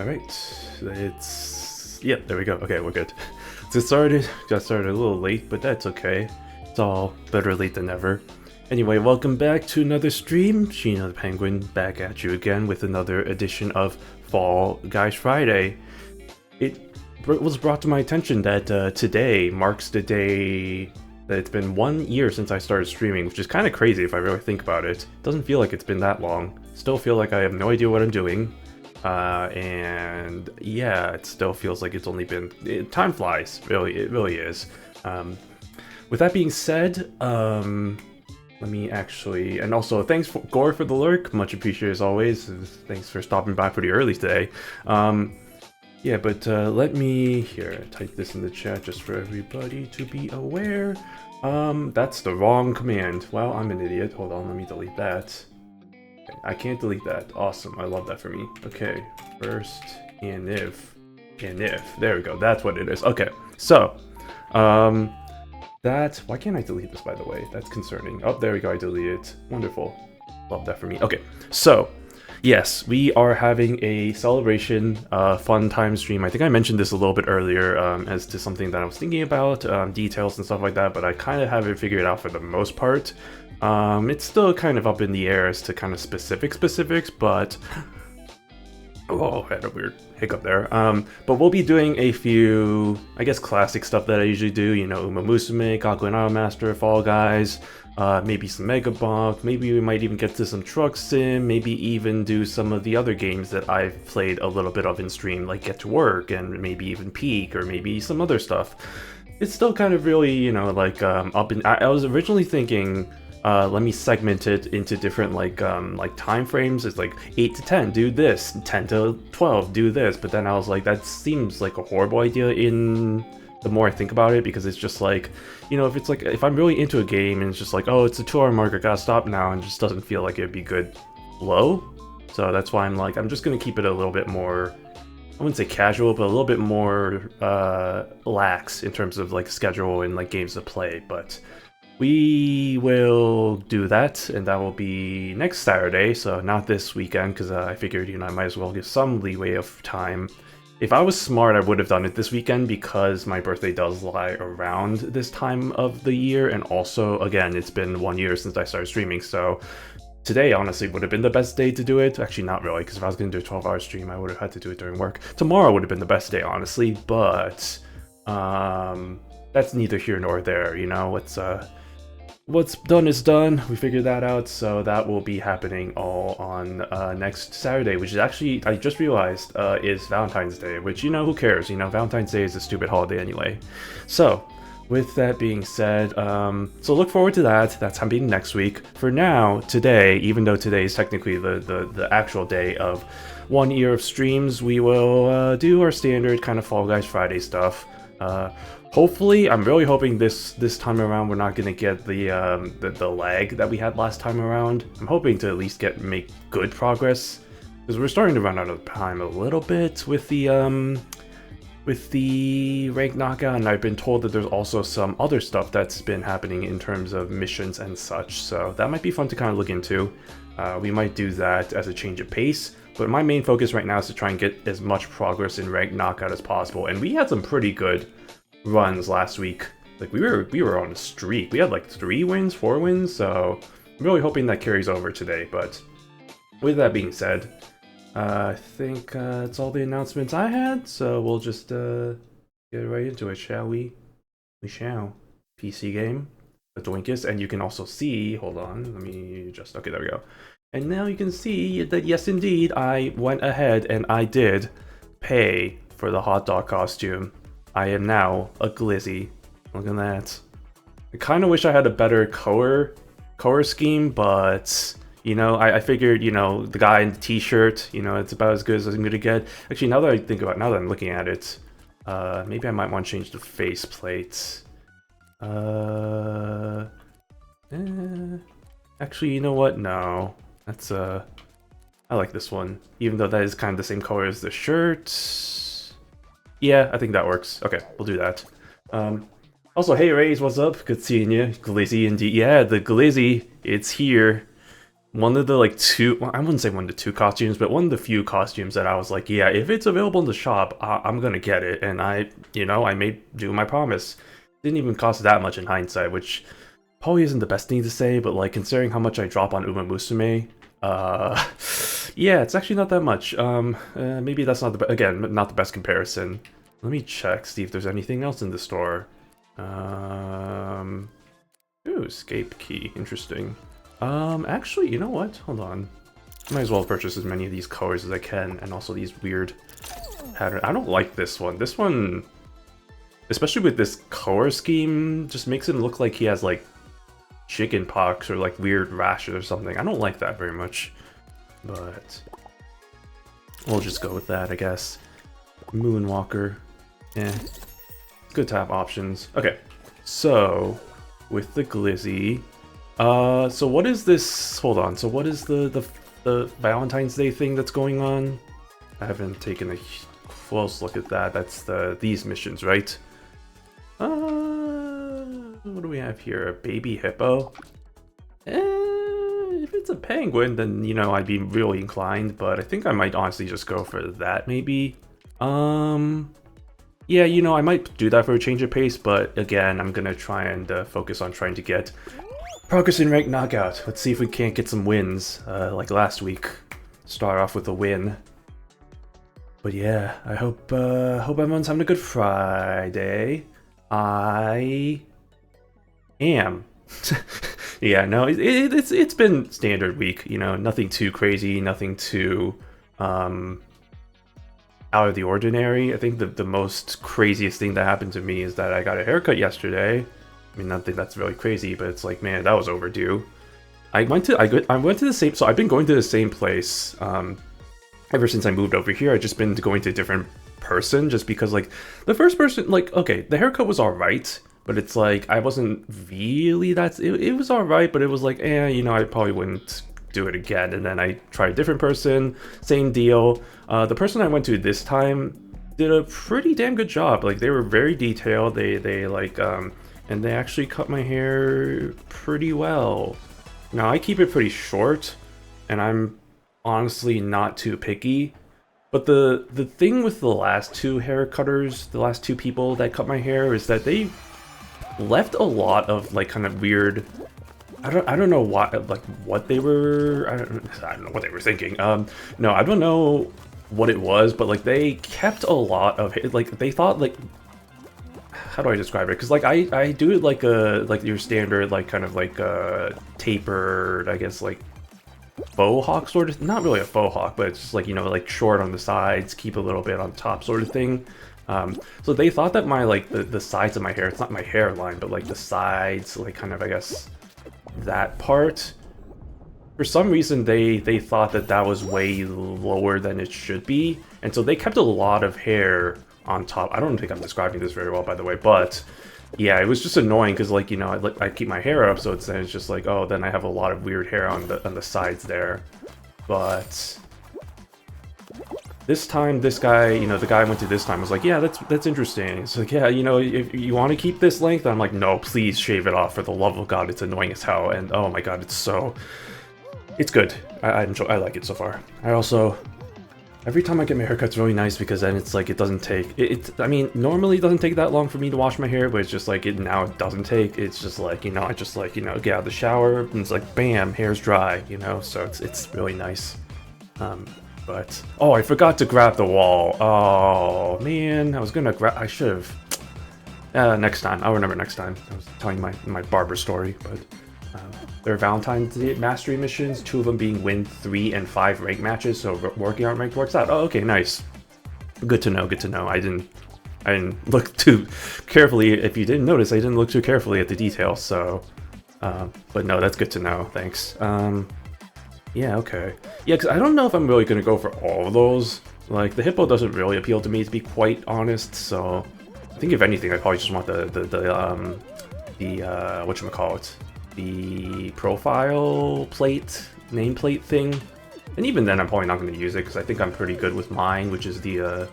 Alright, yeah, there we go. Okay, we're good. Got started a little late, but that's okay. It's all better late than never. Anyway, welcome back to another stream. Sheena the Penguin back at you again with another edition of Fall Guys Friday. It was brought to my attention that today marks the day that it's been 1 year since I started streaming, which is kind of crazy if I really think about it. Doesn't feel like it's been that long. Still feel like I have no idea what I'm doing. And yeah, it still feels like it's only been... time flies, really, it really is. With that being said, let me actually... And also, thanks, Gore, for the lurk. Much appreciated as always. Thanks for stopping by pretty early today. Yeah, but let me... Here, type this in the chat just for everybody to be aware. That's the wrong command. Well, I'm an idiot. Hold on, let me delete that. I can't delete that. Awesome, I love that for me. Okay, first inif. There we go, that's what it is. Okay, so, why can't I delete this, by the way? That's concerning. Oh, there we go, I deleted it. Wonderful. Love that for me. Okay, so, yes, we are having a celebration, fun time stream. I think I mentioned this a little bit earlier as to something that I was thinking about, details and stuff like that, but I kind of have it figured out for the most part. It's still kind of up in the air as to kind of specifics, but... Oh, I had a weird hiccup there. But we'll be doing a few, I guess, classic stuff that I usually do. You know, Uma Musume, Kakuin Master, Fall Guys, maybe some Mega Bonk, maybe we might even get to some Truck Sim, maybe even do some of the other games that I've played a little bit of in stream, like Get to Work, and maybe even Peak, or maybe some other stuff. It's still kind of really, you know, like, up in... I was originally thinking... let me segment it into different like time frames. It's like 8 to 10 do this, 10 to 12 do this, but then I was like, that seems like a horrible idea in the more I think about it, because it's just like, you know, if I'm really into a game and it's just like, oh, it's a 2-hour mark, I gotta stop now, and it just doesn't feel like it'd be good flow. So that's why I'm just gonna keep it a little bit more, I wouldn't say casual, but a little bit more lax in terms of like schedule and like games to play. But we will do that, and that will be next Saturday, so not this weekend, because I figured, you know, I might as well give some leeway of time. If I was smart, I would have done it this weekend, because my birthday does lie around this time of the year, and also, again, it's been 1 year since I started streaming, so today, honestly, would have been the best day to do it. Actually, not really, because if I was going to do a 12-hour stream, I would have had to do it during work. Tomorrow would have been the best day, honestly, but that's neither here nor there, you know? What's done is done. We figured that out, so that will be happening all on next Saturday, which is actually, I just realized, is Valentine's Day, which, you know, who cares? You know, Valentine's Day is a stupid holiday anyway. So, with that being said, so look forward to that. That's happening next week. For now, today, even though today is technically the actual day of 1 year of streams, we will do our standard kind of Fall Guys Friday stuff. Hopefully, I'm really hoping this time around we're not gonna get the lag that we had last time around. I'm hoping to at least make good progress, because we're starting to run out of time a little bit with the rank knockout, and I've been told that there's also some other stuff that's been happening in terms of missions and such. So that might be fun to kind of look into. We might do that as a change of pace. But my main focus right now is to try and get as much progress in rank knockout as possible, and we had some pretty good runs last week. Like we were on a streak. We had like 3 wins, 4 wins, so I'm really hoping that carries over today. But with that being said, I think that's all the announcements I had, so we'll just get right into it, shall we? We shall. PC game, the Doinkus, and you can also see, hold on, let me just, okay, there we go. And now you can see that, yes indeed, I went ahead and I did pay for the hot dog costume. I am now a Glizzy. Look at that. I kind of wish I had a better color scheme, but, you know, I figured, you know, the guy in the t-shirt, you know, it's about as good as I'm gonna get. Actually, now that I think about it, now that I'm looking at it, maybe I might want to change the faceplate. Actually, you know what? No. That's, I like this one. Even though that is kind of the same color as the shirt. Yeah, I think that works. Okay, we'll do that. Also, hey Rays, what's up? Good seeing you. Glizzy indeed. Yeah, the Glizzy, it's here. one of the like two, well, I wouldn't say one of the two costumes, but one of the few costumes that I was like, yeah, if it's available in the shop, I'm gonna get it. And I made do my promise. Didn't even cost that much in hindsight, which probably isn't the best thing to say, but like considering how much I drop on Uma Musume, yeah, it's actually not that much. Maybe that's not again, not the best comparison. Let me check, see if there's anything else in the store. Ooh, escape key, interesting. Actually, you know what? Hold on. Might as well purchase as many of these colors as I can, and also these weird patterns. I don't like this one. This one, especially with this color scheme, just makes him look like he has like chicken pox or like weird rashes or something. I don't like that very much, but we'll just go with that, I guess. Moonwalker, it's good to have options. Okay, so with the Glizzy, so what is this? Hold on. So what is the Valentine's Day thing that's going on? I haven't taken a close look at that. That's these missions, right? What do we have here? A baby hippo? If it's a penguin, then, you know, I'd be really inclined, but I think I might honestly just go for that, maybe. Yeah, you know, I might do that for a change of pace, but again, I'm gonna try and focus on trying to get progress in rank knockout. Let's see if we can't get some wins, like last week. Start off with a win. But yeah, I hope everyone's having a good Friday. I am. Yeah, no, it's been standard week, you know, nothing too crazy, nothing too out of the ordinary. I think the most craziest thing that happened to me is that I got a haircut yesterday. I mean, nothing that's really crazy, but it's like, man, that was overdue. I went to the same, so I've been going to the same place ever since I moved over here. I've just been going to a different person just because, like, the first person, like, okay, the haircut was all right, but it's like I wasn't really it was all right, but it was like, you know, I probably wouldn't do it again. And then I tried a different person, same deal. The person I went to this time did a pretty damn good job. Like, they were very detailed. They like and they actually cut my hair pretty well. Now I keep it pretty short, and I'm honestly not too picky. But the thing with the last two hair cutters, the last two people that cut my hair, is that they left a lot of like kind of weird. I don't know what they were. I don't know what they were thinking. No, I don't know what it was, but like they kept a lot of like they thought like. How do I describe it? Because like I do it like your standard like kind of like tapered, I guess, like faux hawk sort of, not really a faux hawk, but it's just like, you know, like short on the sides, keep a little bit on top sort of thing. So they thought that my like the sides of my hair, it's not my hairline, but like the sides, like kind of, I guess, that part, for some reason they thought that that was way lower than it should be, and so they kept a lot of hair on top. I don't think I'm describing this very well, by the way, but yeah, it was just annoying because, like, you know, I keep my hair up, so it's just like, oh, then I have a lot of weird hair on the sides there. But this time, this guy, you know, the guy I went to this time was like, yeah, that's interesting. It's like, yeah, you know, if you want to keep this length, I'm like, no, please shave it off, for the love of God. It's annoying as hell, and oh my God, it's good. I like it so far. I also, every time I get my haircut, it's really nice because then it's like, it doesn't take, I mean, normally it doesn't take that long for me to wash my hair, but it's just like, now it doesn't take, it's just like, you know, I just like, you know, get out of the shower, and it's like, bam, hair's dry, you know, so it's really nice. But, oh, I forgot to grab the wall. Oh, man, I should have, next time, I'll remember next time. I was telling my barber story, but, there are Valentine's Day mastery missions, 2 of them being win 3 and 5 rank matches, so working out ranked works out. Oh, okay, nice. Good to know, good to know. I didn't look too carefully. If you didn't notice, I didn't look too carefully at the details, so... but no, that's good to know, thanks. Yeah, okay. Yeah, because I don't know if I'm really going to go for all of those. Like, the hippo doesn't really appeal to me, to be quite honest, so... I think if anything, I probably just want the whatchamacallit, the profile plate, nameplate thing. And even then, I'm probably not going to use it, because I think I'm pretty good with mine, which is the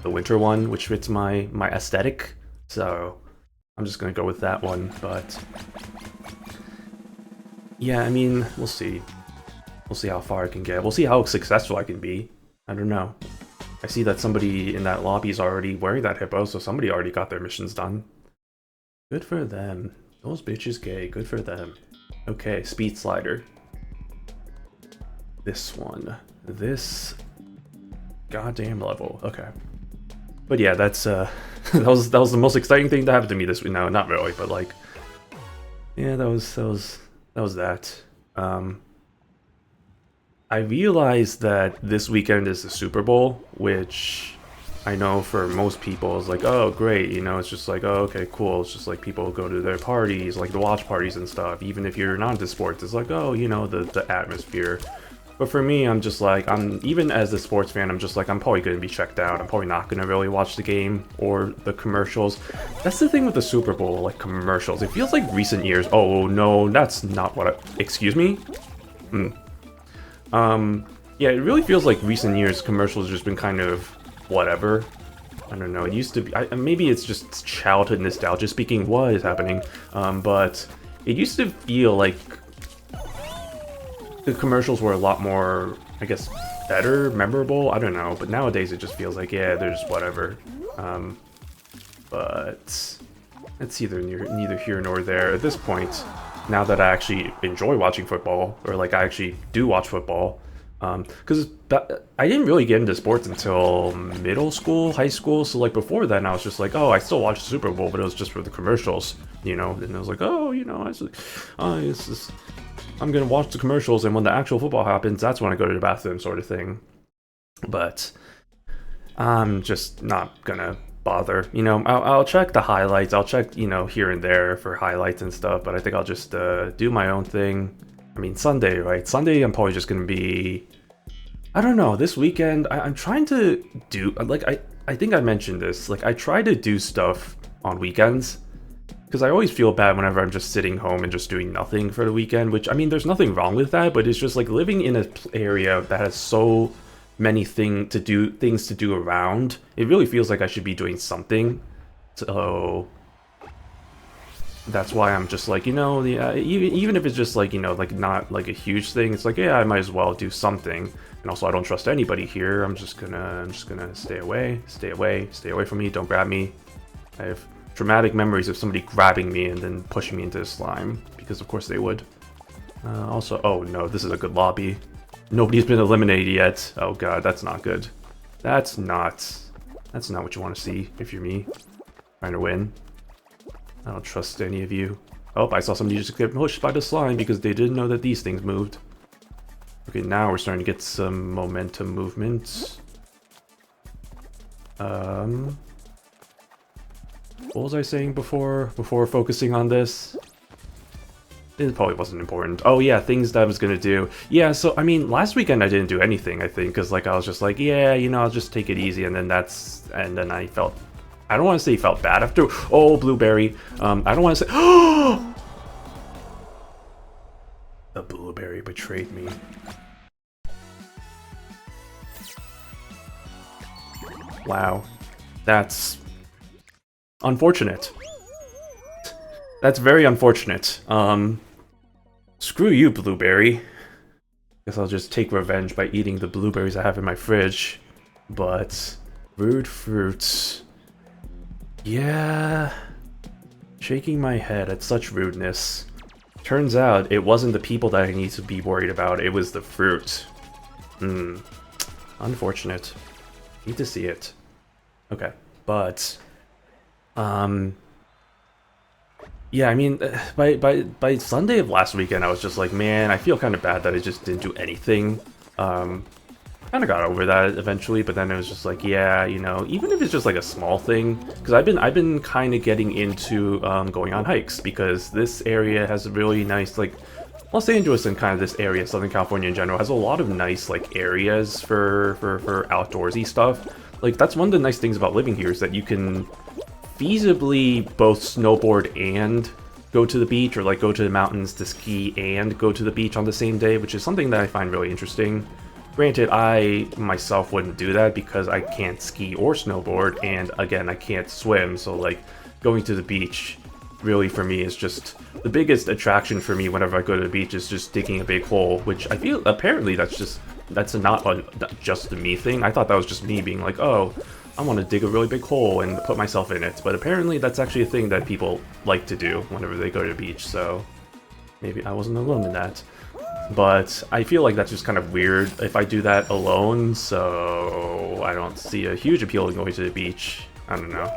winter one, which fits my aesthetic. So, I'm just going to go with that one, but... Yeah, I mean, we'll see. We'll see how far I can get. We'll see how successful I can be. I don't know. I see that somebody in that lobby is already wearing that hippo, so somebody already got their missions done. Good for them. Those bitches gay. Good for them. Okay, speed slider. This one. This goddamn level. Okay. But yeah, that's that was the most exciting thing to happen to me this week. No, not really, but like, yeah, that was that. I realized that this weekend is the Super Bowl, which I know for most people is like, oh great, you know, it's just like, oh okay, cool. It's just like people go to their parties, like the watch parties and stuff. Even if you're not into sports, it's like, oh, you know, the atmosphere. But for me, I'm just like, even as a sports fan, I'm just like, I'm probably going to be checked out. I'm probably not going to really watch the game or the commercials. That's the thing with the Super Bowl, like commercials. It feels like recent years. Oh no, that's not what I... Excuse me? Yeah, it really feels like recent years commercials have just been kind of whatever. I don't know, it used to be... maybe it's just childhood nostalgia speaking. What is happening? But it used to feel like the commercials were a lot more, I guess, better, memorable. I don't know, but nowadays it just feels like, yeah, there's whatever. But it's neither here nor there at this point. Now that I actually enjoy watching football, or like I actually do watch football, because I didn't really get into sports until middle school, high school. So like before then, I was just like, oh, I still watch the Super Bowl, but it was just for the commercials, you know. And I was like, oh, you know, I'm gonna watch the commercials, and when the actual football happens, that's when I go to the bathroom, sort of thing. But I'm just not gonna bother. You know, I'll check the highlights. I'll check, you know, here and there for highlights and stuff. But I think I'll just do my own thing. I mean, Sunday, right? Sunday, I'm probably just gonna be... I don't know. This weekend, I'm trying to do... Like, I think I mentioned this. Like, I try to do stuff on weekends. Because I always feel bad whenever I'm just sitting home and just doing nothing for the weekend, which, I mean, there's nothing wrong with that, but it's just like living in an area that has so many things to do around, it really feels like I should be doing something. So that's why I'm just like, you know, even if it's just like, you know, like not like a huge thing, it's like, yeah, I might as well do something. And also, I don't trust anybody here. I'm just gonna stay away from me. Don't grab me. I have traumatic memories of somebody grabbing me and then pushing me into the slime, because of course they would. Also, oh no, this is a good lobby. Nobody's been eliminated yet. Oh god, that's not good. That's not what you want to see if you're me, trying to win. I don't trust any of you. Oh, I saw somebody just get pushed by the slime because they didn't know that these things moved. Okay, now we're starting to get some momentum movement. What was I saying before focusing on this? It probably wasn't important. Oh yeah, things that I was gonna do. Yeah, so I mean, last weekend I didn't do anything, I think, because like I was just like, yeah, you know, I'll just take it easy, and then I felt, I don't want to say felt bad after. Oh, blueberry. I don't want to say. Oh, the blueberry betrayed me. Wow, that's unfortunate. That's very unfortunate. Screw you, blueberry. Guess I'll just take revenge by eating the blueberries I have in my fridge. But rude fruits. Yeah. Shaking my head at such rudeness. Turns out it wasn't the people that I need to be worried about, it was the fruit. Unfortunate. Need to see it. Okay, but yeah, I mean, by Sunday of last weekend, I was just like, man, I feel kind of bad that I just didn't do anything. Kind of got over that eventually, but then it was just like, yeah, you know, even if it's just like a small thing, because I've been kind of getting into going on hikes, because this area has a really nice, like, Los Angeles and kind of this area, Southern California in general, has a lot of nice like areas for outdoorsy stuff. Like, that's one of the nice things about living here, is that you can feasibly both snowboard and go to the beach, or like go to the mountains to ski and go to the beach on the same day, which is something that I find really interesting. Granted, I myself wouldn't do that because I can't ski or snowboard, and again, I can't swim, so like going to the beach really for me is just the biggest attraction for me whenever I go to the beach is just digging a big hole, which I feel apparently that's not just a me thing. I thought that was just me being like, oh, I want to dig a really big hole and put myself in it, but apparently that's actually a thing that people like to do whenever they go to the beach, so maybe I wasn't alone in that. But I feel like that's just kind of weird if I do that alone, so I don't see a huge appeal in going to the beach. I don't know.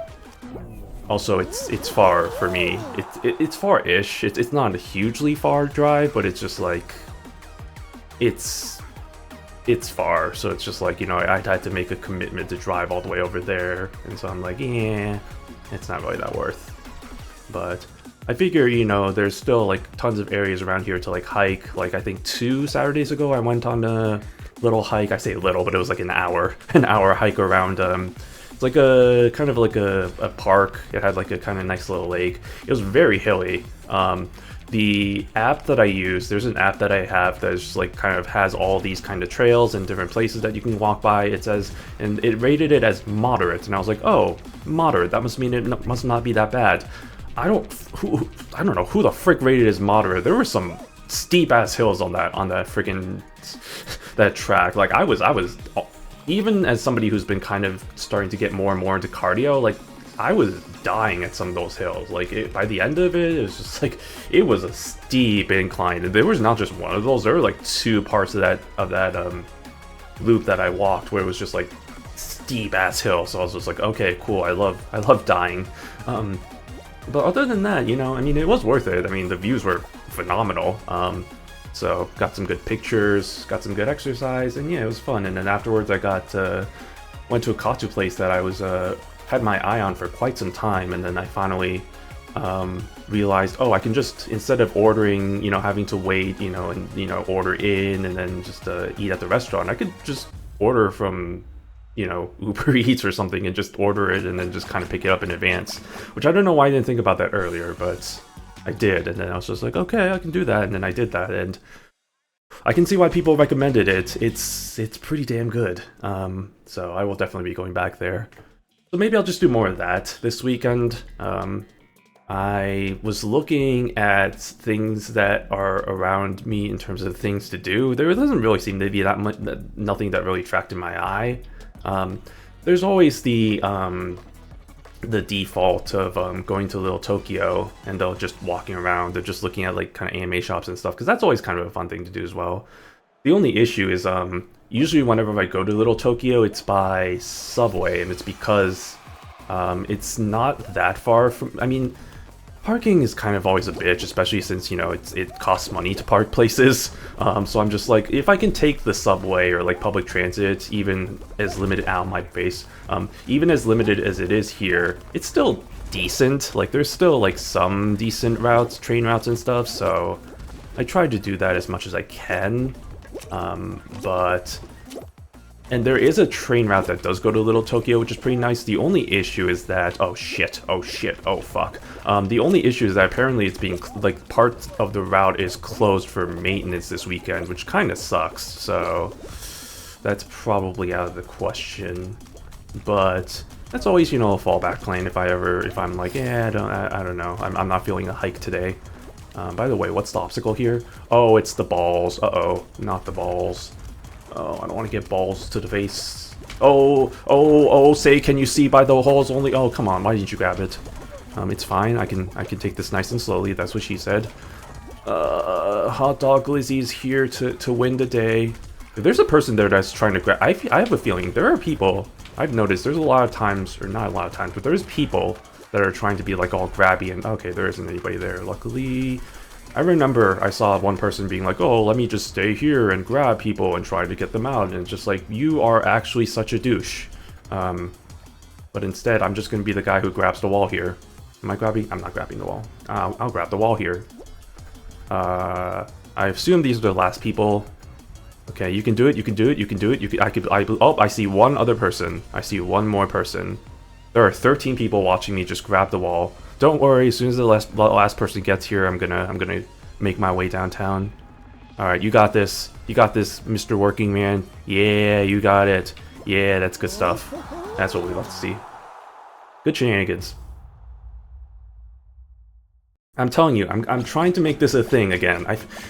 Also, it's far for me. It's far-ish. It's not a hugely far drive, but it's just like it's far. So it's just like, you know, I'd had to make a commitment to drive all the way over there, and so I'm like, yeah, it's not really that worth. But I figure, you know, there's still like tons of areas around here to like hike. Like I think 2 Saturdays ago I went on a little hike. I say little, but it was like an hour hike around it's like a kind of like a park. It had like a kind of nice little lake. It was very hilly. The app that I use, there's an app that I have that's like kind of has all these kind of trails and different places that you can walk by. It says, and it rated it as moderate, and I was like, oh, moderate. That must mean it must not be that bad. I don't know who the frick rated as moderate. There were some steep ass hills on that freaking that track. Like I was even as somebody who's been kind of starting to get more and more into cardio, like I was dying at some of those hills. Like by the end of it, it was just like it was a steep incline, and there was not just one of those. There were like 2 parts of that loop that I walked where it was just like steep ass hill. So I was just like, okay, cool. I love dying. But other than that, you know, I mean, it was worth it. I mean, the views were phenomenal. So got some good pictures, got some good exercise, and yeah, it was fun. And then afterwards, I went to a katsu place that I was had my eye on for quite some time, and then I finally realized, oh, I can just, instead of ordering, you know, having to wait, you know, and you know, order in and then just eat at the restaurant, I could just order from, you know, Uber Eats or something and just order it and then just kind of pick it up in advance, which I don't know why I didn't think about that earlier, but I did. And then I was just like, okay, I can do that. And then I did that, and I can see why people recommended it. It's pretty damn good. So I will definitely be going back there. So maybe I'll just do more of that this weekend. I was looking at things that are around me in terms of things to do. There doesn't really seem to be that much, nothing that really attracted my eye. There's always the default of going to Little Tokyo and they'll just walking around. They're just looking at like kind of anime shops and stuff, because that's always kind of a fun thing to do as well. The only issue is usually whenever I go to Little Tokyo, it's by subway, and it's because it's not that far from. I mean, parking is kind of always a bitch, especially since, you know, it costs money to park places. So I'm just like, if I can take the subway or like public transit, even as limited out my base, even as limited as it is here, it's still decent. Like there's still like some decent routes, train routes and stuff. So I tried to do that as much as I can. And there is a train route that does go to Little Tokyo, which is pretty nice. The only issue is that, oh fuck. The only issue is that apparently it's being, like, part of the route is closed for maintenance this weekend, which kind of sucks. So that's probably out of the question. But that's always, you know, a fallback plan if I'm like, yeah, I don't know. I'm not feeling a hike today. By the way, what's the obstacle here? Oh, it's the balls. Not the balls. Oh, I don't want to get balls to the face. Oh, say, can you see by the holes only? Oh, come on, why didn't you grab it? It's fine, I can take this nice and slowly, that's what she said. Hot Dog Glizzy's here to win the day. If there's a person there that's trying to grab, I have a feeling there are people, I've noticed there's a lot of times, or not a lot of times, but there's people that are trying to be like all grabby, and okay, there isn't anybody there, luckily. I remember I saw one person being like, oh, let me just stay here and grab people and try to get them out. And it's just like, you are actually such a douche. But instead, I'm just going to be the guy who grabs the wall here. Am I grabbing? I'm not grabbing the wall. I'll grab the wall here. I assume these are the last people. Okay, you can do it, you can do it, you can do it. Oh, I see one other person. I see one more person. There are 13 people watching me just grab the wall. Don't worry, as soon as the last person gets here, I'm gonna make my way downtown. Alright, you got this. You got this, Mr. Working Man. Yeah, you got it. Yeah, that's good stuff. That's what we love to see. Good shenanigans. I'm telling you, I'm trying to make this a thing again.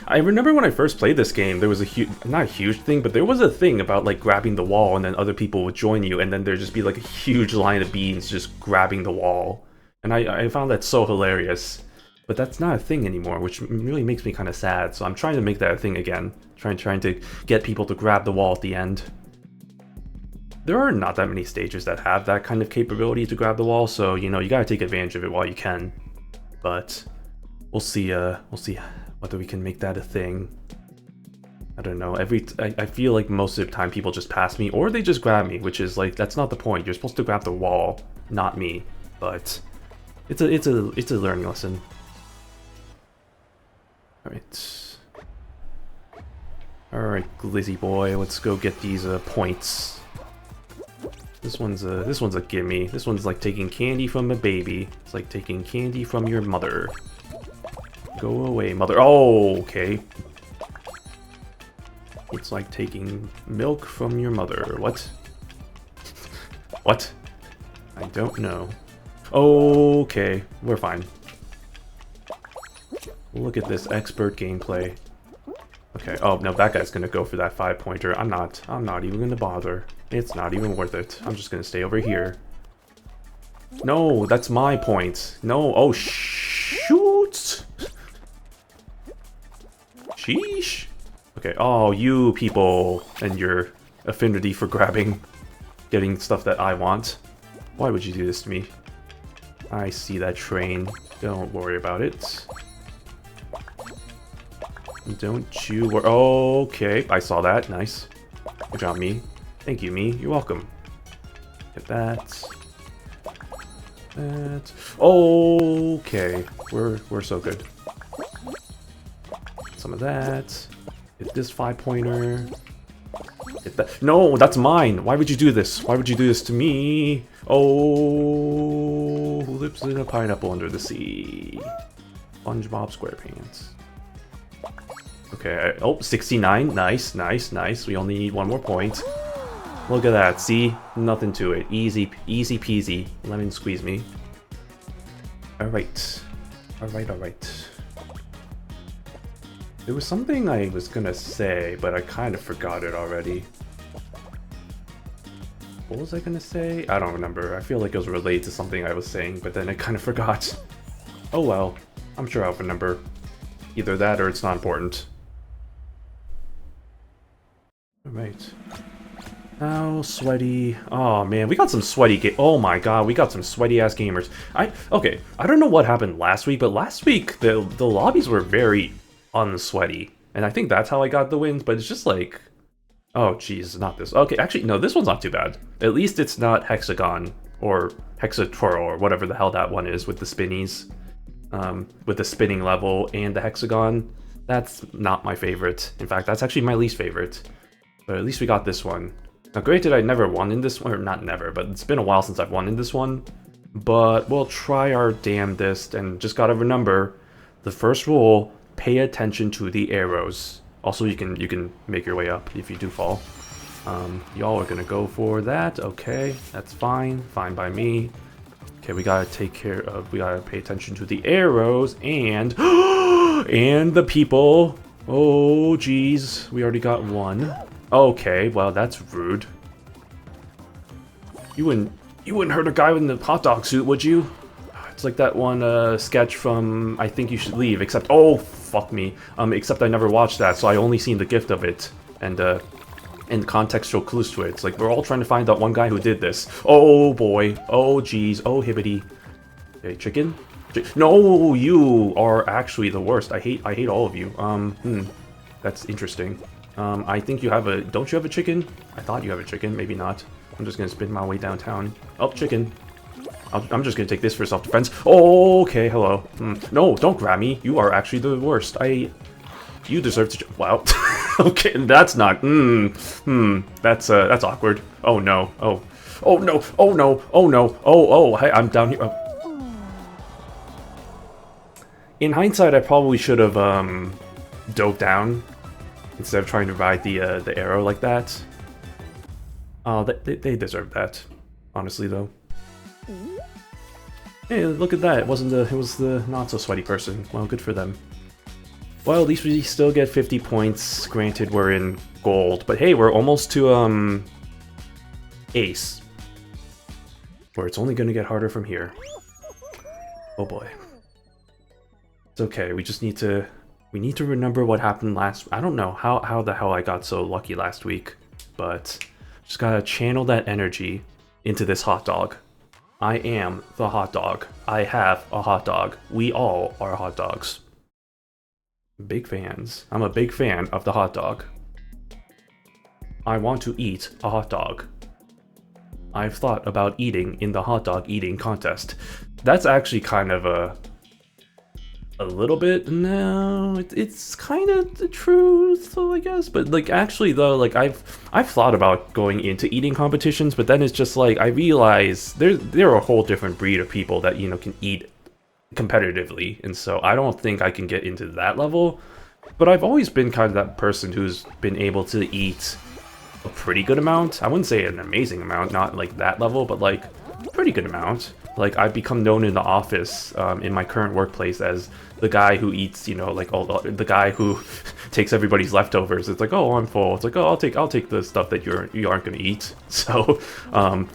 I remember when I first played this game, there was a huge, not a huge thing, but there was a thing about like grabbing the wall and then other people would join you and then there'd just be like a huge line of beans just grabbing the wall. And I found that so hilarious. But that's not a thing anymore, which really makes me kind of sad. So I'm trying to make that a thing again. Trying to get people to grab the wall at the end. There are not that many stages that have that kind of capability to grab the wall, so you know, you gotta take advantage of it while you can. But we'll see whether we can make that a thing. I don't know. I feel like most of the time people just pass me or they just grab me, which is like that's not the point. You're supposed to grab the wall, not me. But it's a learning lesson. Alright, Glizzy boy, let's go get these points. This one's a gimme. This one's like taking candy from a baby. It's like taking candy from your mother. Go away, mother. Oh, okay. It's like taking milk from your mother. What? What? I don't know. Okay, we're fine. Look at this expert gameplay. Okay, oh no, that guy's gonna go for that 5-pointer. I'm not even gonna bother. It's not even worth it. I'm just gonna stay over here. No, that's my point. No, oh shoot! Sheesh. Okay, oh, you people and your affinity for getting stuff that I want. Why would you do this to me? I see that train. Don't worry about it. Don't you worry. Oh, okay, I saw that. Nice. Good job, me. Thank you, me. You're welcome. Get that. That. Okay, we're so good. Some of that. Get this 5-pointer. Get that. No, that's mine. Why would you do this? Why would you do this to me? Oh, who lives in a pineapple under the sea? SpongeBob SquarePants. Okay, oh, 69. Nice, nice, nice. We only need one more point. Look at that. See? Nothing to it. Easy, easy peasy. Lemon squeeze me. Alright. Alright, alright. There was something I was gonna say, but I kind of forgot it already. What was I gonna say? I don't remember. I feel like it was related to something I was saying, but then I kind of forgot. Oh well. I'm sure I'll remember. Either that or it's not important. Alright. Oh, sweaty. Oh man, we got some sweaty oh my god, we got some sweaty ass gamers. Okay, I don't know what happened last week, but last week the lobbies were very unsweaty. And I think that's how I got the wins, but it's just like, oh geez, not this. Okay, actually no, this one's not too bad. At least it's not hexagon or hexatwirl or whatever the hell that one is with the spinnies. With the spinning level and the hexagon. That's not my favorite. In fact, that's actually my least favorite. But at least we got this one. Now granted, I never won in this one, or not never, but it's been a while since I've won in this one. But we'll try our damnedest, and just gotta remember, the first rule, pay attention to the arrows. Also, you can make your way up if you do fall. Y'all are gonna go for that, okay, that's fine, fine by me. Okay, we gotta we gotta pay attention to the arrows, and, and the people. Oh, geez, we already got one. Okay, well, that's rude. You wouldn't hurt a guy in the hot dog suit, would you? It's like that one sketch from I Think You Should Leave, except, oh, fuck me. Except I never watched that, so I only seen the gift of it, and contextual clues to it. It's like, we're all trying to find that one guy who did this. Oh, boy. Oh, geez. Oh, hibbity. Okay, chicken? No, you are actually the worst. I hate all of you. That's interesting. I think you have don't you have a chicken? I thought you have a chicken, maybe not. I'm just gonna spin my way downtown. Oh, chicken. I'm just gonna take this for self-defense. Oh, okay, hello. No, don't grab me. You are actually the worst. You deserve to. Wow. Okay, that's not. That's awkward. Oh no. Oh. Oh no. Oh no. Oh no. Oh. Hey, I'm down here. Oh. In hindsight, I probably should have dove down instead of trying to ride the arrow like that. Oh, they deserve that. Honestly, though. Hey, look at that. It wasn't the, it was the not so sweaty person. Well, good for them. Well, at least we still get 50 points. Granted, we're in gold, but hey, we're almost to, ace. Where it's only gonna get harder from here. Oh boy. It's okay, we just need to... We need to remember what happened last... I don't know how the hell I got so lucky last week, but... Just gotta channel that energy into this hot dog. I am the hot dog. I have a hot dog. We all are hot dogs. Big fans. I'm a big fan of the hot dog. I want to eat a hot dog. I've thought about eating in the hot dog eating contest. That's actually kind of a little bit, no, it's kind of the truth, so I guess. But like, actually though, like I've thought about going into eating competitions, but then it's just like I realize there are a whole different breed of people that, you know, can eat competitively, and so I don't think I can get into that level. But I've always been kind of that person who's been able to eat a pretty good amount. I wouldn't say an amazing amount, not like that level, but like a pretty good amount. Like, I've become known in the office, in my current workplace, as the guy who eats, you know, like, the guy who takes everybody's leftovers. It's like, oh, I'm full. It's like, oh, I'll take the stuff that you aren't gonna eat. So,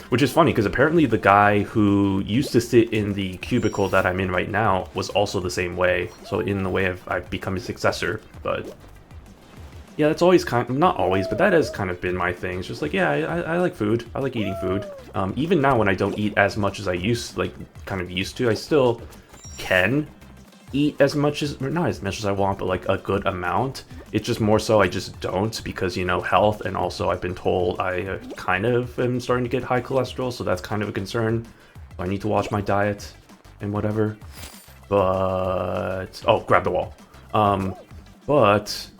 which is funny, because apparently the guy who used to sit in the cubicle that I'm in right now was also the same way. So in the way I've become his successor, but... Yeah, that's always not always, but that has kind of been my thing. It's just like, yeah, I like food. I like eating food. Even now when I don't eat as much as I used to, I still can eat as much as, or not as much as I want, but like a good amount. It's just more so I just don't because, you know, health, and also I've been told I kind of am starting to get high cholesterol, so that's kind of a concern. So I need to watch my diet and whatever. But, oh, grab the wall. But...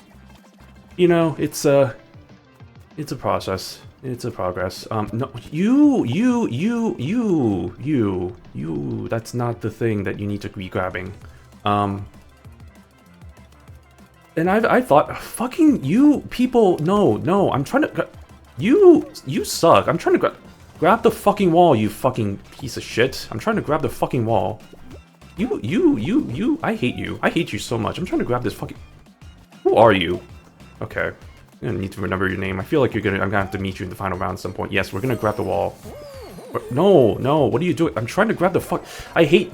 You know, it's a process. It's a progress. No, you, that's not the thing that you need to be grabbing. And I thought, fucking you people, no, I'm trying to, you suck. I'm trying to grab the fucking wall, you fucking piece of shit. I'm trying to grab the fucking wall. You, I hate you. I hate you so much. I'm trying to grab this fucking, who are you? Okay, I'm gonna need to remember your name. I feel like I'm gonna have to meet you in the final round at some point. Yes, we're gonna grab the wall. No, what are you doing? I'm trying to grab the fuck. I hate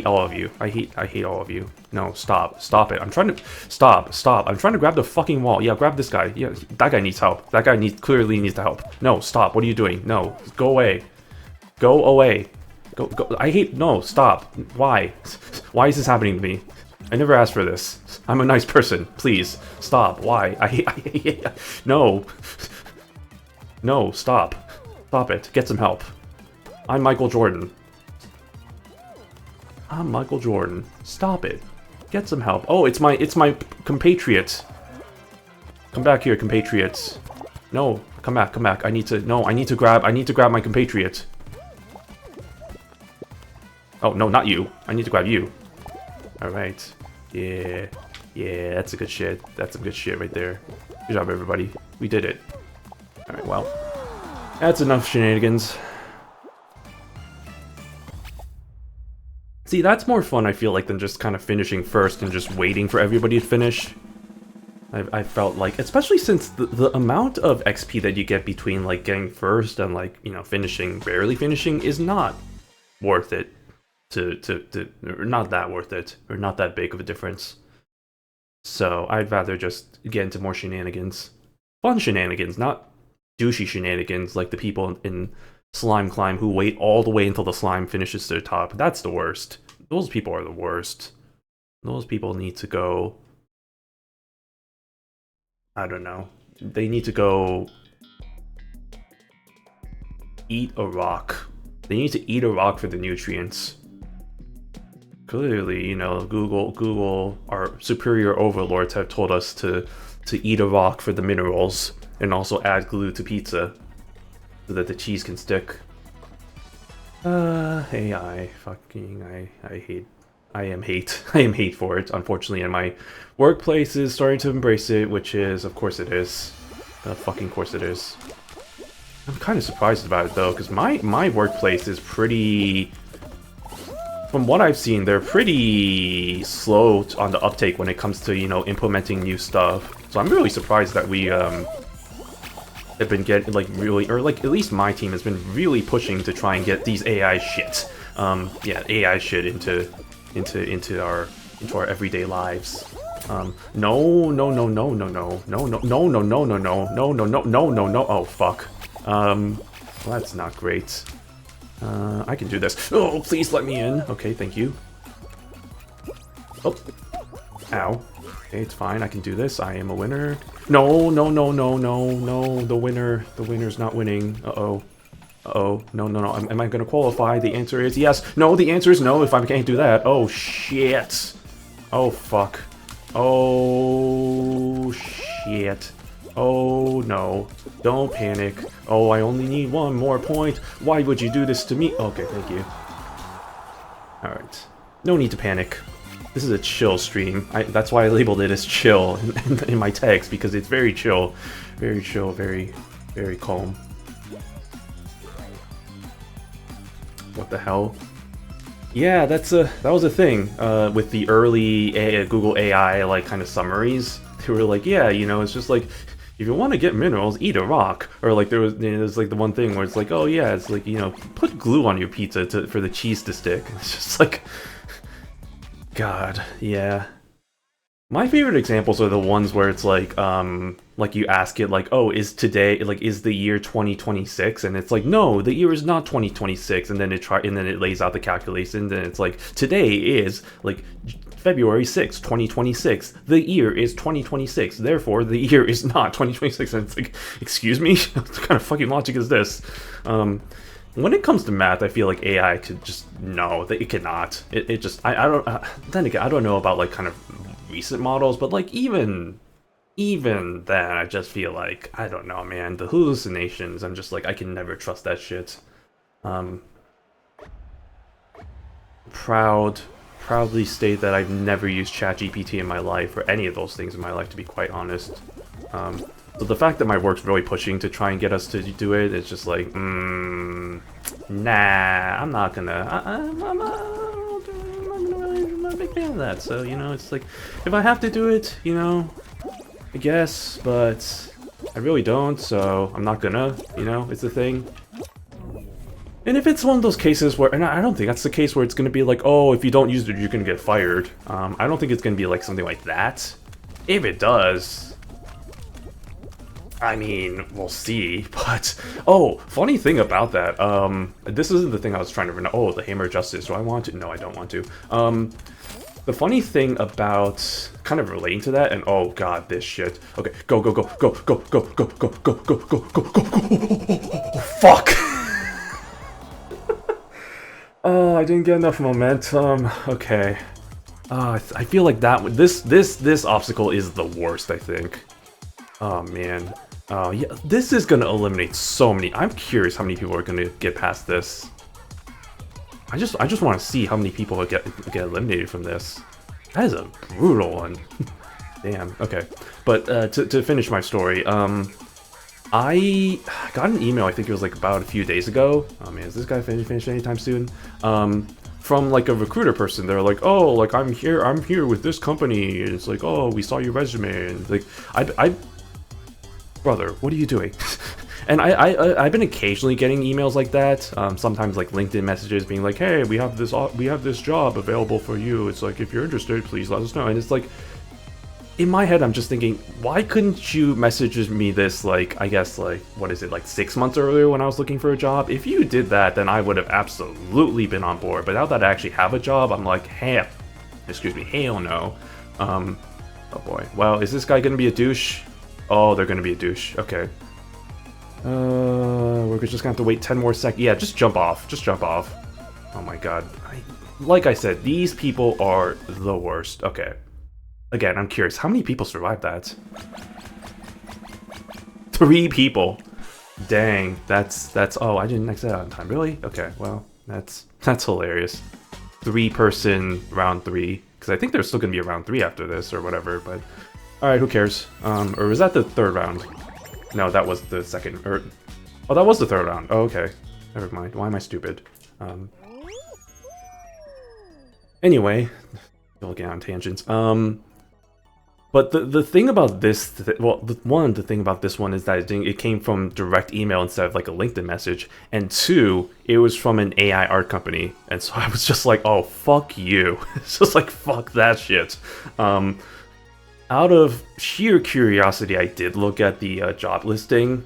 all of you. I hate all of you. No, stop it. I'm trying to, stop. I'm trying to grab the fucking wall. Yeah, grab this guy. Yeah, that guy needs help. That guy clearly needs the help. No, stop. What are you doing? No, go away. Go away. Go. No, stop. Why? Why is this happening to me? I never asked for this. I'm a nice person. Please, stop. Why? I hate no. No, stop. Stop it. Get some help. I'm Michael Jordan. Stop it. Get some help. Oh, it's my compatriot. Come back here, compatriots. No, come back. I need to grab my compatriot. Oh, no, not you. I need to grab you. Alright. Yeah, that's a good shit. That's some good shit right there. Good job, everybody. We did it. Alright, well. That's enough shenanigans. See, that's more fun, I feel like, than just kind of finishing first and just waiting for everybody to finish. I felt like, especially since the amount of XP that you get between, like, getting first and, like, you know, barely finishing is not worth it. Or not that worth it, or not that big of a difference. So I'd rather just get into more shenanigans. Fun shenanigans, not douchey shenanigans like the people in Slime Climb who wait all the way until the slime finishes to the top. That's the worst. Those people are the worst. Those people need to go... I don't know. They need to go... eat a rock. They need to eat a rock for the nutrients. Clearly, you know, Google, our superior overlords have told us to eat a rock for the minerals, and also add glue to pizza, so that the cheese can stick. AI, I am hate for it, unfortunately, and my workplace is starting to embrace it, which is, of course it is. Fucking course it is. I'm kind of surprised about it, though, because my workplace is pretty from what I've seen, they're pretty slow on the uptake when it comes to, you know, implementing new stuff. So I'm really surprised that we have been getting, like, really, or like at least my team has been really pushing to try and get these AI shit, yeah, AI shit into our everyday lives. No, no, no, no, no, no, no, no, no, no, no, no, no, no, no, no, no, no, no. Oh fuck. Well, that's not great. I can do this. Oh, please let me in. Okay, thank you. Oh. Ow. Okay, it's fine. I can do this. I am a winner. No, no, no, no, no, no. The winner's not winning. Uh-oh. Uh-oh. No, no, no. Am I going to qualify? The answer is yes. No, the answer is no if I can't do that. Oh, shit. Oh, fuck. Oh, shit. Oh, no. Don't panic. Oh, I only need one more point. Why would you do this to me? Okay, thank you. Alright. No need to panic. This is a chill stream. That's why I labeled it as chill in my text, because it's very chill. Very chill, very, very calm. What the hell? Yeah, that was a thing with the early Google AI like kind of summaries. They were like, yeah, you know, it's just like, if you want to get minerals, eat a rock. Or like there's like the one thing where it's like, oh yeah, it's like, you know, put glue on your pizza for the cheese to stick. It's just like, God, yeah. My favorite examples are the ones where it's like you ask it like, oh, is the year 2026? And it's like, no, the year is not 2026. And then it lays out the calculations, and it's like, today is like February 6th, 2026. The year is 2026. Therefore, the year is not 2026. And it's like, excuse me? What kind of fucking logic is this? When it comes to math, I feel like AI could just, no, it cannot. It just, I don't, then again, I don't know about like kind of recent models, but like even then, I just feel like, I don't know, man, the hallucinations, I'm just like, I can never trust that shit. Proudly state that I've never used ChatGPT in my life, or any of those things in my life, to be quite honest. So the fact that my work's really pushing to try and get us to do it, it's just like, nah, I'm not gonna, I'm not a big fan of that. So, you know, it's like, if I have to do it, you know, I guess, but I really don't, so I'm not gonna, you know, it's the thing. And if it's one of those cases where, and I don't think that's the case where it's gonna be like, oh, if you don't use it, you're gonna get fired. I don't think it's gonna be like something like that. If it does, I mean, we'll see, but, oh, funny thing about that, this isn't the thing I was trying to remember. Oh, the Hammer of Justice, do I want to? No, I don't want to. The funny thing about, kind of relating to that, and oh god, this shit. Okay, go, go, go, go, go, go, go, go, go, go, go, go, go, go, fuck! Oh, I didn't get enough momentum, okay. I feel like this obstacle is the worst, I think. Oh, man. Oh, yeah, this is gonna eliminate so many. I'm curious how many people are gonna get past this. I just want to see how many people get eliminated from this. That is a brutal one. Damn. Okay, but to finish my story, I got an email. I think it was like about a few days ago. Oh man, is this guy finished anytime soon? From like a recruiter person. They're like, oh, like I'm here with this company. And it's like, oh, we saw your resume, and like brother, what are you doing? And I've been occasionally getting emails like that. Sometimes like LinkedIn messages being like, hey, we have this job available for you. It's like, if you're interested, please let us know. And it's like, in my head, I'm just thinking, why couldn't you message me this, like, I guess, like, what is it, like 6 months earlier when I was looking for a job? If you did that, then I would have absolutely been on board. But now that I actually have a job, I'm like, hell no. Oh boy. Well, is this guy gonna be a douche? Oh, they're gonna be a douche. Okay. We're just gonna have to wait 10 more seconds. Yeah, just jump off. Just jump off. Oh my god. Like I said, these people are the worst. Okay. Again, I'm curious. How many people survived that? 3 people. Dang. That's. Oh, I didn't exit out in time. Really? Okay. Well, that's hilarious. 3-person round 3. Because I think there's still gonna be a round 3 after this or whatever. But all right, who cares? Or was that the 3rd round? No, that was the 2nd, oh, that was the 3rd round. Oh, okay. Never mind. Why am I stupid? Anyway, still getting on tangents. But the thing about this, the thing about this one is that it came from direct email instead of like a LinkedIn message, and two, it was from an AI art company, and so I was just like, oh fuck you, it's just like fuck that shit. Out of sheer curiosity, I did look at the job listing.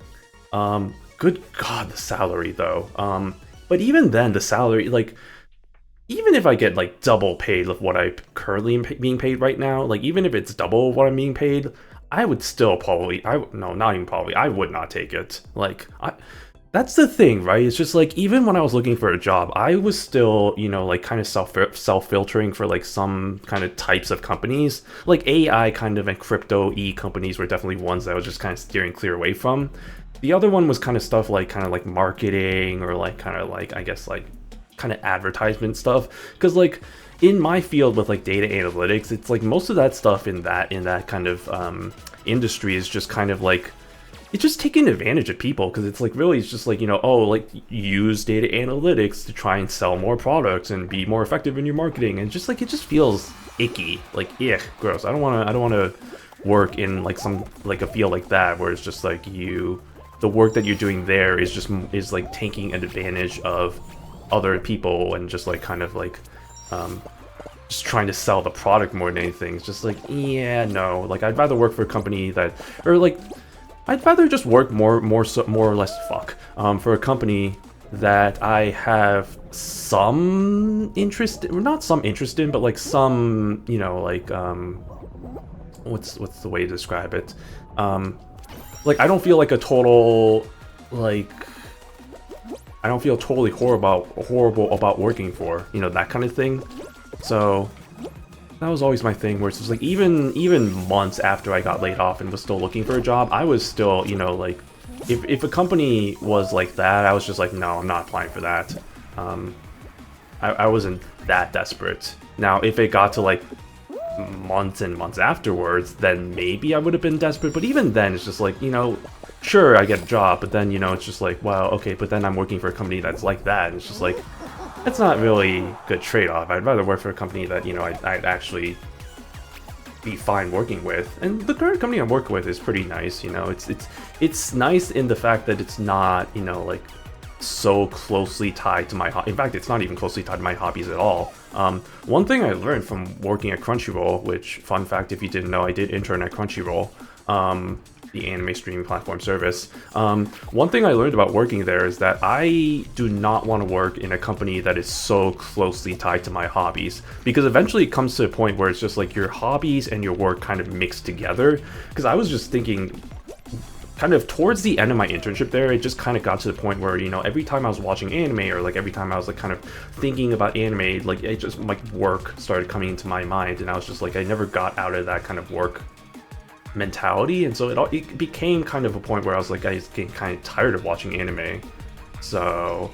Good God, the salary though. But even then, the salary, like, even if I get like double paid of what I currently am being paid right now, like even if it's double what I'm being paid, I would still probably, no, not even probably, I would not take it. Like, that's the thing, right? It's just like, even when I was looking for a job, I was still, you know, like kind of self-filtering for like some kind of types of companies. Like AI kind of and crypto-y companies were definitely ones that I was just kind of steering clear away from. The other one was kind of stuff like kind of like marketing or like kind of like, I guess like kind of advertisement stuff, because like in my field with like data analytics, it's like most of that stuff in that kind of industry is just kind of like, it's just taking advantage of people, because it's like really, it's just like, you know, oh, like use data analytics to try and sell more products and be more effective in your marketing, and just like it just feels icky, like gross. I don't want to work in like some like a field like that where it's just like the work that you're doing there is like taking advantage of other people and just like kind of like just trying to sell the product more than anything. It's just like, yeah, no, like I'd rather work for a company that, or like I'd rather just work more or less for a company that I have some interest, or not some interest in, but like some, you know, like what's the way to describe it, like I don't feel like a total, like I don't feel totally horrible about working for, you know, that kind of thing. So that was always my thing, where it's just like even months after I got laid off and was still looking for a job, I was still, you know, like if a company was like that, I was just like, no, I'm not applying for that. I wasn't that desperate. Now, if it got to like months and months afterwards, then maybe I would have been desperate. But even then, it's just like, you know, sure, I get a job, but then, you know, it's just like, well, okay, but then I'm working for a company that's like that, and it's just like, that's not really a good trade-off. I'd rather work for a company that, you know, I'd actually be fine working with. And the current company I'm working with is pretty nice, you know, it's nice in the fact that it's not, you know, like, so closely tied to my in fact, it's not even closely tied to my hobbies at all. One thing I learned from working at Crunchyroll, which, fun fact if you didn't know, I did intern at Crunchyroll, the anime streaming platform service. One thing I learned about working there is that I do not want to work in a company that is so closely tied to my hobbies, because eventually it comes to a point where it's just like your hobbies and your work kind of mixed together. Because I was just thinking, kind of towards the end of my internship there, it just kind of got to the point where, you know, every time I was watching anime, or like every time I was like kind of thinking about anime, like it just, like, work started coming into my mind, and I was just like, I never got out of that kind of work mentality, and so it became kind of a point where I was like, I was getting kind of tired of watching anime. So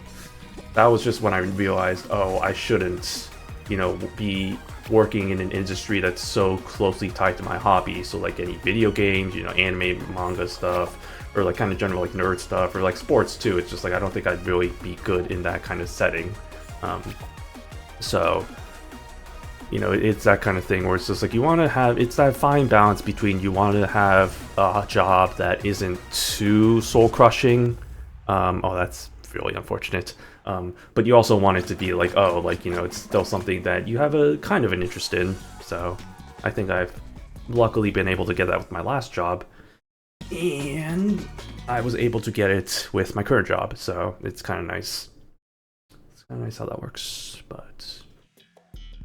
that was just when I realized, oh, I shouldn't, you know, be working in an industry that's so closely tied to my hobby. So like any video games, you know, anime, manga stuff, or like kind of general like nerd stuff, or like sports too. It's just like I don't think I'd really be good in that kind of setting. So, you know, it's that kind of thing where it's just like you want to have, it's that fine balance between you want to have a job that isn't too soul crushing. Oh, that's really unfortunate. But you also want it to be like, oh, like, you know, it's still something that you have a kind of an interest in. So I think I've luckily been able to get that with my last job, and I was able to get it with my current job. So it's kind of nice. It's kind of nice how that works. But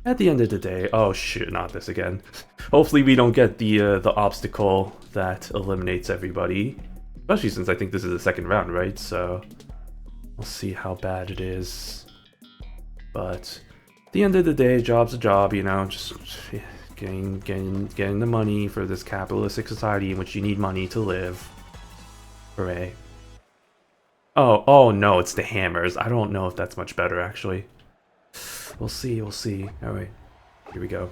at the end of the day, oh shit, not this again. Hopefully we don't get the obstacle that eliminates everybody. Especially since I think this is the second round, right? So we'll see how bad it is. But at the end of the day, job's a job, you know, just getting the money for this capitalistic society in which you need money to live. Hooray. Oh no, it's the hammers. I don't know if that's much better, actually. We'll see. Alright, here we go.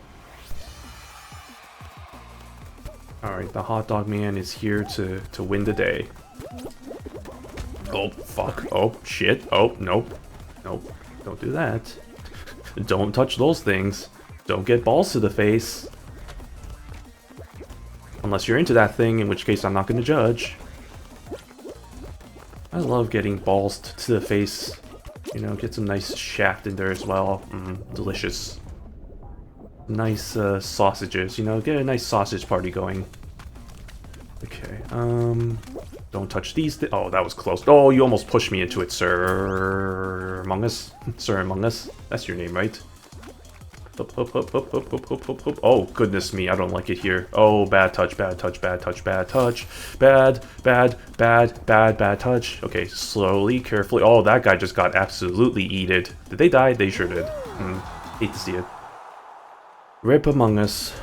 Alright, the hot dog man is here to win the day. Oh, fuck. Oh, shit. Oh, nope. Nope. Don't do that. Don't touch those things. Don't get balls to the face. Unless you're into that thing, in which case I'm not going to judge. I love getting balls to the face. You know, get some nice shaft in there as well. Delicious. Nice sausages, you know, get a nice sausage party going. Okay, don't touch these oh, that was close. Oh, you almost pushed me into it, Sir Among Us. Sir Among Us. That's your name, right? Up, up, up, up, up, up, up, up, up. Oh, goodness me, I don't like it here. Oh, bad touch, bad touch, bad touch, bad touch. Bad, bad, bad, bad, bad touch. Okay, slowly, carefully. Oh, that guy just got absolutely eated. Did they die? They sure did. Hate to see it. Rip Among Us.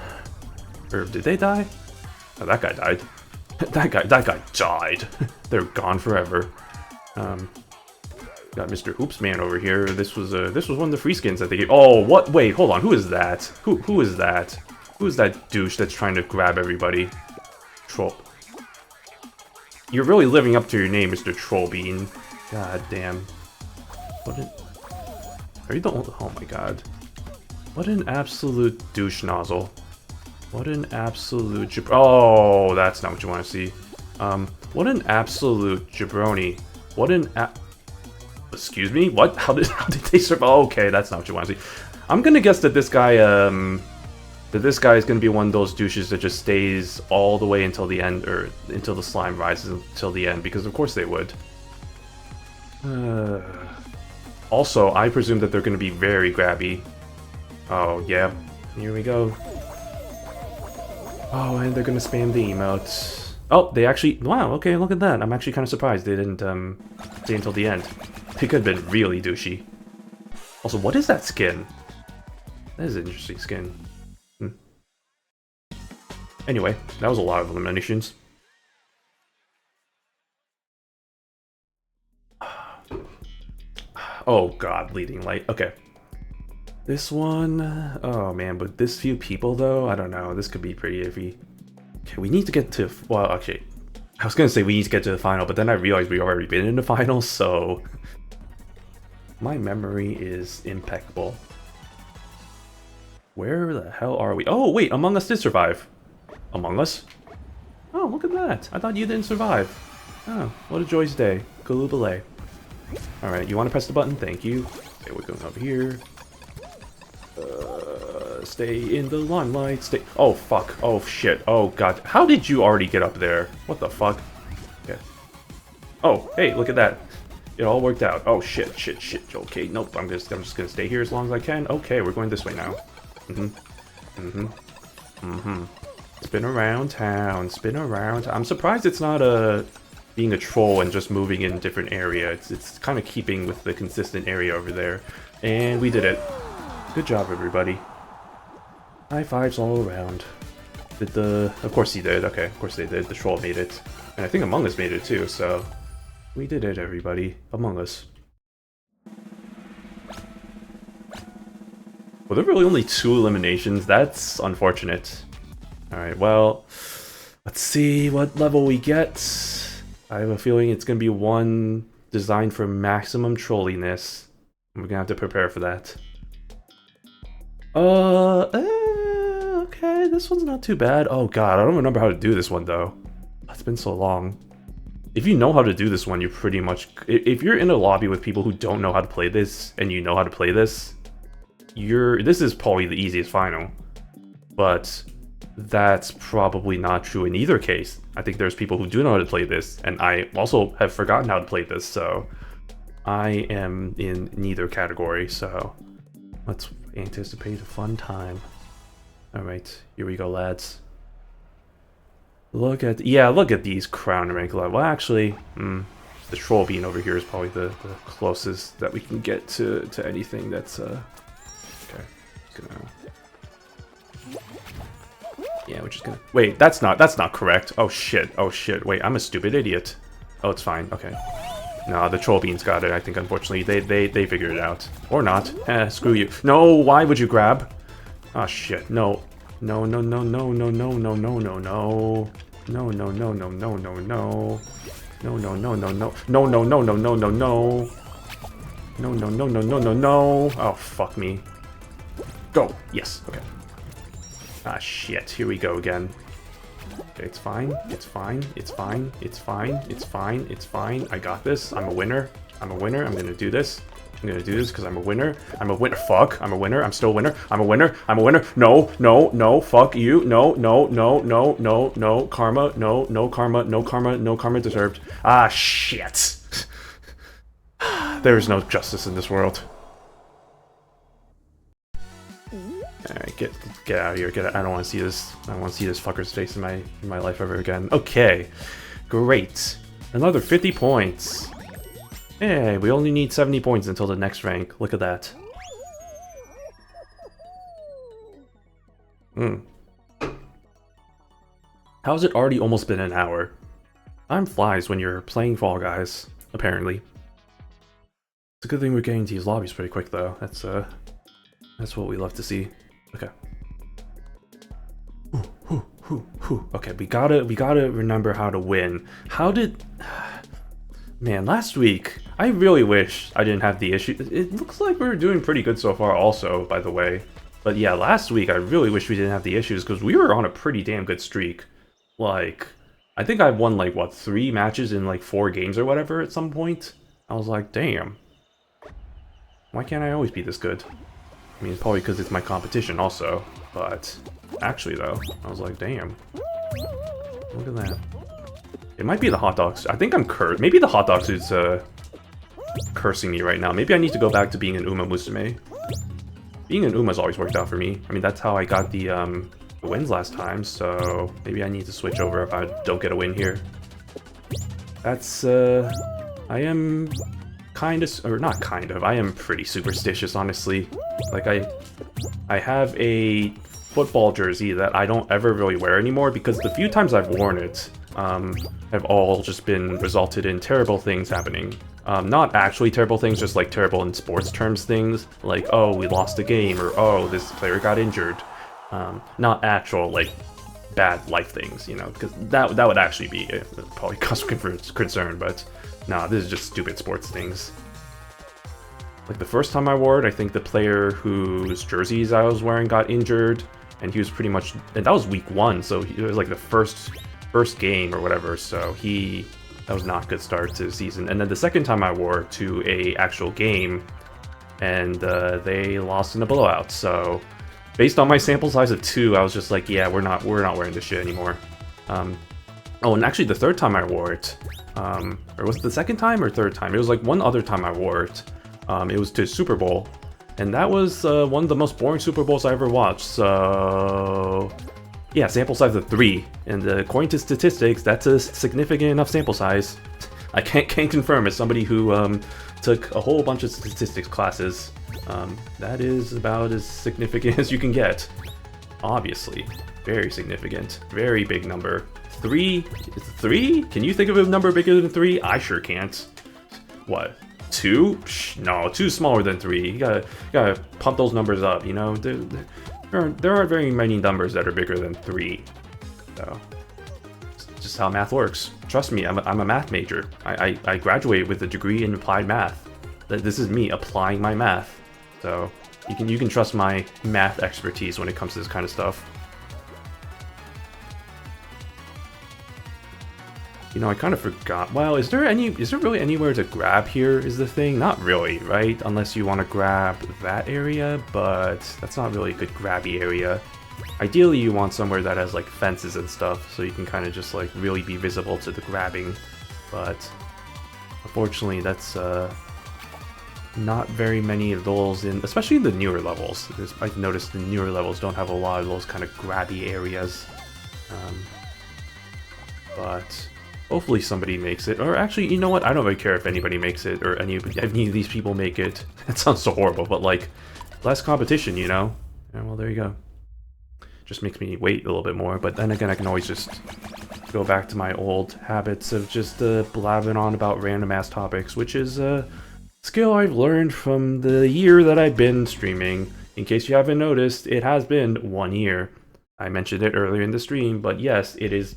Or did they die? Oh, that guy died. that guy died. They're gone forever. Got Mr. Oops Man over here. This was one of the free skins that they gave. Oh, what? Wait, hold on. Who is that? Who is that? Who is that douche that's trying to grab everybody? Troll. You're really living up to your name, Mr. Trollbean. God damn. What an... Are you the only... Oh my god. What an absolute douche nozzle. What an absolute oh, that's not what you want to see. What an absolute jabroni. What an excuse me? What? How did they survive? Oh, okay, that's not what you want to see. I'm gonna guess that this guy is gonna be one of those douches that just stays all the way until the end, or until the slime rises until the end, because of course they would. Also, I presume that they're gonna be very grabby. Oh, yeah. Here we go. Oh, and they're gonna spam the emotes. Oh, they actually... Wow, okay, look at that. I'm actually kind of surprised they didn't stay until the end. They could have been really douchey. Also, what is that skin? That is an interesting skin. Anyway, that was a lot of eliminations. Oh god, leading light. Okay. This one... Oh man, but this few people though? I don't know. This could be pretty iffy. Okay, we need to get to... Well, actually, I was gonna say we need to get to the final, but then I realized we've already been in the final, so... My memory is impeccable. Where the hell are we? Oh, wait, Among Us did survive. Among Us? Oh, look at that. I thought you didn't survive. Oh, what a joyous day. Galubale. Alright, you want to press the button? Thank you. Okay, we're going over here. Stay in the limelight. Stay. Oh, fuck. Oh, shit. Oh, God. How did you already get up there? What the fuck? Okay. Oh, hey, look at that. It all worked out. Oh, shit, shit, shit. Okay, nope. I'm just gonna stay here as long as I can. Okay, we're going this way now. Spin around town. Spin around. I'm surprised it's not being a troll and just moving in a different area. It's kind of keeping with the consistent area over there. And we did it. Good job, everybody. High fives all around. Did the... Of course he did. Okay, of course they did. The troll made it. And I think Among Us made it too, so... We did it, everybody. Among Us. Well, there were really only 2 eliminations. That's unfortunate. Alright, well... Let's see what level we get. I have a feeling it's going to be one designed for maximum trolliness. We're going to have to prepare for that. Okay, this one's not too bad. Oh god, I don't remember how to do this one though. It's been so long. If you know how to do this one, you're pretty much... If you're in a lobby with people who don't know how to play this, and you know how to play this, this is probably the easiest final. But that's probably not true in either case. I think there's people who do know how to play this, and I also have forgotten how to play this, so... I am in neither category, so... Let's anticipate a fun time. Alright, here we go, lads. Look at... Yeah, look at these crown rank level. Well, actually, the troll bean over here is probably the closest that we can get to anything that's... Okay, gonna... Yeah, we're just gonna... Wait, that's not correct. Oh shit, wait, I'm a stupid idiot. Oh, it's fine, okay. No, the troll beans got it, I think, unfortunately. They figured it out. Or not. Screw you. No, why would you grab? Oh shit, no. No, no, no, no, no, no, no, no, no, no. No, no, no, no, no, no, no. No, no, no, no, no. No, no, no, no, no, no, no. No, no, no, no, no, no, no. Oh, fuck me. Go. Yes. Okay. Ah, shit. Here we go again. Okay, it's fine. It's fine. It's fine. It's fine. It's fine. It's fine. I got this. I'm a winner. I'm a winner. I'm gonna do this. I'm gonna do this because I'm a winner. I'm a winner. Fuck. I'm a winner. I'm still a winner. I'm a winner. I'm a winner. No, no, no. Fuck you. No, no, no, no, no, no. Karma. No, no karma. No karma. No karma deserved. Ah, shit. There is no justice in this world. Alright, get out of here. Get out. I don't want to see this. I don't want to see this fucker's face in my life ever again. Okay. Great. Another 50 points. Hey, we only need 70 points until the next rank. Look at that. How's it already almost been an hour? Time flies when you're playing Fall Guys, apparently. It's a good thing we're getting to these lobbies pretty quick, though. That's what we love to see. Okay. Okay, we gotta remember how to win. How did... Man, last week, I really wish I didn't have the issue. It looks like we're doing pretty good so far also, by the way. But yeah, last week I really wish we didn't have the issues, because we were on a pretty damn good streak. Like, I think I won like, what, 3 matches in like 4 games or whatever at some point? I was like, damn. Why can't I always be this good? I mean, it's probably because it's my competition also, but actually though, I was like, damn. Look at that. It might be the hot dogs. I think I'm cursed. Maybe the hot dogs is cursing me right now. Maybe I need to go back to being an Uma Musume. Being an Uma's always worked out for me. I mean, that's how I got the wins last time, so maybe I need to switch over if I don't get a win here. That's, I am kind of, or not kind of, I am pretty superstitious, honestly. Like, I have a football jersey that I don't ever really wear anymore because the few times I've worn it, have all just been resulted in terrible things happening. Not actually terrible things, just like terrible in sports terms things, like, oh, we lost a game, or oh, this player got injured. Not actual, like, bad life things, you know, because that would actually be probably cause concern, but nah, this is just stupid sports things. Like, the first time I wore it, I think the player whose jerseys I was wearing got injured, and he was pretty much, and that was week 1, so it was like the first game or whatever, so that was not a good start to the season. And then the second time I wore it to a actual game, and they lost in a blowout, so based on my sample size of 2, I was just like, yeah, we're not wearing this shit anymore. Oh, and actually the third time I wore it, or was it the second time or third time? It was like one other time I wore it. It was to Super Bowl, and that was one of the most boring Super Bowls I ever watched, so yeah, sample size of 3, and according to statistics, that's a significant enough sample size. I can't confirm as somebody who took a whole bunch of statistics classes. That is about as significant as you can get. Obviously, very significant, very big number. 3? 3? Can you think of a number bigger than 3? I sure can't. What? 2? Psh, no, 2's smaller than 3. You gotta pump those numbers up, you know? There aren't very many numbers that are bigger than 3. So, it's just how math works. Trust me, I'm a math major. I graduated with a degree in applied math. This is me applying my math. So, you can trust my math expertise when it comes to this kind of stuff. You know, I kind of forgot. Well, is there really anywhere to grab here is the thing? Not really, right? Unless you want to grab that area, but that's not really a good grabby area. Ideally, you want somewhere that has, like, fences and stuff, so you can kind of just, like, really be visible to the grabbing. But, unfortunately, that's, not very many of those especially in the newer levels. I've noticed the newer levels don't have a lot of those kind of grabby areas. But hopefully somebody makes it. Or actually, you know what? I don't really care if anybody makes it, or any of these people make it. That sounds so horrible, but like, less competition, you know? Yeah, well, there you go. Just makes me wait a little bit more, but then again, I can always just go back to my old habits of just blabbing on about random-ass topics, which is a skill I've learned from the year that I've been streaming. In case you haven't noticed, it has been 1 year. I mentioned it earlier in the stream, but yes, it is,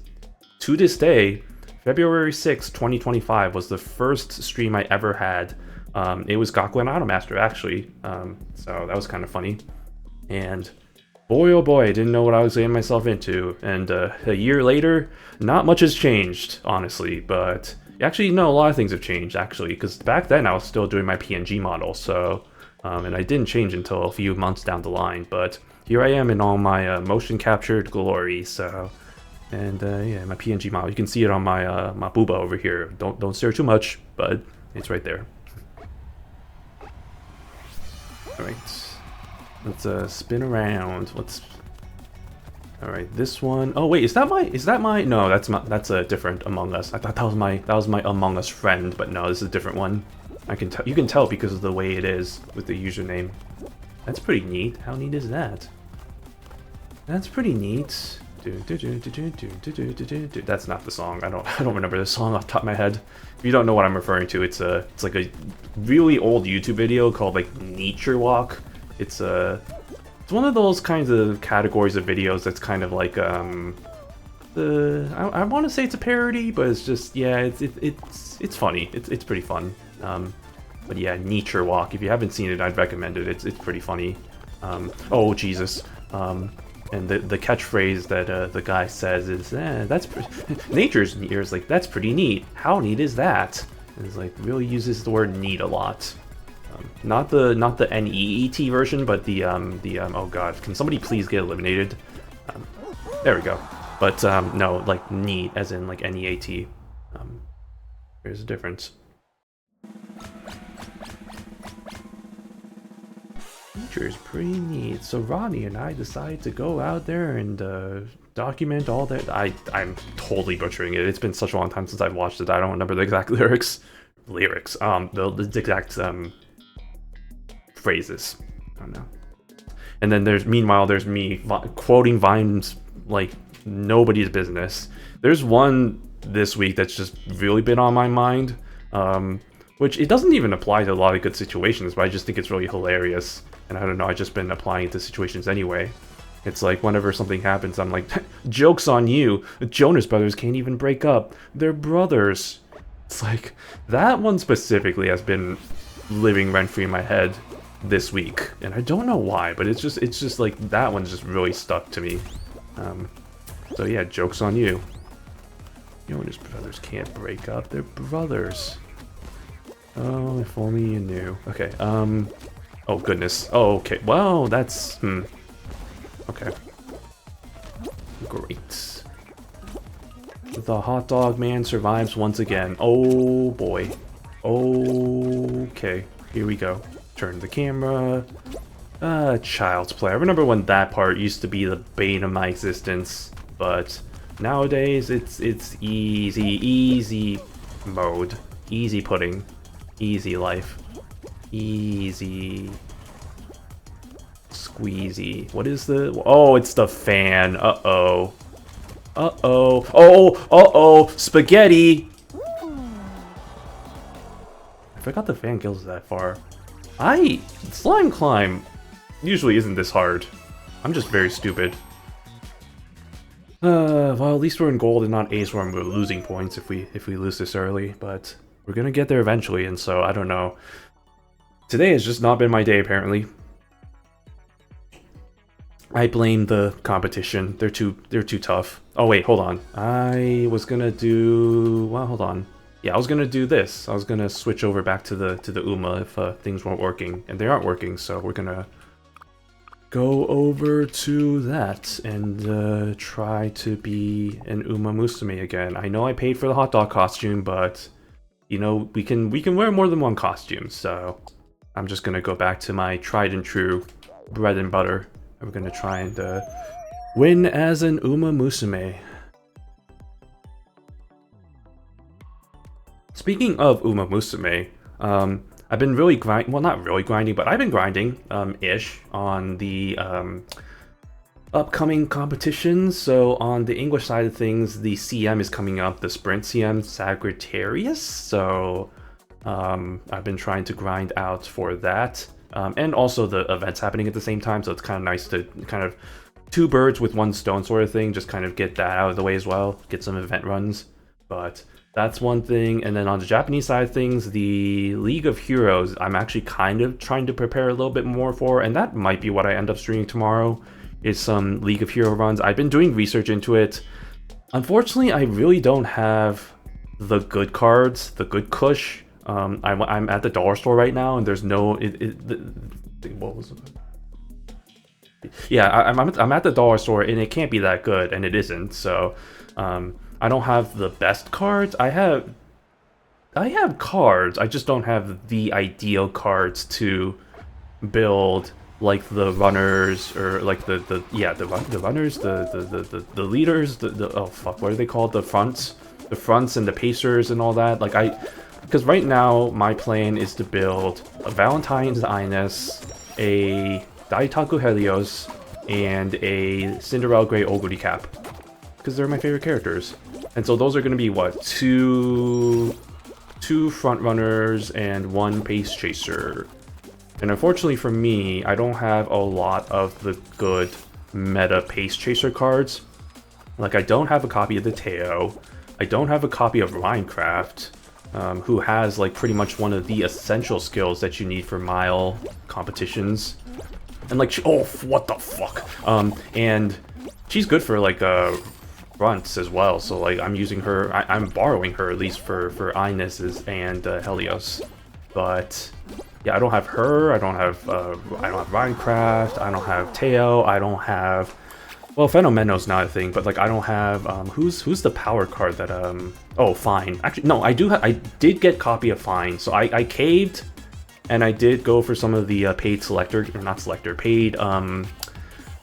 to this day, February 6, 2025 was the first stream I ever had. It was Gakuen Automaster, actually, so that was kind of funny. And boy, oh boy, I didn't know what I was getting myself into. And a year later, not much has changed, honestly. But actually, no, a lot of things have changed, actually. Because back then, I was still doing my PNG model, so... and I didn't change until a few months down the line. But here I am in all my motion-captured glory, so... And yeah, my PNG model. You can see it on my my booba over here. Don't stare too much, but it's right there. All right, let's spin around. Let's. All right, this one. Oh wait, is that my? No, that's a different Among Us. I thought that was my Among Us friend, but no, this is a different one. You can tell because of the way it is with the username. That's pretty neat. How neat is that? That's pretty neat. That's not the song. I don't remember the song off the top of my head. If you don't know what I'm referring to, it's like a really old YouTube video called like Nature Walk. It's one of those kinds of categories of videos that's kind of like I want to say it's a parody, but it's just yeah, it's funny. It's pretty fun. But yeah, Nature Walk. If you haven't seen it, I'd recommend it. It's pretty funny. Oh Jesus. And the catchphrase that the guy says is, "That's nature's neat." It's like, "That's pretty neat. How neat is that?" And it's like really uses the word "neat" a lot. Not the NEET version, but the oh god, can somebody please get eliminated? There we go. But no, like neat as in like NEAT. There's a difference. Is pretty neat. So Ronnie and I decided to go out there and document all that. I'm totally butchering it. It's been such a long time since I've watched it. I don't remember the exact lyrics. The exact phrases. I don't know. And then meanwhile there's me quoting Vines like nobody's business. There's one this week that's just really been on my mind. Which it doesn't even apply to a lot of good situations, but I just think it's really hilarious. And I don't know, I've just been applying it to situations anyway. It's like whenever something happens, I'm like, joke's on you. The Jonas Brothers can't even break up. They're brothers. It's like, that one specifically has been living rent-free in my head this week. And I don't know why, but it's just like, that one's just really stuck to me. So yeah, joke's on you. Jonas Brothers can't break up. They're brothers. Oh, if only you knew. Okay, oh goodness. Oh, okay. Well, that's... Okay. Great. The hot dog man survives once again. Oh, boy. Okay. Here we go. Turn the camera. Child's play. I remember when that part used to be the bane of my existence. But nowadays, it's easy mode. Easy pudding. Easy life. Easy. Squeezy. What is the... Oh, it's the fan. Uh-oh. Uh-oh. Oh, uh-oh. Spaghetti. I forgot the fan kills that far. Slime climb usually isn't this hard. I'm just very stupid. Well, at least we're in gold and not ace where we're losing points if we lose this early, but we're gonna get there eventually, and so I don't know. Today has just not been my day, apparently. I blame the competition. They're too tough. Oh wait, hold on. I was gonna do... Well, hold on. Yeah, I was gonna do this. I was gonna switch over back to the Uma if things weren't working, and they aren't working. So we're gonna go over to that and try to be an Uma Musume again. I know I paid for the hot dog costume, but you know we can wear more than one costume. So I'm just gonna go back to my tried and true bread and butter. And we're gonna try and win as an Uma Musume. Speaking of Uma Musume, I've been really well, not really grinding, but I've been grinding, ish, on the upcoming competitions. So on the English side of things, the CM is coming up, the Sprint CM Sagittarius. So I've been trying to grind out for that. And also the events happening at the same time, so it's kind of nice to kind of two birds with one stone sort of thing, just kind of get that out of the way as well, get some event runs. But That's one thing. And then on the Japanese side of things, the League of Heroes, I'm actually kind of trying to prepare a little bit more for, and that might be what I end up streaming tomorrow, is some League of Hero runs. I've been doing research into it. Unfortunately, I really don't have the good cards, the good kush. I'm at the dollar store right now, and there's no... what was it? Yeah, I'm at the dollar store, and it can't be that good, and it isn't, so... I don't have the best cards. I have cards. I just don't have the ideal cards to build like the runners or like the runners, the leaders, the oh fuck, what are they called? The fronts and the pacers and all that. Like because right now my plan is to build a Valentine's Ines, a Daitaku Helios, and a Cinderella Grey Oguri Cap. Because they're my favorite characters. And so those are going to be, what, two front runners and one pace chaser. And unfortunately for me, I don't have a lot of the good meta pace chaser cards. Like, I don't have a copy of the Teo. I don't have a copy of Minecraft, who has, like, pretty much one of the essential skills that you need for mile competitions. And, like, oh, what the fuck? And she's good for, like, fronts as well, so like I'm using her, I'm borrowing her at least for Ines's and Helios. But yeah, I don't have her, I don't have Minecraft, I don't have Teo, I don't have, well, Phenomenos not a thing, but like I don't have who's the power card that oh, Fine. Actually no, I did get copy of Fine, so I caved and I did go for some of the paid paid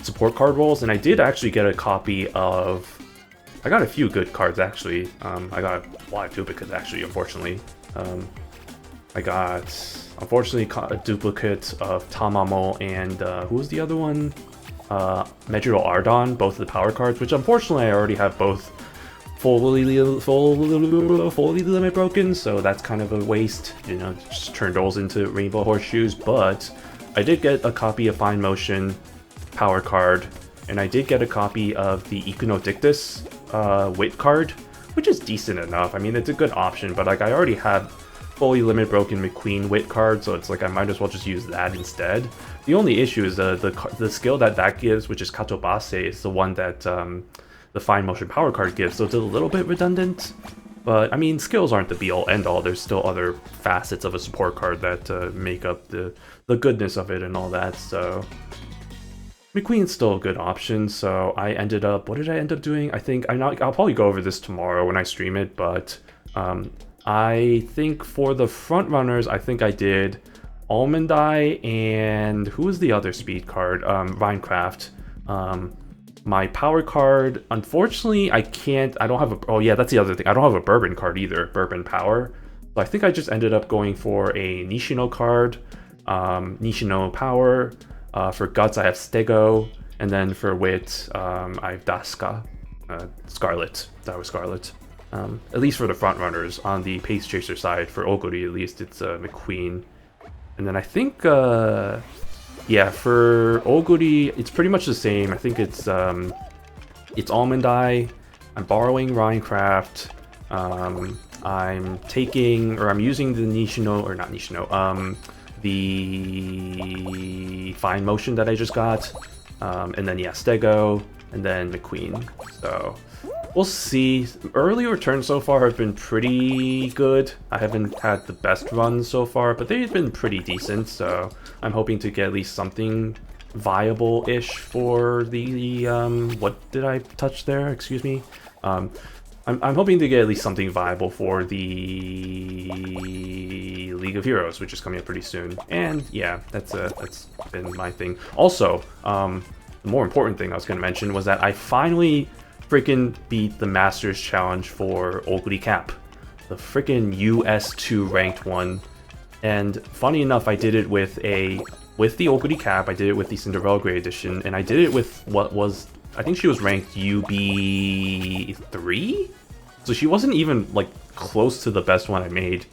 support card rolls, and I did actually get a copy of, I got a few good cards actually. I got a lot of duplicates actually, unfortunately. I got, unfortunately, a duplicate of Tamamo and who was the other one? Meguro Ardon, both of the power cards, which unfortunately I already have both fully limit broken, so that's kind of a waste. You know, just turn those into Rainbow Horseshoes. But I did get a copy of Fine Motion power card, and I did get a copy of the Ikuno Dictus wit card, which is decent enough. I mean, it's a good option, but like I already have fully limit broken McQueen wit card, so it's like I might as well just use that instead. The only issue is the skill that gives, which is Katobase, is the one that the Fine Motion power card gives, so it's a little bit redundant. But I mean, skills aren't the be-all end-all. There's still other facets of a support card that make up the goodness of it and all that. So McQueen's still a good option, so I ended up... What did I end up doing? I think... I'll probably go over this tomorrow when I stream it, but I think for the front runners, I think I did Almond Eye and... Who was the other speed card? Minecraft. My power card, unfortunately, I don't have a... Oh yeah, that's the other thing. I don't have a Bourbon card either, Bourbon Power. So I think I just ended up going for a Nishino card, Nishino Power. For Guts, I have Stego, and then for Wit, I have Daska, Scarlet. That was Scarlet. At least for the front runners. On the Pace Chaser side, for Oguri at least, it's McQueen. And then I think, yeah, for Oguri, it's pretty much the same. I think it's Almond Eye. I'm borrowing Minecraft. I'm using the Nishino, or not Nishino, the Fine Motion that I just got, and then yeah, Stego, and then McQueen. So we'll see. Early returns so far have been pretty good. I haven't had the best runs so far, but they've been pretty decent, so I'm hoping to get at least something viable-ish for the what did I touch there? Excuse me. I'm hoping to get at least something viable for the League of Heroes, which is coming up pretty soon. And yeah, that's been my thing. Also, the more important thing I was going to mention was that I finally freaking beat the Masters Challenge for Oguri Cap, the freaking US2 ranked one. And funny enough, I did it with the Oguri Cap. I did it with the Cinderella Grey Edition, and I did it with what was, I think she was ranked UB3? So she wasn't even, like, close to the best one I made.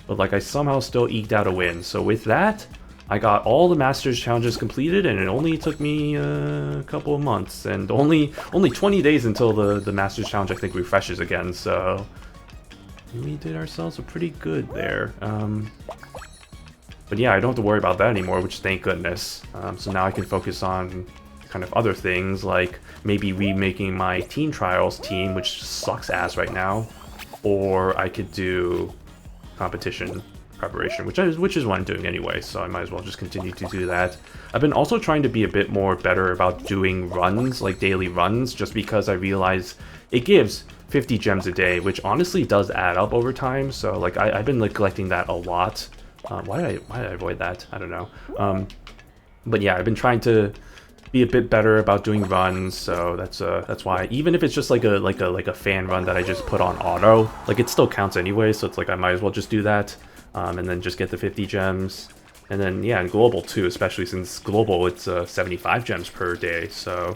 But, like, I somehow still eked out a win. So with that, I got all the Masters challenges completed, and it only took me a couple of months. And only 20 days until the Masters challenge, I think, refreshes again. So we did ourselves a pretty good there. But yeah, I don't have to worry about that anymore, which thank goodness. So now I can focus on kind of other things, like maybe remaking my teen trials team, which sucks ass right now, or I could do competition preparation, which is what I'm doing anyway, so I might as well just continue to do that. I've been also trying to be a bit more better about doing runs, like daily runs, just because I realize it gives 50 gems a day, which honestly does add up over time, so like I've been like collecting that a lot. Why did I avoid that? I don't know. But yeah, I've been trying to be a bit better about doing runs, so that's why, even if it's just like a fan run that I just put on auto, like it still counts anyway, so it's like I might as well just do that, and then just get the 50 gems. And then yeah, in global too, especially since global it's 75 gems per day, so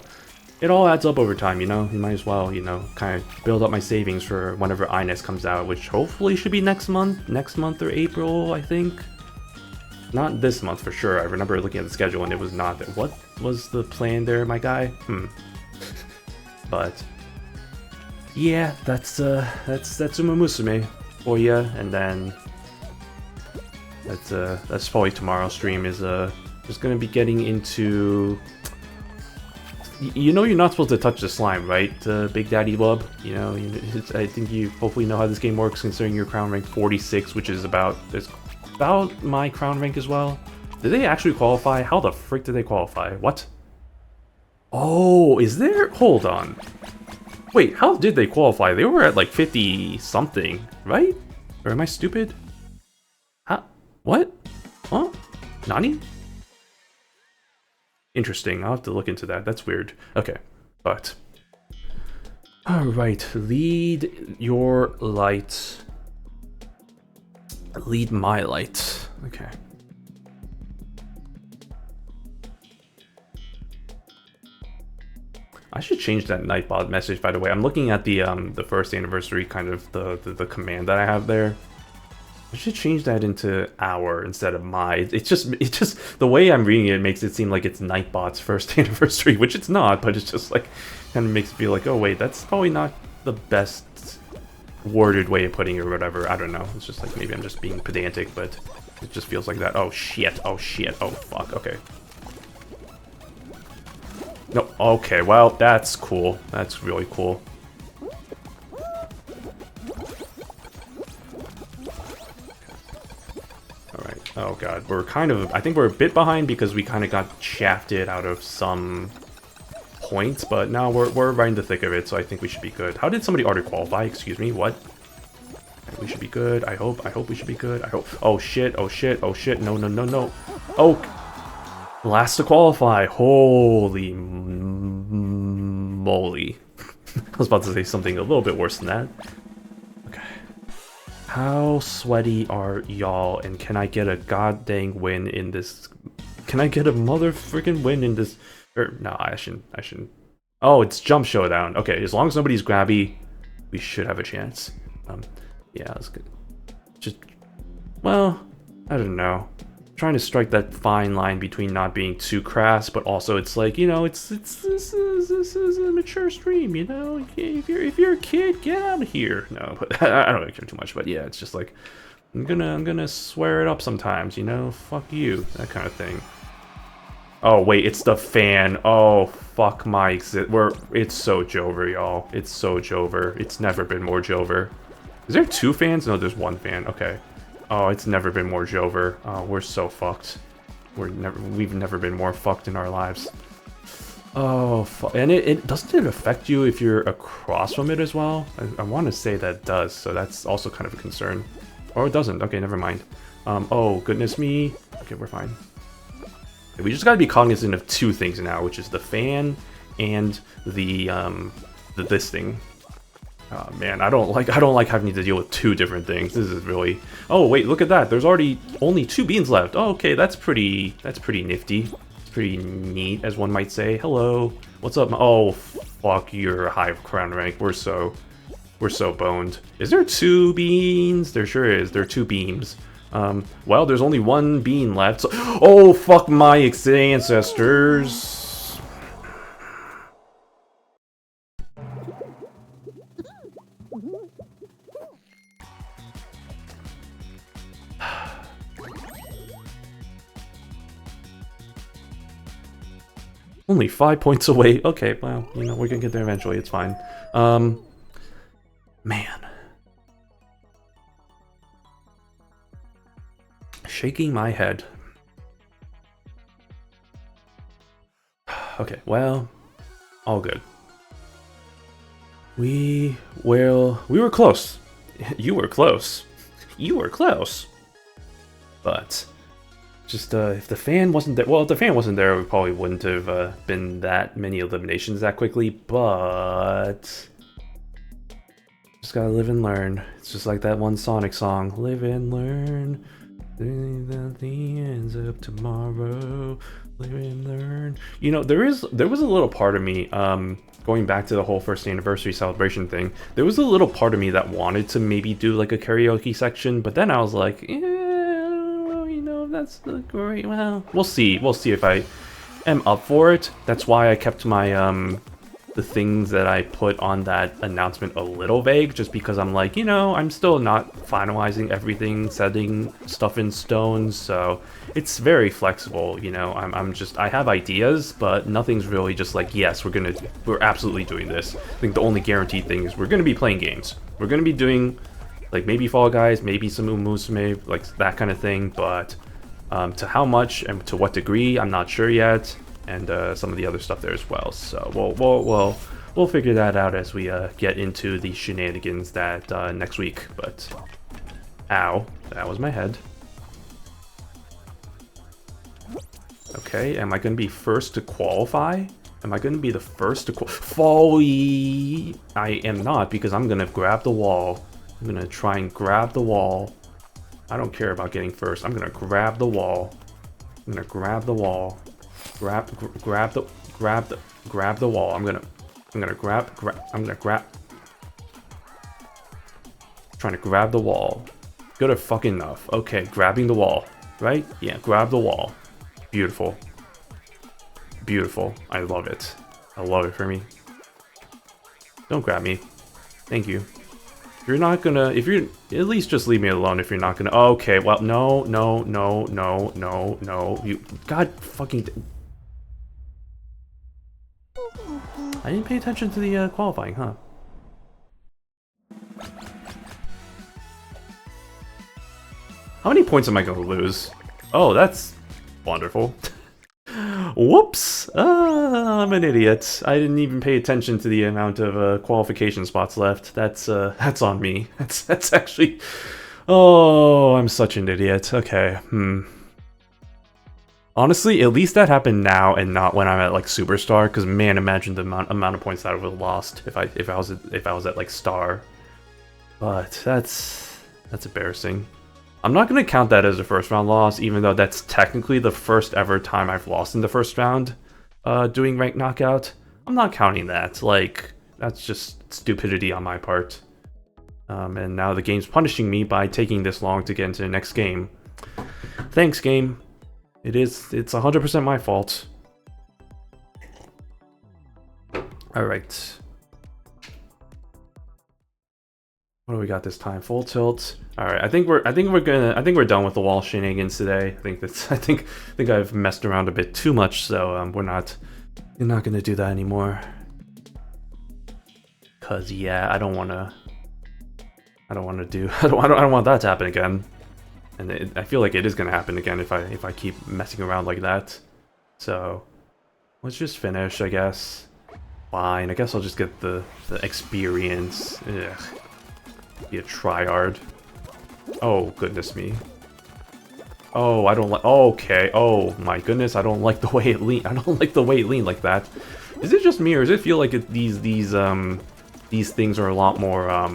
it all adds up over time, you know. You might as well, you know, kind of build up my savings for whenever INES comes out, which hopefully should be next month or April, I think. Not this month for sure. I remember looking at the schedule and it was not that. What was the plan there, my guy? But yeah, that's Uma Musume for ya, and then that's probably tomorrow's stream is just gonna be getting into. You know, you're not supposed to touch the slime, right, Big Daddy Wub? You know, I think you hopefully know how this game works, considering your crown rank 46, which is about my crown rank as well. Did they actually qualify? How the frick did they qualify? What? Oh, is there? Hold on. Wait, how did they qualify? They were at like 50 something, right? Or am I stupid? Huh? What? Huh? Nani? Interesting. I'll have to look into that. That's weird. Okay, but alright, lead your light. Lead my light. Okay. I should change that Nightbot message, by the way. I'm looking at the first anniversary kind of the command that I have there. I should change that into our instead of my. It's just the way I'm reading it makes it seem like it's Nightbot's first anniversary, which it's not, but it's just like kind of makes it feel like, oh wait, that's probably not the best worded way of putting it or whatever. I don't know. It's just like maybe I'm just being pedantic, but it just feels like that. Oh shit, oh shit, oh fuck, okay. No, okay, well, that's cool. That's really cool. Alright, oh god, we're kind of, I think we're a bit behind because we kind of got shafted out of some points, but now we're right in the thick of it, so I think we should be good. How did somebody auto qualify? Excuse me, what? Okay, we should be good. I hope we should be good. I hope. Oh shit, oh shit, oh shit, no, no, no, no. Oh, last to qualify. Holy moly. I was about to say something a little bit worse than that. Okay. How sweaty are y'all, and can I get a goddamn win in this? Can I get a mother freaking win in this? Or, no, I shouldn't. Oh, it's Jump Showdown. Okay, as long as nobody's grabby, we should have a chance. Yeah, that's good. Just, well, I don't know. Trying to strike that fine line between not being too crass, but also it's like, you know, this is a mature stream, you know. If you're a kid, get out of here. No, but I don't really care too much. But yeah, it's just like I'm gonna swear it up sometimes, you know. Fuck you, that kind of thing. Oh wait, it's the fan. Oh fuck my it's so Jover, y'all. It's so Jover. It's never been more Jover. Is there two fans? No, there's one fan. Okay. Oh, it's never been more Jover. Oh, we're so fucked. We've never been more fucked in our lives. Oh, and it doesn't it affect you if you're across from it as well? I want to say that it does, so that's also kind of a concern. Or it doesn't. Okay, never mind. Oh goodness me. Okay, we're fine. We just gotta be cognizant of two things now, which is the fan and this thing. Oh man, I don't like having to deal with two different things. This is really. Oh wait, look at that. There's already only 2 beans left. Oh, okay, that's pretty nifty. It's pretty neat, as one might say. Hello, what's up? Oh fuck, you're high crown rank. We're so boned. Is there 2 beans? There sure is. There are 2 beams. Well, there's only 1 bean left. So, oh fuck my ancestors. Only 5 points away. Okay, well, you know, we're gonna get there eventually. It's fine. Man. Shaking my head. Okay, well, all good. We were close. You were close. You were close. But just if the fan wasn't there, well, if the fan wasn't there, we probably wouldn't have been that many eliminations that quickly. But just gotta live and learn. It's just like that one Sonic song, "Live and learn." The ends of tomorrow. Live and learn. You know, there was a little part of me, going back to the whole first anniversary celebration thing. There was a little part of me that wanted to maybe do like a karaoke section, but then I was like, you know, that's great. Well, we'll see. We'll see if I am up for it. That's why I kept my the things that I put on that announcement a little vague, just because I'm like, you know, I'm still not finalizing everything, setting stuff in stone, so it's very flexible, you know. I have ideas, but nothing's really just like, yes, we're absolutely doing this. I think the only guaranteed thing is we're gonna be playing games. We're gonna be doing, like, maybe Fall Guys, maybe some Musume, like that kind of thing, but to how much and to what degree, I'm not sure yet. And some of the other stuff there as well. So we'll figure that out as we get into the shenanigans that next week. But ow, that was my head. Okay, am I gonna be first to qualify? Am I gonna be the first to qualify? I am not, because I'm gonna grab the wall. I'm gonna try and grab the wall. I don't care about getting first. I'm gonna grab the wall. I'm gonna grab the wall. Grab the wall. I'm gonna grab. Trying to grab the wall. Good fucking enough. Okay, grabbing the wall. Right? Yeah, grab the wall. Beautiful. Beautiful. I love it. I love it for me. Don't grab me. Thank you. If you're not gonna, if you're, at least just leave me alone if you're not gonna. Okay, well, no. You, God fucking. I didn't pay attention to the qualifying, huh? How many points am I going to lose? Oh, that's wonderful. Whoops! I'm an idiot. I didn't even pay attention to the amount of qualification spots left. That's on me. That's actually... Oh, I'm such an idiot. Okay, Honestly, at least that happened now and not when I'm at like Superstar, because man, imagine the amount of points that I would have lost if I was at like Star. But that's embarrassing. I'm not gonna count that as a first round loss, even though that's technically the first ever time I've lost in the first round, doing ranked knockout. I'm not counting that. Like, that's just stupidity on my part. And now the game's punishing me by taking this long to get into the next game. Thanks, game. It's 100% my fault. Alright. What do we got this time? Full tilt. Alright, I think we're done with the wall shenanigans today. I think I've messed around a bit too much, so we're not gonna do that anymore. Cause yeah, I don't want that to happen again. And I feel like it is going to happen again if I keep messing around like that. So, let's just finish, I guess. Fine, I guess I'll just get the experience. Ugh. Be a tryhard. Oh, goodness me. Oh, I don't like... Okay, oh my goodness, I don't like the way it leaned. I don't like the way it leaned like that. Is it just me, or does it feel like these things are a lot more,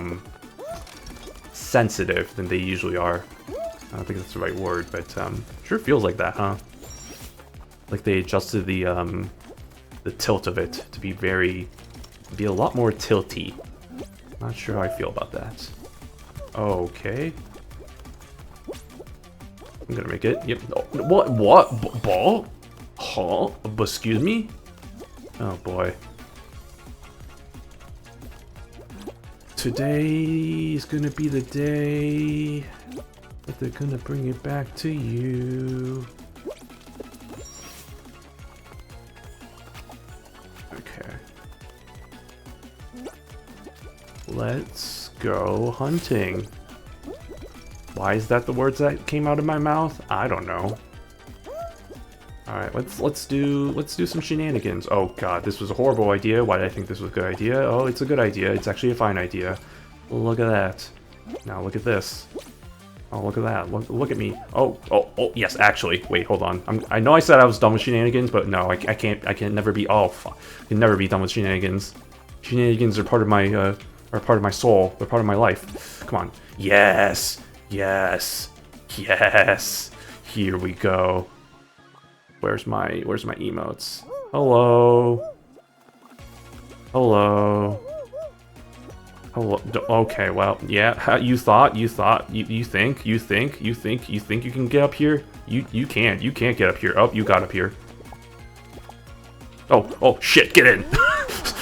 sensitive than they usually are? I don't think that's the right word, but sure feels like that, huh? Like they adjusted the tilt of it to be a lot more tilty. Not sure how I feel about that. Okay. I'm gonna make it. Yep. Oh, what? Ball? Huh? Excuse me? Oh boy. Today's gonna be the day that they're gonna bring it back to you. Okay. Let's go hunting. Why is that the words that came out of my mouth? I don't know. All right, let's do some shenanigans. Oh god, this was a horrible idea. Why did I think this was a good idea? Oh, it's a good idea. It's actually a fine idea. Look at that. Now look at this. Oh, look at that. Look at me. Oh, yes, actually. Wait, hold on. I know I said I was done with shenanigans, but no, I can never be. Oh, fuck. I can never be done with shenanigans. Shenanigans are part of my soul. They're part of my life. Come on. Yes. Yes. Yes. Here we go. Where's my emotes? Hello. Hello. Hello. Okay, well, yeah. You think you can get up here? You can't get up here. Oh, you got up here. Oh shit, get in.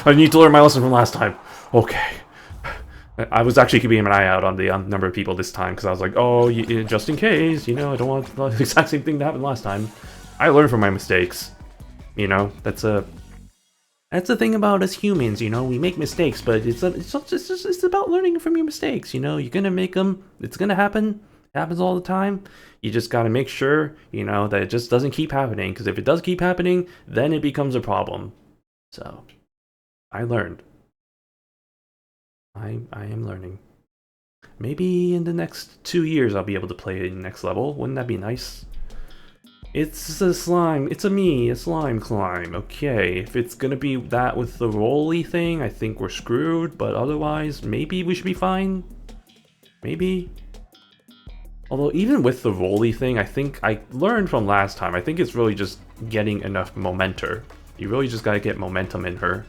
I need to learn my lesson from last time. Okay. I was actually keeping an eye out on the number of people this time because I was like, oh, just in case, you know, I don't want the exact same thing to happen last time. I learn from my mistakes. You know, that's the thing about us humans, you know, we make mistakes, but it's about learning from your mistakes, you know, you're gonna make them, it's gonna happen, it happens all the time, you just gotta make sure, you know, that it just doesn't keep happening, because if it does keep happening, then it becomes a problem. So, I learned. I am learning. Maybe in the next 2 years I'll be able to play it next level, wouldn't that be nice? It's a slime. It's a slime climb. Okay, if it's gonna be that with the rolly thing, I think we're screwed, but otherwise, maybe we should be fine. Maybe. Although, even with the rolly thing, I think I learned from last time, I think it's really just getting enough momentum. You really just gotta get momentum in her.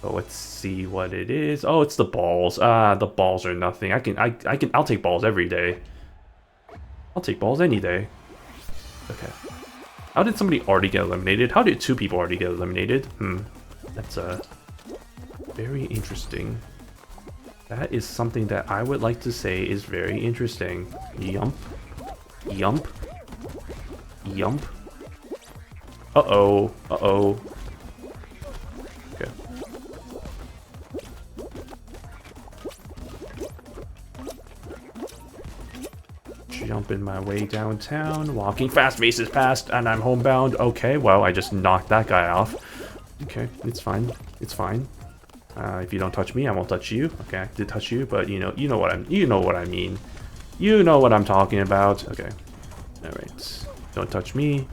So let's see what it is. Oh, it's the balls. Ah, the balls are nothing. I'll take balls every day. I'll take balls any day. Okay. How did somebody already get eliminated? How did 2 people already get eliminated? That's very interesting. That is something that I would like to say is very interesting. Yump. Yump. Yump. Uh-oh. Uh-oh. Okay. Jumping my way downtown, walking fast, Mace is past, and I'm homebound. Okay, well, I just knocked that guy off. Okay, it's fine. It's fine. If you don't touch me, I won't touch you. Okay, I did touch you, but you know what I mean. You know what I'm talking about. Okay. Alright. Don't touch me.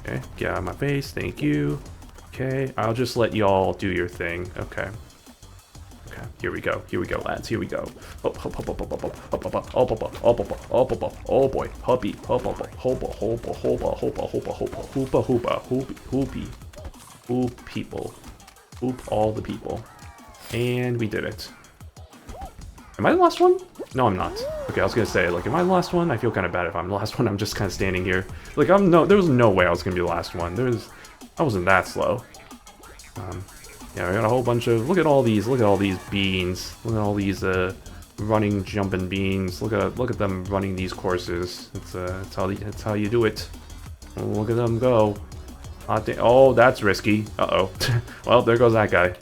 Okay, get out of my face, thank you. Okay, I'll just let y'all do your thing. Okay. Okay, here we go, lads, here we go. Oh boy, puppy, hoop people, hoop all the people, and we did it. Am I the last one? No, I'm not. Okay, I was gonna say, like, am I the last one? I feel kind of bad if I'm the last one. I'm just kind of standing here. Like, there was no way I was gonna be the last one. I wasn't that slow. Yeah, we got a whole bunch of, look at all these beans. Look at all these running, jumping beans. Look at them running these courses. It's how you do it. Look at them go. Oh, that's risky. Uh-oh. Well, there goes that guy.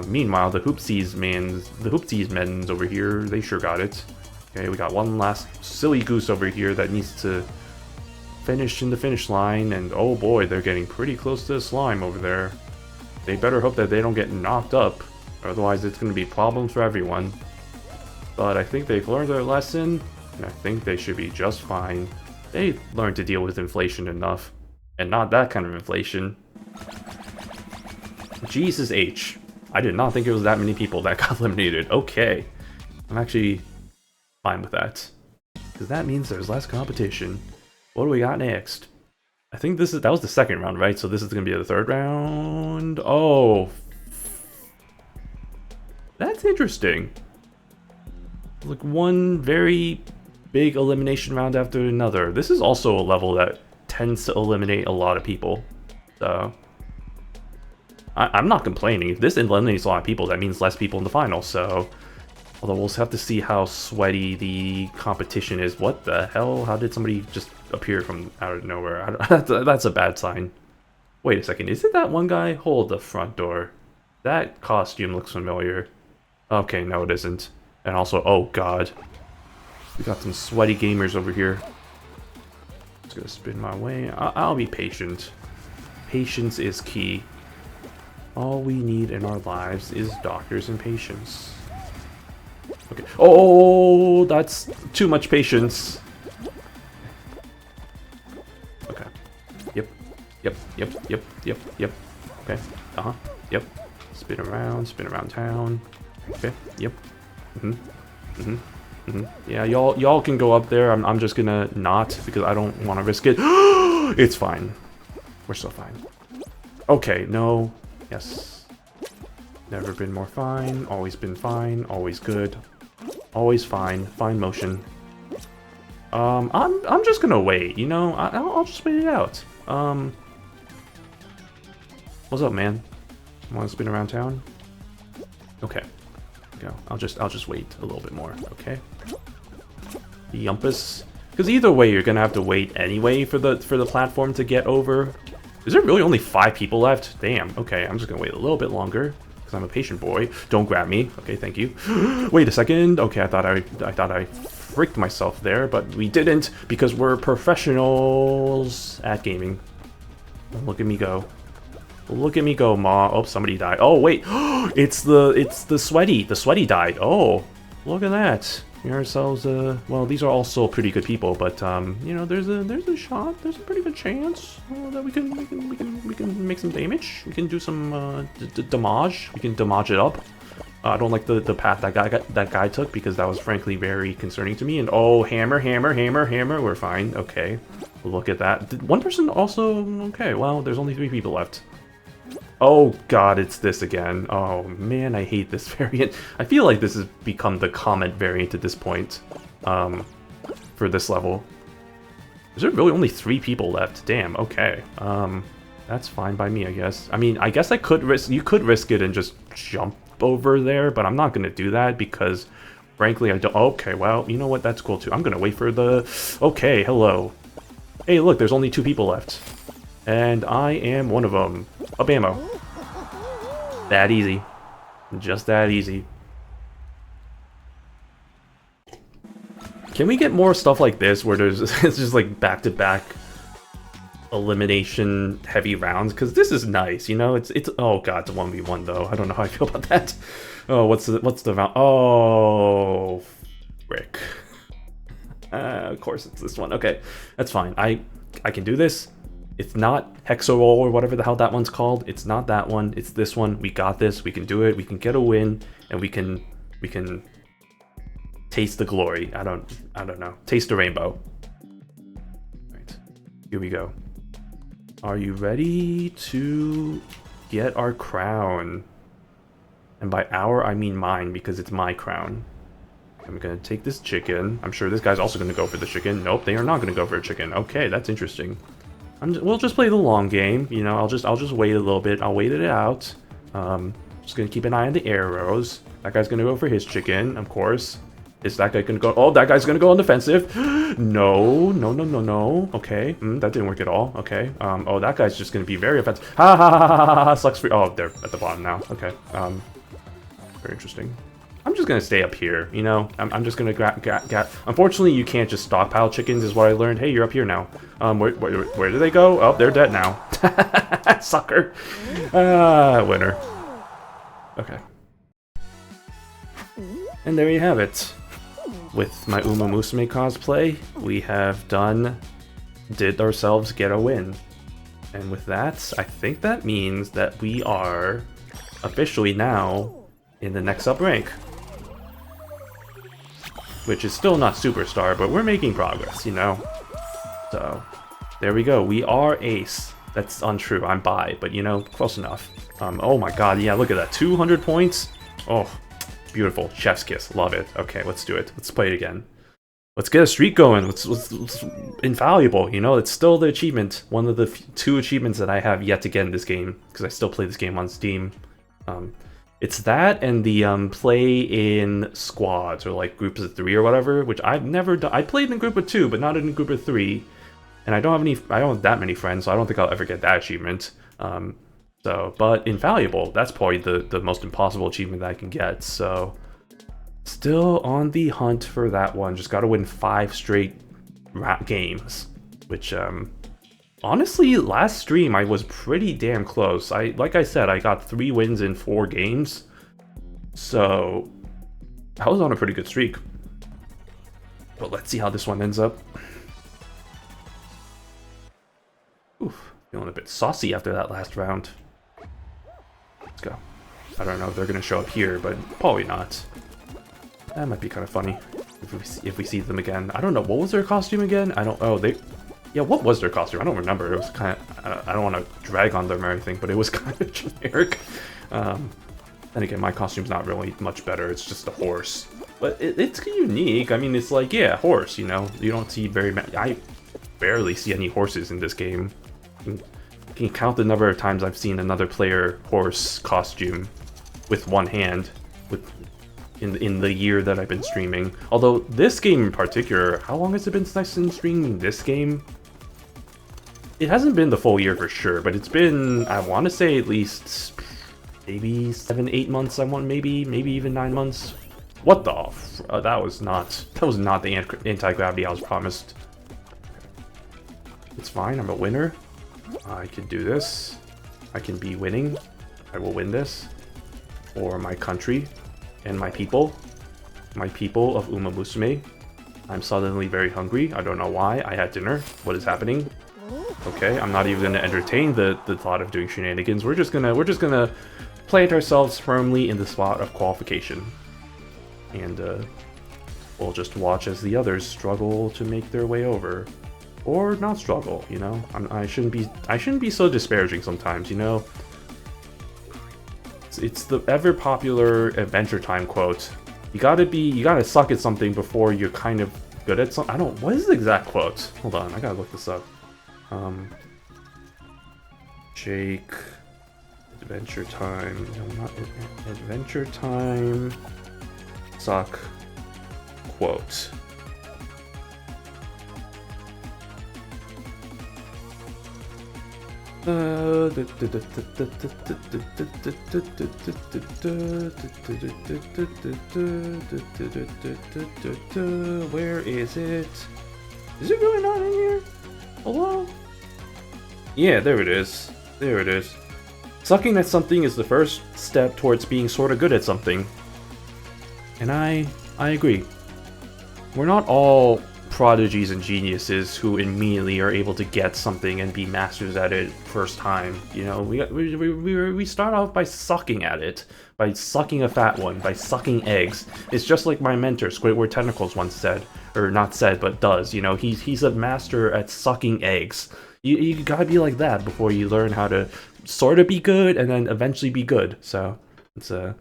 Meanwhile, the Hoopsies men's over here, they sure got it. Okay, we got one last silly goose over here that needs to finish in the finish line, and oh boy, they're getting pretty close to the slime over there. They better hope that they don't get knocked up, otherwise it's going to be problems for everyone. But I think they've learned their lesson, and I think they should be just fine. They learned to deal with inflation enough, and not that kind of inflation. Jesus H. I did not think it was that many people that got eliminated. Okay. I'm actually fine with that, because that means there's less competition. What do we got next? I think that was the second round, right? So this is going to be the third round. Oh. That's interesting. Like one very big elimination round after another. This is also a level that tends to eliminate a lot of people. So I'm not complaining. If this eliminates a lot of people, that means less people in the final. So, although we'll have to see how sweaty the competition is. What the hell? How did somebody just appear from out of nowhere? That's a bad sign. Wait a second, is it that one guy? Hold the front door. That costume looks familiar. Okay, no it isn't. And also, oh god. We got some sweaty gamers over here. Just gonna spin my way. I'll be patient. Patience is key. All we need in our lives is doctors and patience. Okay. Oh, that's too much patience. Okay. Yep. Yep. Yep. Yep. Yep. Yep. Okay. Uh-huh. Yep. Spin around town. Okay. Yep. Yeah, y'all can go up there. I'm just gonna not because I don't want to risk it. It's fine. We're still fine. Okay, no. Yes. Never been more fine. Always been fine. Always good. Always fine. Fine motion. I'm just gonna wait. You know, I'll just wait it out. What's up, man? Want to spin around town? Okay. Go. I'll just wait a little bit more. Okay. Yumpus. Because either way, you're gonna have to wait anyway for the platform to get over. Is there really only 5 people left? Damn. Okay, I'm just gonna wait a little bit longer because I'm a patient boy. Don't grab me. Okay, thank you. Wait a second. Okay, I thought I freaked myself there, but we didn't because we're professionals at gaming. Look at me go. Look at me go, Ma. Oh, somebody died. Oh, wait. It's the sweaty. The sweaty died. Oh, look at that. We ourselves, well, these are all still pretty good people, but, you know, there's a shot. There's a pretty good chance that we can make some damage. We can do some, damage. We can damage it up. I don't like the path that guy took because that was frankly very concerning to me. And oh, hammer. We're fine. Okay. Look at that. One person also, okay, well, there's only 3 people left. Oh god, it's this again. Oh man, I hate this variant. I feel like this has become the comment variant at this point, for this level. Is there really only 3 people left? Damn, okay. That's fine by me, I guess. I mean, I guess you could risk it and just jump over there, but I'm not gonna do that because, frankly, I don't. Okay, well, you know what? That's cool too. I'm gonna wait for the. Okay, hello. Hey, look, there's only 2 people left. And I am one of them. Up ammo. That easy. Just that easy. Can we get more stuff like this where there's it's just like back-to-back elimination heavy rounds? Because this is nice, you know? It's oh god, it's a 1v1 though. I don't know how I feel about that. Oh, what's the round? Oh, frick. Of course it's this one. Okay, that's fine. I can do this. It's not Hexoroll or whatever the hell that one's called. It's not that one. It's this one. We got this. We can do it. We can get a win, and we can taste the glory. I don't know. Taste the rainbow. All right, here we go. Are you ready to get our crown? And by our, I mean mine because it's my crown. I'm gonna take this chicken. I'm sure this guy's also gonna go for the chicken. Nope, they are not gonna go for a chicken. Okay, that's interesting. We'll just play the long game, you know. I'll just wait a little bit. I'll wait it out. Just gonna keep an eye on the arrows. That guy's gonna go for his chicken, of course. Is that guy gonna go? Oh, that guy's gonna go on defensive. No. Okay, that didn't work at all. Okay. Oh, that guy's just gonna be very offensive. Ha. Sucks for. Oh, they're at the bottom now. Okay. Very interesting. I'm just gonna stay up here, you know? I'm just gonna Unfortunately, you can't just stockpile chickens, is what I learned. Hey, you're up here now. Where do they go? Oh, they're dead now. Sucker. Winner. Okay. And there you have it. With my Uma Musume cosplay, we have did ourselves get a win. And with that, I think that means that we are officially now in the next up rank. Which is still not Superstar, but we're making progress, you know? So, there we go. We are Ace. That's untrue. I'm bi, but you know, close enough. Oh my god, yeah, look at that. 200 points? Oh, beautiful. Chef's kiss. Love it. Okay, let's do it. Let's play it again. Let's get a streak going. Let's infallible, you know? It's still the achievement. One of the 2 achievements that I have yet to get in this game, because I still play this game on Steam. It's that and the play in squads or like groups of 3 or whatever, which I've never done. I played in a group of 2, but not in a group of 3. And I don't have that many friends, so I don't think I'll ever get that achievement. But infallible, that's probably the most impossible achievement that I can get. So still on the hunt for that one. Just got to win 5 straight games, which honestly, last stream I was pretty damn close. Like I said, I got 3 wins in 4 games, so I was on a pretty good streak. But let's see how this one ends up. Oof, feeling a bit saucy after that last round. Let's go. I don't know if they're gonna show up here, but probably not. That might be kind of funny if we see them again. I don't know, what was their costume again? I don't. Oh, they. Yeah, what was their costume? I don't remember. It was kind of. I don't want to drag on them or anything, but it was kind of generic. Then again, my costume's not really much better. It's just a horse, but it's unique. I mean, it's like, yeah, horse. You know, you don't see very many. I barely see any horses in this game. I can count the number of times I've seen another player horse costume with one hand in the year that I've been streaming. Although this game in particular, how long has it been since I've been streaming this game? It hasn't been the full year for sure, but it's been, I want to say, at least maybe 7-8 months. Maybe even 9 months. What the that was not the anti-gravity I was promised. It's fine, I'm a winner. I can do this. I can be winning. I will win this for my country and my people of Uma Musume. I'm suddenly very hungry. I don't know why. I had dinner. What is happening? Okay, I'm not even gonna entertain the thought of doing shenanigans. We're just gonna plant ourselves firmly in the spot of qualification, and we'll just watch as the others struggle to make their way over. Or not struggle, you know. I shouldn't be so disparaging sometimes, you know. It's the ever popular Adventure Time quote. You gotta suck at something before you're kind of good at something. What is the exact quote? Hold on, I gotta look this up. Jake, Adventure Time. No, not Adventure Time. Suck quote. Where is it? Is it really not in here? Hello? Yeah, there it is. There it is. Sucking at something is the first step towards being sort of good at something. And I agree. We're not all prodigies and geniuses who immediately are able to get something and be masters at it first time. You know, we start off by sucking at it, by sucking a fat one, by sucking eggs. It's just like my mentor Squidward Tentacles once said, or not said, but does. You know, he's a master at sucking eggs. You gotta be like that before you learn how to sort of be good and then eventually be good. So it's the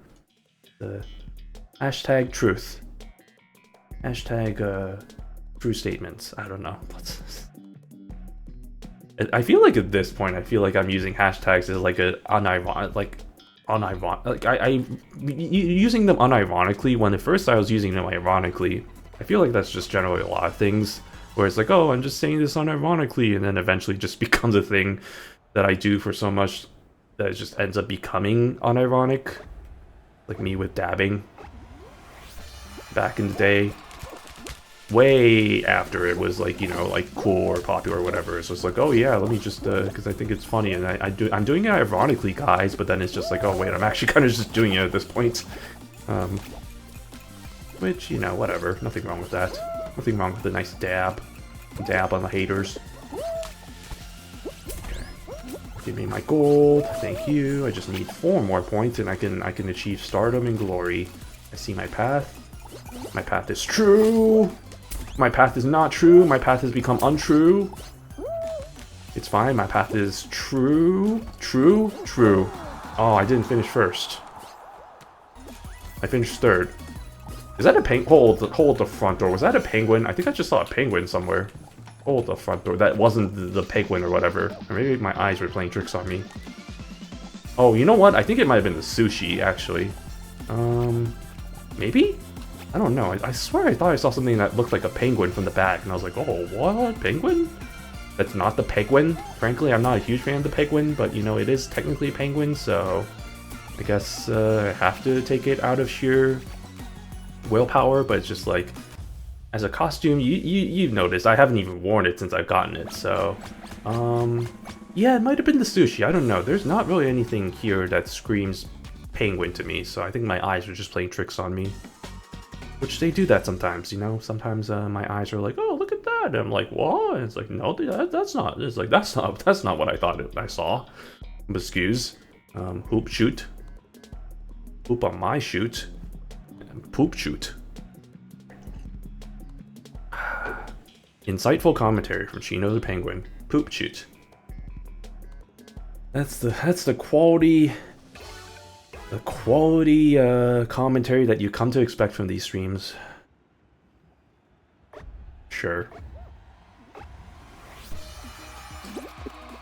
hashtag truth. Hashtag true statements. I don't know. I feel like at this point, I feel like I'm using hashtags as like a using them unironically when at first I was using them ironically. I feel like that's just generally a lot of things where it's like, oh, I'm just saying this unironically, and then eventually just becomes a thing that I do for so much that it just ends up becoming unironic. Like me with dabbing back in the day. Way after it was like, you know, like cool or popular or whatever. So it's like, oh yeah, let me just because I think it's funny, and I'm doing it ironically, guys, but then it's just like, oh wait, I'm actually kind of just doing it at this point. Which, you know, whatever, nothing wrong with that. Nothing wrong with a nice dab on the haters. Okay. Give me my gold, thank you. I just need 4 more points and I can achieve stardom and glory. I see my path. My path is true. My path is not true. My path has become untrue. It's fine. My path is true. True. True. Oh, I didn't finish first. I finished 3rd. Is that a penguin? Hold the front door. Was that a penguin? I think I just saw a penguin somewhere. Hold the front door. That wasn't the penguin or whatever. Or maybe my eyes were playing tricks on me. Oh, you know what? I think it might have been the sushi, actually. Maybe? I don't know. I swear I thought I saw something that looked like a penguin from the back, and I was like, oh, what? Penguin? that's not the penguin. Frankly, I'm not a huge fan of the penguin, but you know, it is technically a penguin, so I guess I have to take it out of sheer willpower, but it's just like, as a costume, you've noticed, I haven't even worn it since I've gotten it, so, yeah, it might have been the sushi, I don't know. There's not really anything here that screams penguin to me, so I think my eyes are just playing tricks on me. Which they do that sometimes, you know? Sometimes my eyes are like, oh, look at that, and I'm like, what? And it's like, no, that's not, it's like, that's not what I thought I saw. Excuse. Poop shoot. Poop on my shoot. Poop shoot. Insightful commentary from Chino the Penguin. Poop shoot. That's the quality commentary that you come to expect from these streams. Sure.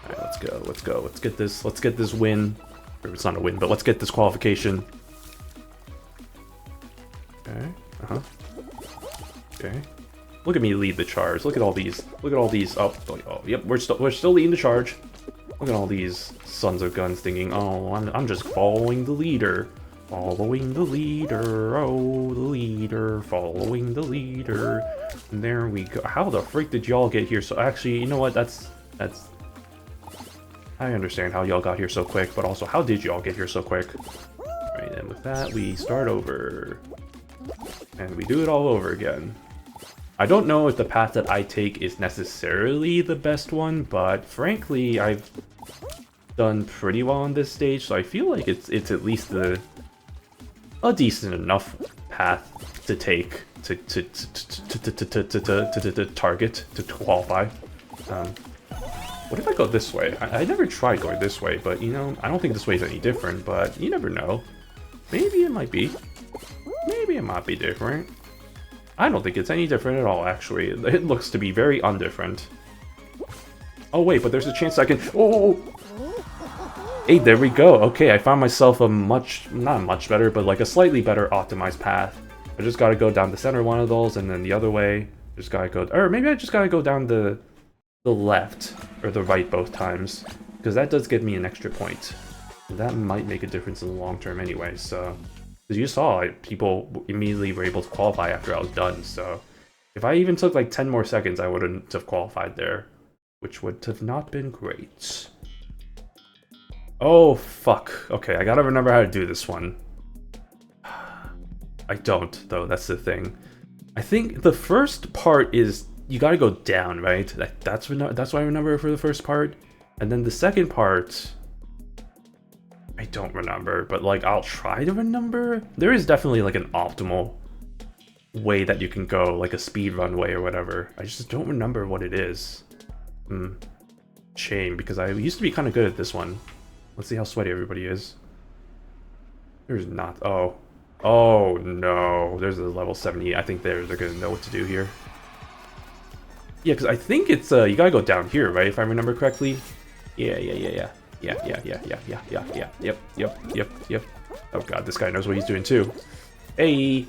Alright, let's go, let's go. Let's get this win. Or it's not a win, but let's get this qualification. Okay, Okay. Look at me lead the charge. Look at all these. Look at all these. Oh, yep, we're still leading the charge. Look at all these sons of guns thinking, oh, I'm just following the leader. Following the leader, oh, the leader, following the leader. And there we go. How the frick did y'all get here? So actually, you know what? That's. I understand how y'all got here so quick, but also, how did y'all get here so quick? Right, and with that, we start over. And we do it all over again. I don't know if the path that I take is necessarily the best one, but frankly, I've done pretty well on this stage, so I feel like it's at least a decent enough path to take to target, to qualify. What if I go this way? I never tried going this way, but you know, I don't think this way is any different, but you never know. Maybe it might be. Maybe it might be different. I don't think it's any different at all, actually. It looks to be very undifferent. Oh, wait, but there's a chance I can... Oh! Hey, there we go. Okay, I found myself a not much better, but like a slightly better optimized path. I just gotta go down the center one of those, and then the other way. Just gotta go... Or maybe I just gotta go down the left, or the right both times. Because that does give me an extra point. That might make a difference in the long term anyway, so... Because you saw, people immediately were able to qualify after I was done, so... If I even took like 10 more seconds, I wouldn't have qualified there. Which would have not been great. Oh, fuck. Okay, I gotta remember how to do this one. I don't, though, that's the thing. I think the first part is... You gotta go down, right? That's what I remember for the first part. And then the second part... I don't remember, but like I'll try to remember. There is definitely like an optimal way that you can go, like a speed run way or whatever. I just don't remember what it is. Shame, because I used to be kind of good at this one. Let's see how sweaty everybody is. There's not. Oh no. There's a level 70. I think they're gonna know what to do here. Yeah, because I think it's you gotta go down here, right? If I remember correctly. Yeah. Yep. Oh god, this guy knows what he's doing too. Hey.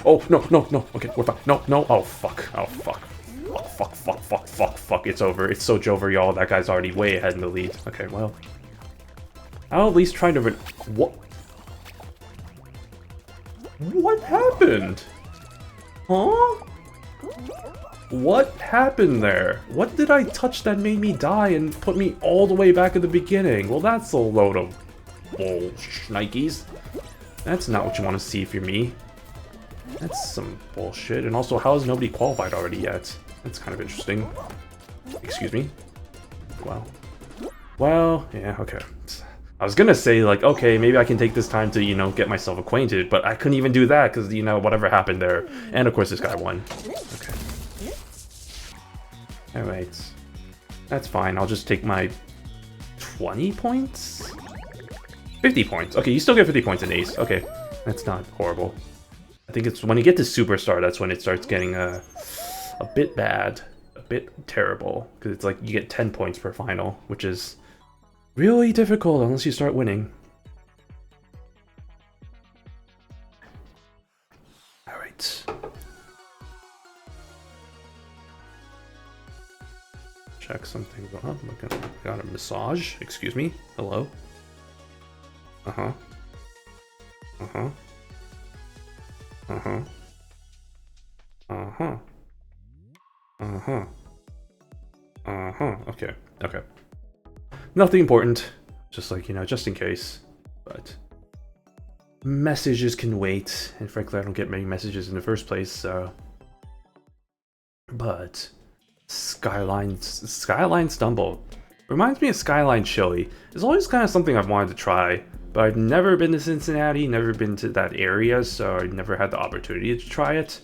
Oh, no. Okay, we're fine. No. Oh, fuck. Oh, fuck. It's over. It's so over, y'all. That guy's already way ahead in the lead. Okay, well. I'll at least try to... What? What happened? Huh? What happened there? What did I touch that made me die and put me all the way back at the beginning? Well, that's a load of bull shnikes. That's not what you want to see if you're me. That's some bullshit. And also, how has nobody qualified already yet? That's kind of interesting. Excuse me? Well, yeah, okay. I was gonna say, like, okay, maybe I can take this time to, you know, get myself acquainted, but I couldn't even do that because, you know, whatever happened there. And, of course, this guy won. Okay. Alright. That's fine. I'll just take my 20 points? 50 points. Okay, you still get 50 points in Ace. Okay, that's not horrible. I think it's when you get to Superstar, that's when it starts getting a bit bad. A bit terrible. Because it's like you get 10 points per final, which is really difficult unless you start winning. Alright. check something. Oh, got a massage. Excuse me. Hello. Uh-huh. Uh-huh. Uh-huh. Uh-huh. Uh-huh. Uh-huh. Okay. Okay. Nothing important. Just like, you know, just in case. But messages can wait. And frankly, I don't get many messages in the first place, so. But Skyline Stumble reminds me of Skyline Chili. It's always kind of something I've wanted to try, but I've never been to Cincinnati, never been to that area, so I never had the opportunity to try it.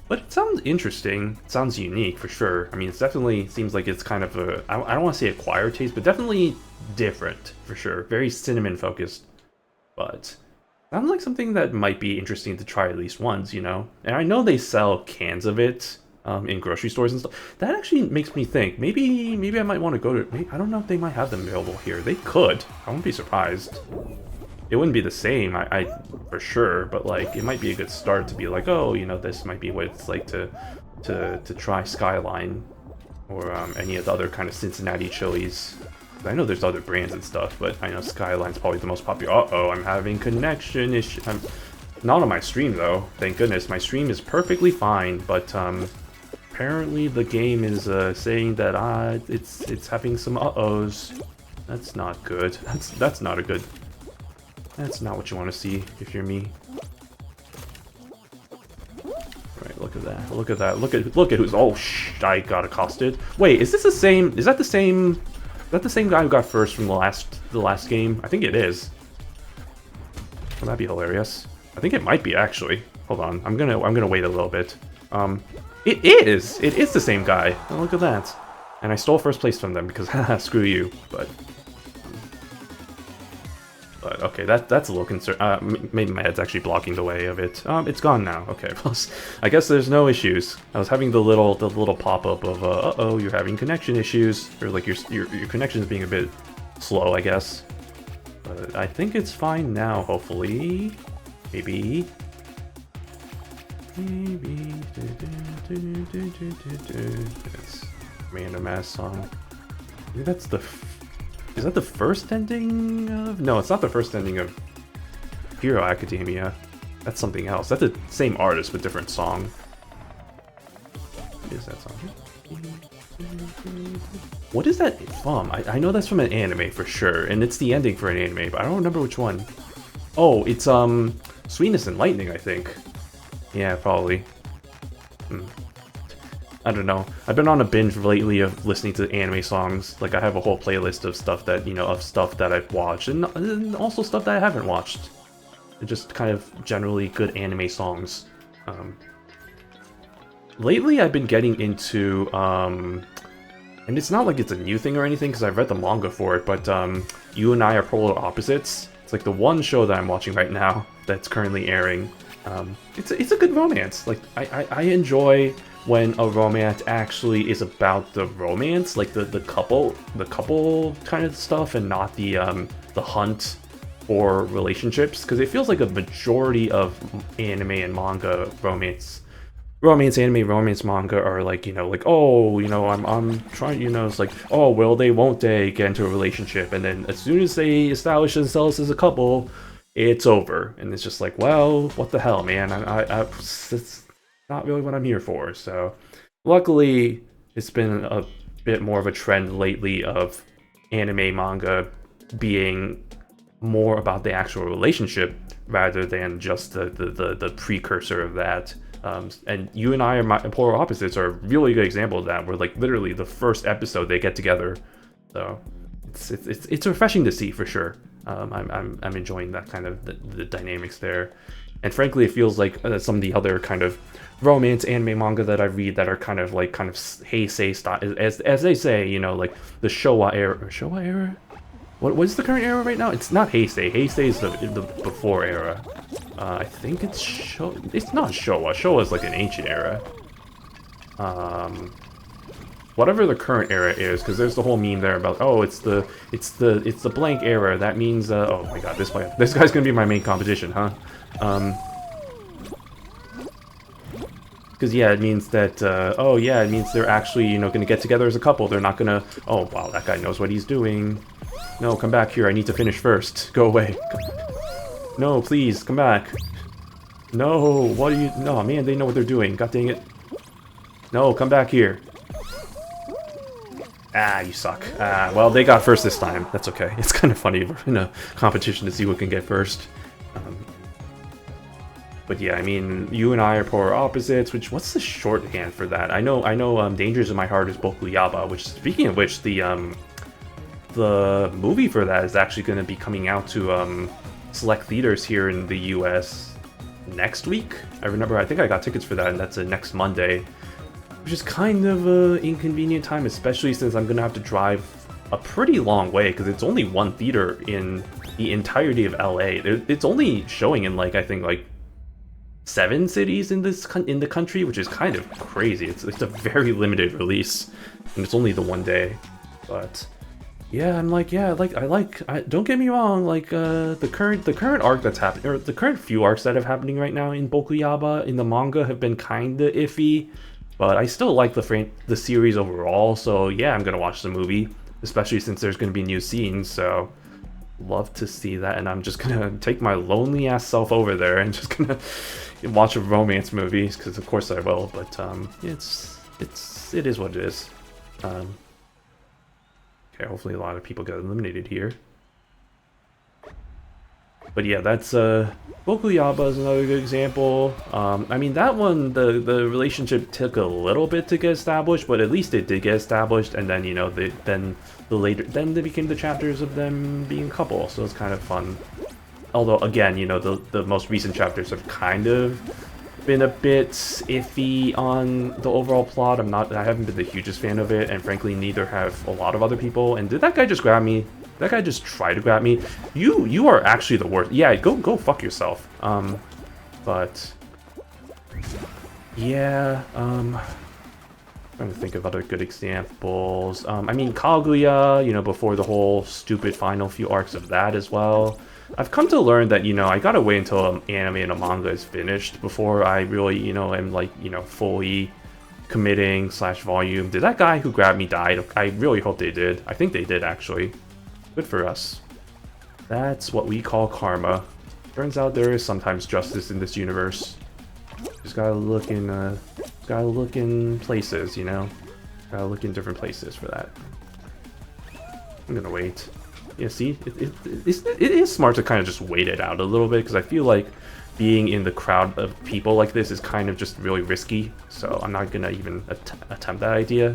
But it sounds interesting. It sounds unique for sure. I mean, it definitely seems like it's kind of a, I don't want to say acquired taste, but definitely different for sure. Very cinnamon focused, but sounds like something that might be interesting to try at least once, you know? And I know they sell cans of it in grocery stores and stuff. That actually makes me think, maybe I might want to go to, maybe, I don't know if they might have them available here. They could. I wouldn't be surprised. It wouldn't be the same, I for sure, but like it might be a good start to be like, oh, you know, this might be what it's like to try Skyline or any of the other kind of Cincinnati chilies. I know there's other brands and stuff, but I know Skyline's probably the most popular. Uh-oh, I'm having connection issues. I'm not on my stream though, thank goodness. My stream is perfectly fine, but apparently the game is saying that it's having some uh-ohs. That's not good. That's not a good. That's not what you want to see if you're me. Right, look at that. Look at that. Look at who's. Oh, I got accosted. Wait, is this the same? Is that the same? Is that the same guy who got first from the last game? I think it is. Well, that'd be hilarious. I think it might be actually. Hold on. I'm gonna wait a little bit. It is. It is the same guy. Oh, look at that. And I stole first place from them because haha, screw you. But okay, that's a little concern. Maybe my head's actually blocking the way of it. It's gone now. Okay, well, I guess there's no issues. I was having the little pop-up of uh-oh, you're having connection issues, or like your connection is being a bit slow, I guess. But I think it's fine now. Hopefully, maybe. It's random ass song. Maybe that's the. Is that the first ending of... No, it's not the first ending of Hero Academia. That's something else. That's the same artist but different song. What is that song? What is that from? I know that's from an anime for sure, and it's the ending for an anime, but I don't remember which one. Oh, it's Sweetness and Lightning, I think. Yeah, probably. I don't know. I've been on a binge lately of listening to anime songs. Like, I have a whole playlist of stuff that, you know, of stuff that I've watched, and also stuff that I haven't watched. They're just kind of generally good anime songs. Lately, I've been getting into, and it's not like it's a new thing or anything, because I've read the manga for it, but You and I Are Polar Opposites. It's like the one show that I'm watching right now that's currently airing. It's a good romance. Like, I enjoy when a romance actually is about the romance, like the couple kind of stuff, and not the hunt for relationships, because it feels like a majority of anime and manga romance anime, romance manga are like, you know, like, oh, you know, I'm trying, you know, it's like, oh, will they, won't they get into a relationship, and then as soon as they establish themselves as a couple, it's over, and it's just like, well, what the hell, man, it's not really what I'm here for. So luckily it's been a bit more of a trend lately of anime manga being more about the actual relationship rather than just the precursor of that. And You and I Are Polar Opposites are a really good example of that, where like literally the first episode they get together. So it's refreshing to see for sure. I'm enjoying that kind of the dynamics there. And frankly, it feels like some of the other kind of romance anime manga that I read that are kind of Heisei style, as they say, you know, like the Showa era. Showa era? What is the current era right now? It's not Heisei. Heisei is the before era. I think it's It's not Showa. Showa is like an ancient era. Whatever the current era is, because there's the whole meme there about, oh, it's the blank era. That means oh my god, this guy's gonna be my main competition, huh? Because Because yeah, it means that, oh yeah, it means they're actually, you know, gonna get together as a couple. They're not gonna, oh wow, that guy knows what he's doing. No, come back here, I need to finish first. Go away. No, please, come back. No, what are you, no, man, they know what they're doing. God dang it. No, come back here. Ah, you suck. Ah, well, they got first this time. That's okay. It's kind of funny in a competition to see who can get first. But yeah, I mean, you and I are polar opposites, which, what's the shorthand for that? I know, Dangers in My Heart is Bokuyaba, which, speaking of which, the movie for that is actually going to be coming out to, select theaters here in the US next week. I think I got tickets for that, and that's next Monday, which is kind of an inconvenient time, especially since I'm going to have to drive a pretty long way, because it's only one theater in the entirety of LA. It's only showing in, like, I think, like, 7 cities in the country, which is kind of crazy. It's a very limited release, and it's only the one day. But yeah, I'm like, yeah, don't get me wrong, like the current arc that's happening, or the current few arcs that are happening right now in Bokuyaba in the manga have been kinda iffy, but I still like the series overall. So yeah, I'm gonna watch the movie, especially since there's gonna be new scenes. So love to see that, and I'm just gonna take my lonely ass self over there and just gonna watch a romance movie, because of course I will. But it is what it is. Okay, hopefully a lot of people get eliminated here. But yeah, that's Bokuyaba is another good example. I mean, that one, the relationship took a little bit to get established, but at least it did get established. And then, you know, then they became the chapters of them being a couple, so it's kind of fun. Although again, you know, the most recent chapters have kind of been a bit iffy on the overall plot. I haven't been the hugest fan of it, and frankly, neither have a lot of other people. And did that guy just grab me? That guy just tried to grab me. You are actually the worst. Yeah, go fuck yourself. But yeah, trying to think of other good examples. I mean, Kaguya, you know, before the whole stupid final few arcs of that as well. I've come to learn that, you know, I gotta wait until an anime and a manga is finished before I really, you know, am like, you know, fully committing / volume. Did that guy who grabbed me die? I really hope they did. I think they did, actually. Good for us. That's what we call karma. Turns out there is sometimes justice in this universe. Just gotta look in places, you know? Gotta look in different places for that. I'm gonna wait. Yeah, see? It is smart to kind of just wait it out a little bit, because I feel like being in the crowd of people like this is kind of just really risky, so I'm not gonna even attempt that idea.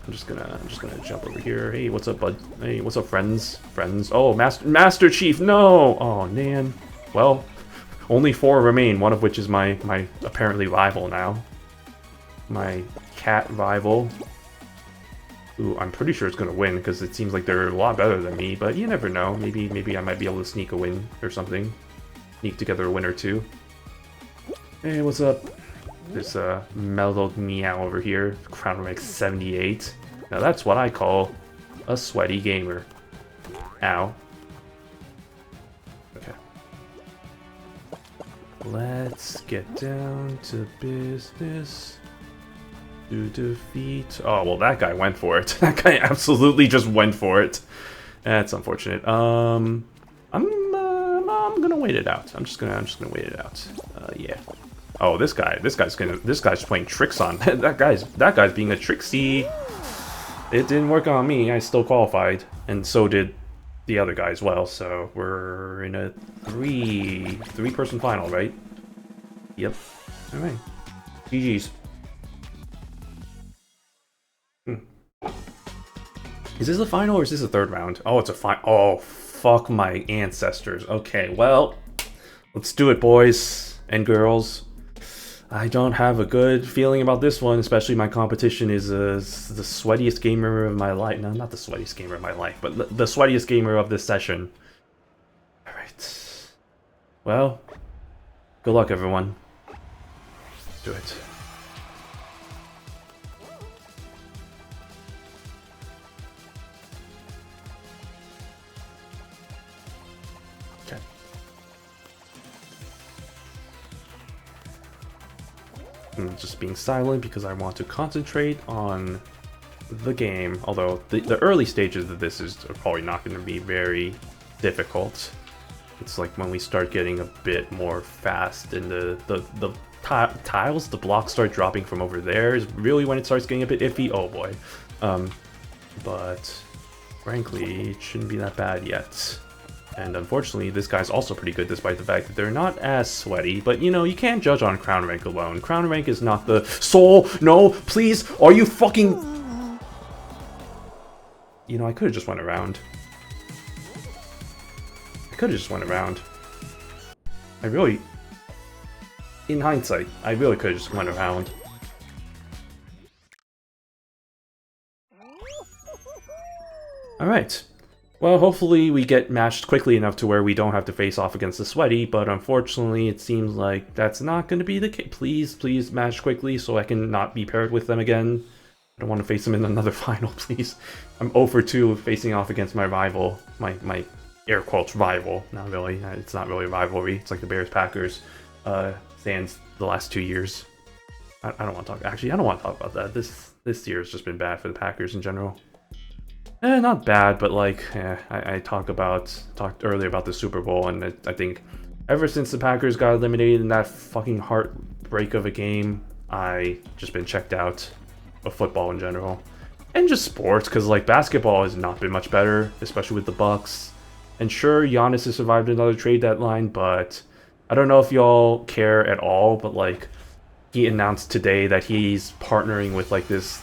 I'm just gonna jump over here. Hey, what's up, bud? Hey, what's up, friends? Oh, Master Chief, no! Oh, man. Well, only 4 remain, one of which is my apparently rival now. My cat rival. Who I'm pretty sure is gonna win, because it seems like they're a lot better than me, but you never know. Maybe I might be able to sneak a win or something. Sneak together a win or two. Hey, what's up? This mellowed meow over here, crown rank 78. Now that's what I call a sweaty gamer. Ow. Okay. Let's get down to business. To defeat... Oh, well, that guy went for it. That guy absolutely just went for it. That's unfortunate. I'm gonna wait it out. I'm just gonna wait it out. Yeah. Oh, this guy's playing tricks on that guy's being a tricksy. It didn't work on me. I still qualified, and so did the other guy as well. So we're in a three-person final, right? Yep. All right. GG's. Is this the final or is this the 3rd round? Oh, it's a final. Oh, fuck my ancestors. Okay, well, let's do it, boys and girls. I don't have a good feeling about this one, especially my competition is the sweatiest gamer of my life. No, not the sweatiest gamer of my life, but the sweatiest gamer of this session. Alright. Well, good luck, everyone. Do it. I'm just being silent because I want to concentrate on the game, although the early stages of this are probably not going to be very difficult. It's like when we start getting a bit more fast and the tiles, the blocks start dropping from over there is really when it starts getting a bit iffy. Oh boy. But frankly, it shouldn't be that bad yet. And unfortunately, this guy's also pretty good despite the fact that they're not as sweaty. But, you know, you can't judge on crown rank alone. Crown rank is not the soul. No, please. Are you fucking... You know, I could have just went around. I really... In hindsight, I really could have just went around. Alright. Well, hopefully we get matched quickly enough to where we don't have to face off against the sweaty, but unfortunately it seems like that's not going to be the case. Please match quickly so I can not be paired with them again. I don't want to face them in another final, please. I'm 0 for 2 facing off against my rival, my air quotes rival. Not really, it's not really a rivalry. It's like the Bears-Packers stands the last 2 years. I don't want to talk, actually I don't want to talk about that. This year has just been bad for the Packers in general. Not bad, but like, I talked earlier about the Super Bowl, and I think ever since the Packers got eliminated in that fucking heartbreak of a game, I just been checked out of football in general. And just sports, because like basketball has not been much better, especially with the Bucks. And sure, Giannis has survived another trade deadline, but I don't know if y'all care at all, but like, he announced today that he's partnering with like this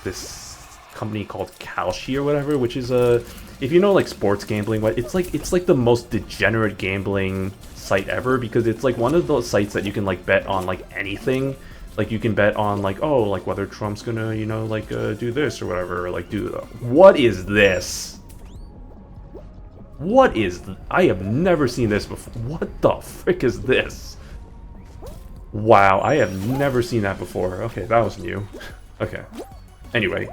company called Kalshi or whatever, which is if you know like sports gambling, it's like the most degenerate gambling site ever, because it's like one of those sites that you can like bet on like anything. Like you can bet on like, oh, like whether Trump's gonna, you know, like do this or whatever, or like do what is this? I have never seen this before. What the frick is this? Wow, I have never seen that before. Okay, that was new. Okay. Anyway,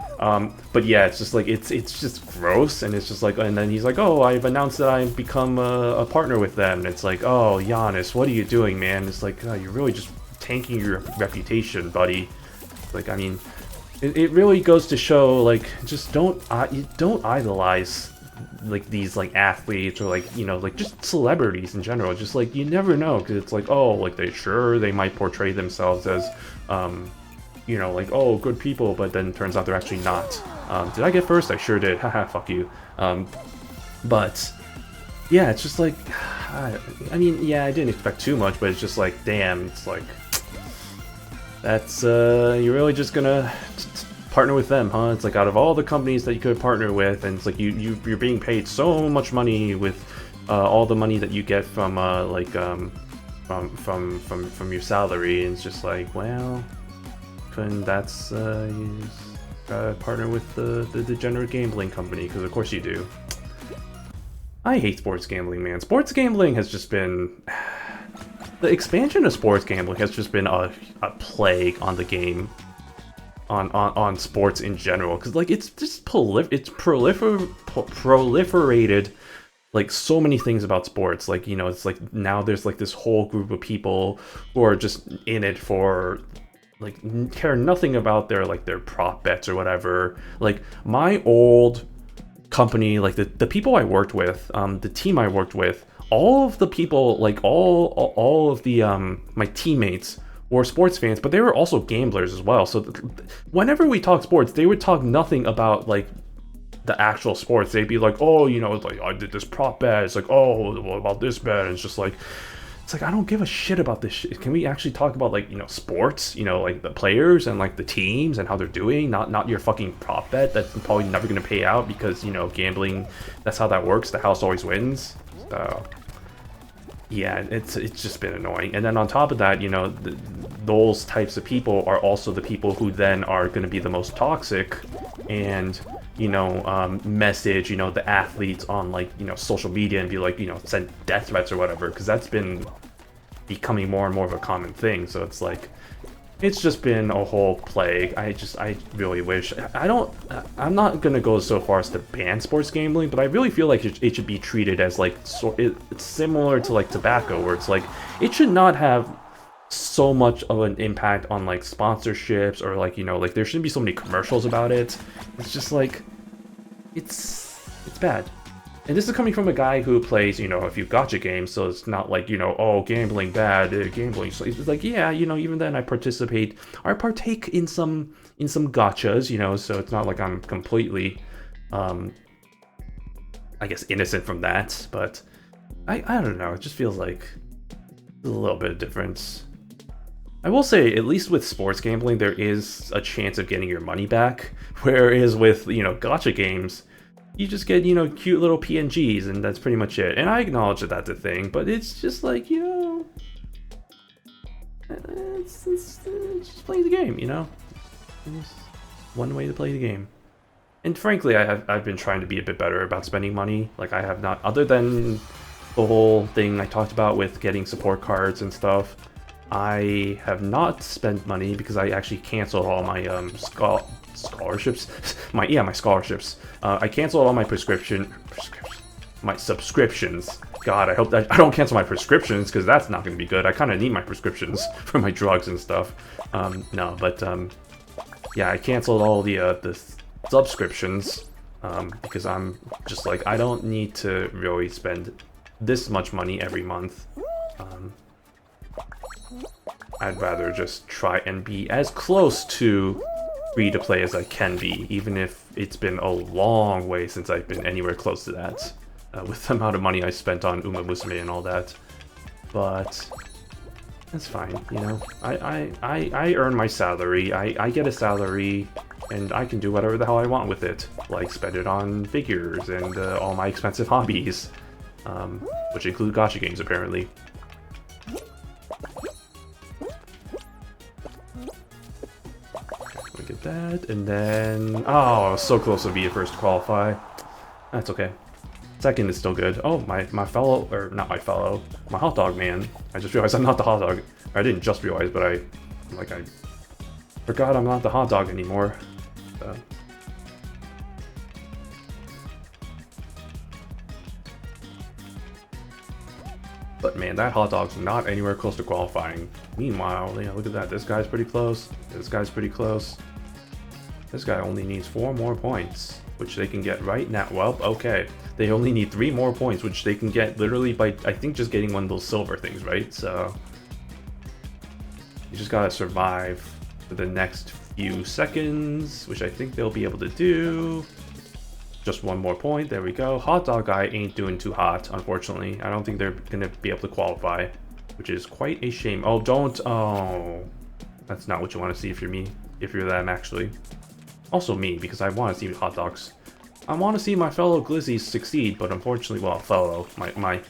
but yeah, it's just like, it's just gross, and it's just like, and then he's like, oh, I've announced that I've become a partner with them, and it's like, oh, Giannis, what are you doing, man? It's like, oh, you're really just tanking your reputation, buddy. Like, I mean, it really goes to show, like, just don't idolize, like, these, like, athletes, or, like, you know, like, just celebrities in general. Just, like, you never know, because it's like, oh, like, they might portray themselves as, you know, like, oh, good people, but then turns out they're actually not. Did I get first? I sure did. Haha, fuck you. But, yeah, it's just like, I mean, yeah, I didn't expect too much, but it's just like, damn, it's like, that's, you're really just gonna partner with them, huh? It's like, out of all the companies that you could partner with, and it's like, you're being paid so much money with, all the money that you get from, like, from your salary, and it's just like, well... And that's you gotta partner with the degenerate gambling company, because of course you do. I hate sports gambling, man. Sports gambling has just been... The expansion of sports gambling has just been a plague on the game. On sports in general, because like it's just proliferated like so many things about sports. Like, you know, it's like now there's like this whole group of people who are just in it for... like, care nothing about their prop bets or whatever. Like, my old company, like, the people I worked with, the team I worked with, all of the people, like, all of the, my teammates were sports fans, but they were also gamblers as well. So, whenever we talk sports, they would talk nothing about, like, the actual sports. They'd be like, oh, you know, it's like, I did this prop bet. It's like, oh, what about this bet? And it's just like... It's like, I don't give a shit about this shit. Can we actually talk about, like, you know, sports? You know, like, the players and, like, the teams and how they're doing? Not your fucking prop bet that's probably never going to pay out because, you know, gambling, that's how that works. The house always wins. So, yeah, it's just been annoying. And then on top of that, you know, those types of people are also the people who then are going to be the most toxic and... you know, message, you know, the athletes on, like, you know, social media and be like, you know, send death threats or whatever, because that's been becoming more and more of a common thing. So it's like, it's just been a whole plague. I really wish, I'm not gonna go so far as to ban sports gambling, but I really feel like it should be treated as, like, it's similar to, like, tobacco, where it's like, it should not have so much of an impact on like sponsorships or like, you know, like there shouldn't be so many commercials about it. It's just like it's bad. And this is coming from a guy who plays, you know, a few gacha games, so it's not like, you know, oh, gambling bad, gambling. So it's like, yeah, you know, even then I partake in some gachas, you know, so it's not like I'm completely, I guess, innocent from that. But I don't know, it just feels like there's a little bit of difference. I will say, at least with sports gambling, there is a chance of getting your money back, whereas with, you know, gacha games, you just get, you know, cute little PNGs, and that's pretty much it. And I acknowledge that that's a thing, but it's just like, you know, it's just playing the game, you know? It's one way to play the game. And frankly, I've been trying to be a bit better about spending money. Like, I have not, other than the whole thing I talked about with getting support cards and stuff, I have not spent money because I actually canceled all my scholarships. my scholarships. I canceled all my my subscriptions. God, I hope that I don't cancel my prescriptions because that's not going to be good. I kind of need my prescriptions for my drugs and stuff. No, but yeah, I canceled all the subscriptions because I'm just like, I don't need to really spend this much money every month. I'd rather just try and be as close to free-to-play as I can be, even if it's been a long way since I've been anywhere close to that, with the amount of money I spent on Uma Musume and all that. But that's fine, you know. I earn my salary, I get a salary, and I can do whatever the hell I want with it, like spend it on figures and all my expensive hobbies, which include gacha games apparently. Look at that, and then, oh, so close to be first to qualify. That's okay. Second is still good. Oh, my fellow, or not my fellow, my hot dog man. I just realized I'm not the hot dog. I didn't just realize, but I forgot I'm not the hot dog anymore. So. But man, that hot dog's not anywhere close to qualifying. Meanwhile, yeah, look at that. This guy's pretty close. This guy's pretty close. This guy only needs 4 more points, which they can get right now. Well, okay. They only need 3 more points, which they can get literally by, I think, just getting one of those silver things, right? So you just gotta survive for the next few seconds, which I think they'll be able to do. Just 1 more point. There we go. Hot dog guy ain't doing too hot, unfortunately. I don't think they're gonna be able to qualify, which is quite a shame. Oh, don't. Oh, that's not what you want to see if you're me. If you're them, actually. Also me, because I want to see hot dogs. I want to see my fellow Glizzies succeed, but unfortunately, well, my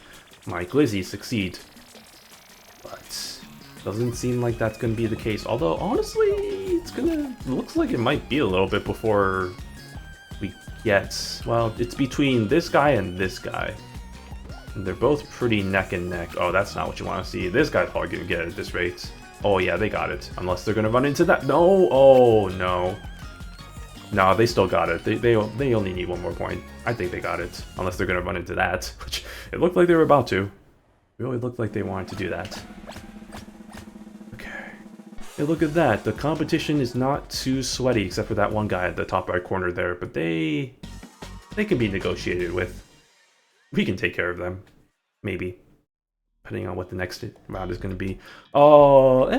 Glizzies succeed. But doesn't seem like that's gonna be the case. Although honestly, looks like it might be a little bit before we get. Well, it's between this guy and this guy. And they're both pretty neck and neck. Oh, that's not what you want to see. This guy's probably gonna get it at this rate. Oh yeah, they got it. Unless they're gonna run into that. No. Oh no. No, they still got it. They only need 1 more point. I think they got it. Unless they're going to run into that. Which, it looked like they were about to. It really looked like they wanted to do that. Okay. Hey, look at that. The competition is not too sweaty, except for that one guy at the top right corner there. But they can be negotiated with. We can take care of them. Maybe. Depending on what the next round is going to be. Oh,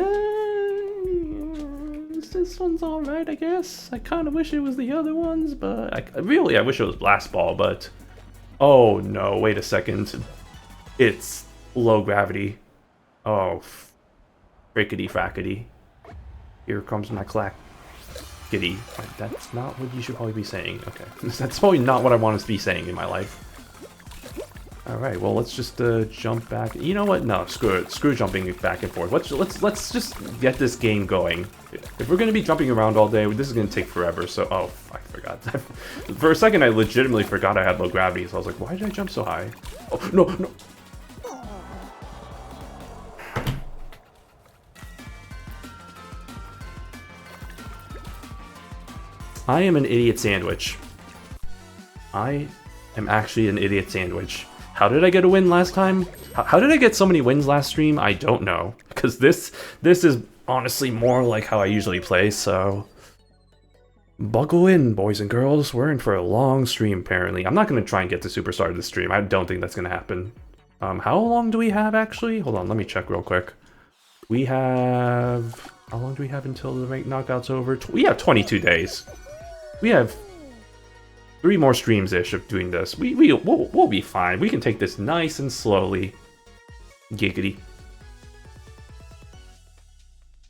this one's alright, I guess. I kind of wish it was the other ones, but I wish it was Blast Ball, but oh no, wait a second. It's low gravity. Oh, frickety frackety. Here comes my clackety. That's not what you should probably be saying. Okay, that's probably not what I want to be saying in my life. Alright, well, let's just jump back. You know what? No, screw it. Screw jumping back and forth. Let's just get this game going. If we're going to be jumping around all day, this is going to take forever, so... Oh, I forgot. For a second, I legitimately forgot I had low gravity, so I was like, why did I jump so high? Oh, no, no! I am an idiot sandwich. I am actually an idiot sandwich. how did I get a win last time? How did I get so many wins last stream? I don't know, because this is honestly more like how I usually play, so... Buckle in, boys and girls. We're in for a long stream, apparently. I'm not going to try and get to Superstar to the stream. I don't think that's going to happen. How long do we have, actually? Hold on, let me check real quick. We have... How long do we have until the ranked knockout's over? We have 22 days. We have 3 more streams-ish of doing this. We'll be fine. We can take this nice and slowly. Giggity.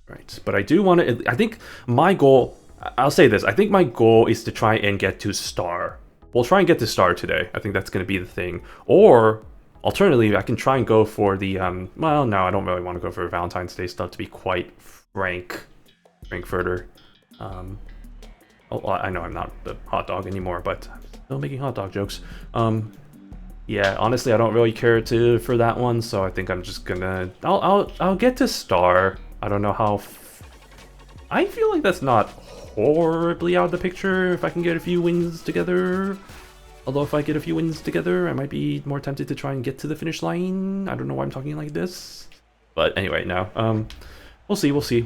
Right, but I do want to... I think my goal... I'll say this. I think my goal is to try and get to Star. We'll try and get to Star today. I think that's going to be the thing. Or, alternatively, I can try and go for the... well, no, I don't really want to go for Valentine's Day stuff, to be quite frankfurter. Oh, I know I'm not the hot dog anymore, but I'm still making hot dog jokes. Yeah, honestly, I don't really care for that one, so I think I'm just gonna... I'll get to Star. I don't know how... I feel like that's not horribly out of the picture if I can get a few wins together. Although if I get a few wins together, I might be more tempted to try and get to the finish line. I don't know why I'm talking like this. But anyway, no. We'll see, we'll see.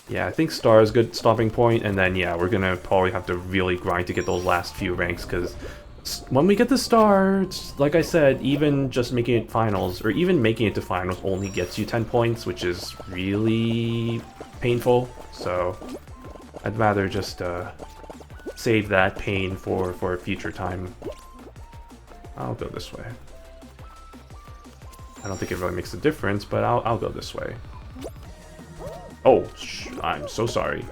Yeah, I think Star is a good stopping point, and then yeah, we're gonna probably have to really grind to get those last few ranks, because when we get the Star, it's, like I said, even just making it finals, or even making it to finals only gets you 10 points, which is really painful, so I'd rather just save that pain for a future time. I'll go this way. I don't think it really makes a difference, but I'll go this way. Oh, I'm so sorry.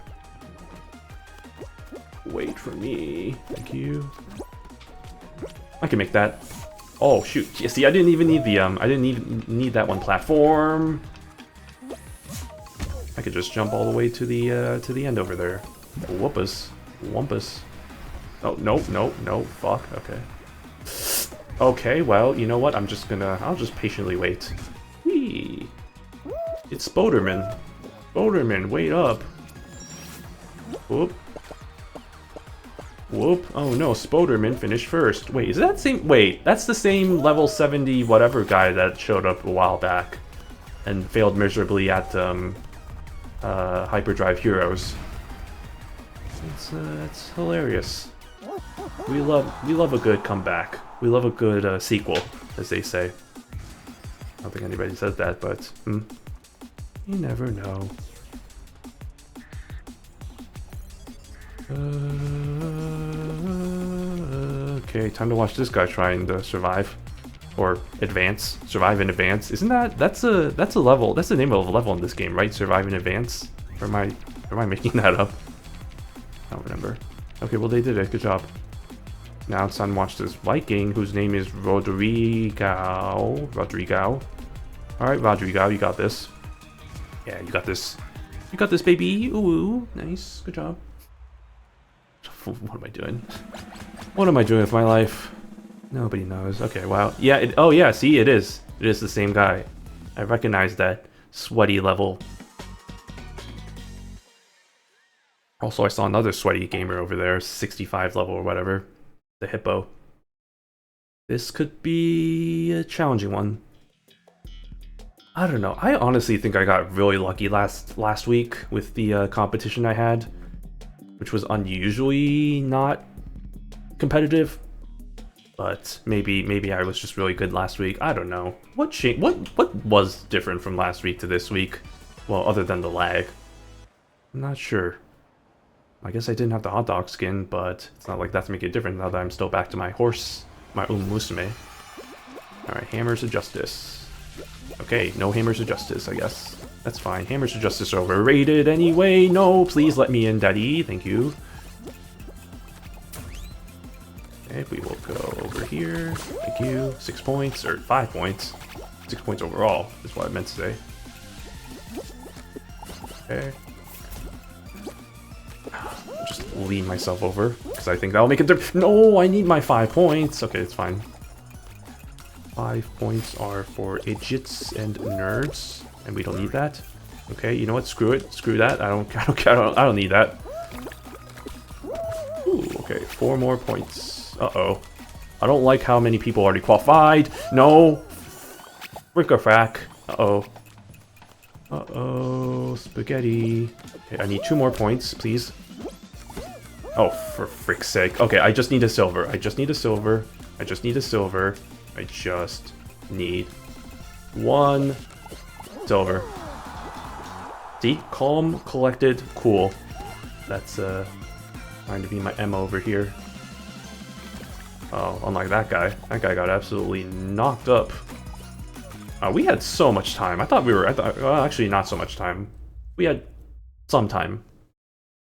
Wait for me. Thank you. I can make that. Oh shoot! Yeah, see, I didn't even need the I didn't even need that one platform. I could just jump all the way to the end over there. Whoopus, wumpus. Oh no, no, no! Fuck. Okay. Okay. Well, you know what? I'll just patiently wait. Whee! It's Spoderman. Spoderman, wait up. Whoop. Whoop. Oh no, Spoderman finished first. Wait, is that same... Wait, that's the same level 70 whatever guy that showed up a while back and failed miserably at Hyperdrive Heroes. It's hilarious. We love a good comeback. We love a good sequel, as they say. I don't think anybody says that, but you never know. Okay, time to watch this guy trying to survive. Or advance. Survive and advance. Isn't that's a level, that's the name of a level in this game, right? Survive and advance? Or am I making that up? I don't remember. Okay, well they did it, good job. Now it's time to watch this Viking whose name is Rodrigo. Alright, Rodrigo, you got this. Yeah, you got this. You got this, baby. Ooh, ooh. Nice. Good job. What am I doing? What am I doing with my life? Nobody knows. Okay, wow. Yeah, oh yeah, see, it is. It is the same guy. I recognize that sweaty level. Also, I saw another sweaty gamer over there, 65 level or whatever. The hippo. This could be a challenging one. I don't know. I honestly think I got really lucky last week with the competition I had, which was unusually not competitive. But maybe I was just really good last week. I don't know. What was different from last week to this week? Well, other than the lag. I'm not sure. I guess I didn't have the hot dog skin, but it's not like that's making a difference now that I'm still back to my horse, my Musume. Alright, Hammers of Justice. Okay, no Hammers of Justice, I guess. That's fine. Hammers of Justice are overrated anyway. No, please let me in, daddy. Thank you. Okay, we will go over here. Thank you. 6 points, or 5 points. 6 points overall, is what I meant to say. Okay. Just lean myself over, because I think that'll make a difference. No, I need my 5 points. Okay, it's fine. 5 points are for idiots and nerds, and we don't need that. Okay, you know what? Screw it. Screw that. I don't need that. Ooh. Okay, 4 more points. Uh-oh. I don't like how many people already qualified. No! Frick-a-frack. Uh-oh. Uh-oh. Spaghetti. Okay, I need 2 more points, please. Oh, for frick's sake. Okay, I just need a silver. I just need a silver. I just need a silver. I just need 1 silver. See? Calm, collected, cool. That's, trying to be my MO over here. Oh, unlike that guy. That guy got absolutely knocked up. We had so much time. I thought, well, actually not so much time. We had some time.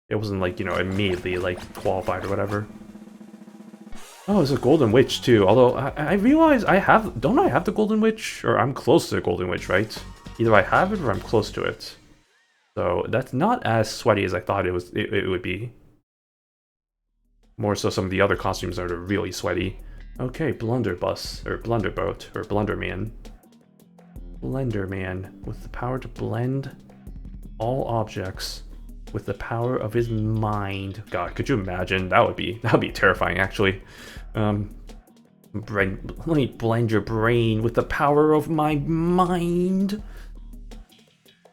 It wasn't like, you know, immediately, like, qualified or whatever. Oh, there's a Golden Witch, too. Although, I realize don't I have the Golden Witch? Or I'm close to the Golden Witch, right? Either I have it or I'm close to it. So, that's not as sweaty as I thought it would be. More so some of the other costumes are really sweaty. Okay, Blunderbuss, or Blunderboat, or Blunderman. Blenderman, with the power to blend all objects with the power of his mind. God, could you imagine? That'd be terrifying, actually. Let me blend your brain with the power of my mind.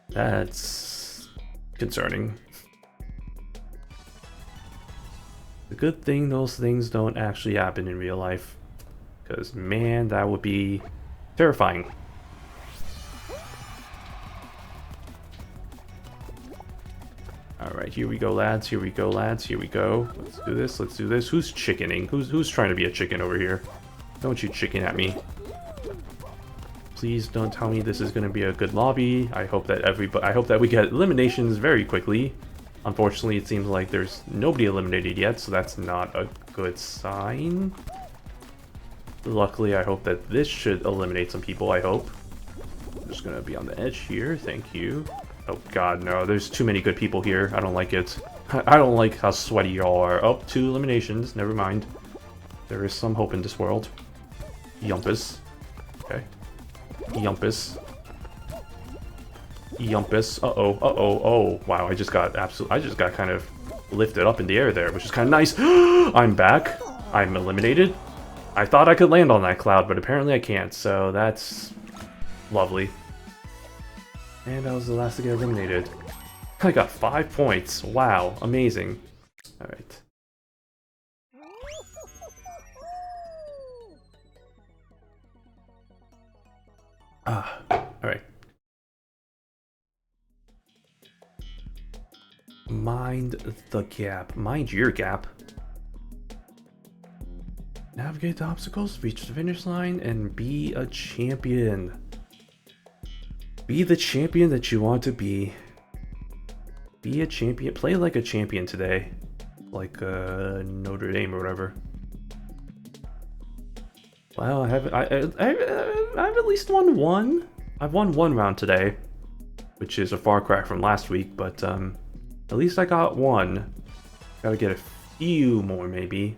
That's concerning. The good thing those things don't actually happen in real life. Because, man, that would be terrifying. Alright, here we go, lads. Here we go, lads. Here we go. Let's do this. Let's do this. Who's chickening? Who's trying to be a chicken over here? Don't you chicken at me. Please don't tell me this is going to be a good lobby. I hope that we get eliminations very quickly. Unfortunately, it seems like there's nobody eliminated yet, so that's not a good sign. Luckily, I hope that this should eliminate some people, I hope. I'm just gonna be on the edge here, thank you. Oh god, no, there's too many good people here. I don't like it. I don't like how sweaty y'all are. Oh, 2 eliminations, never mind. There is some hope in this world. Yumpus. Okay. Yumpus. Yumpus. Uh-oh. Uh-oh. Oh, wow. I just got kind of lifted up in the air there, which is kind of nice. I'm back. I'm eliminated. I thought I could land on that cloud, but apparently I can't, so that's lovely. And I was the last to get eliminated. I got 5 points. Wow. Amazing. Alright. Alright. Mind the gap. Mind your gap. Navigate the obstacles, reach the finish line, and be a champion. Be the champion that you want to be. Be a champion. Play like a champion today. Like Notre Dame or whatever. Well, I've at least won 1. I've won 1 round today, which is a far cry from last week, but at least I got 1. Gotta get a few more, maybe.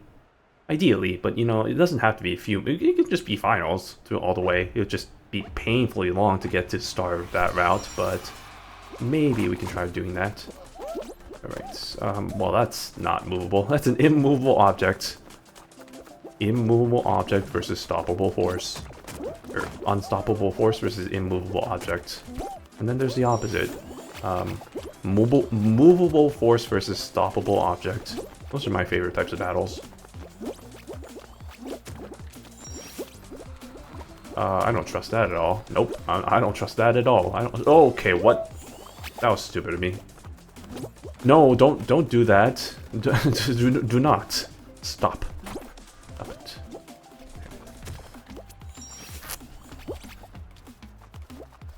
Ideally, but you know, it doesn't have to be a few. It could just be finals through all the way. It would just be painfully long to get to start that route, but maybe we can try doing that. Alright, well, that's not movable. That's an immovable object. Immovable object versus stoppable force. Or unstoppable force versus immovable object. And then there's the opposite. Movable force versus stoppable object. Those are my favorite types of battles. I don't trust that at all. Nope, I don't trust that at all. Oh, okay, what? That was stupid of me. No, don't do that. Do not. Stop. Stop it.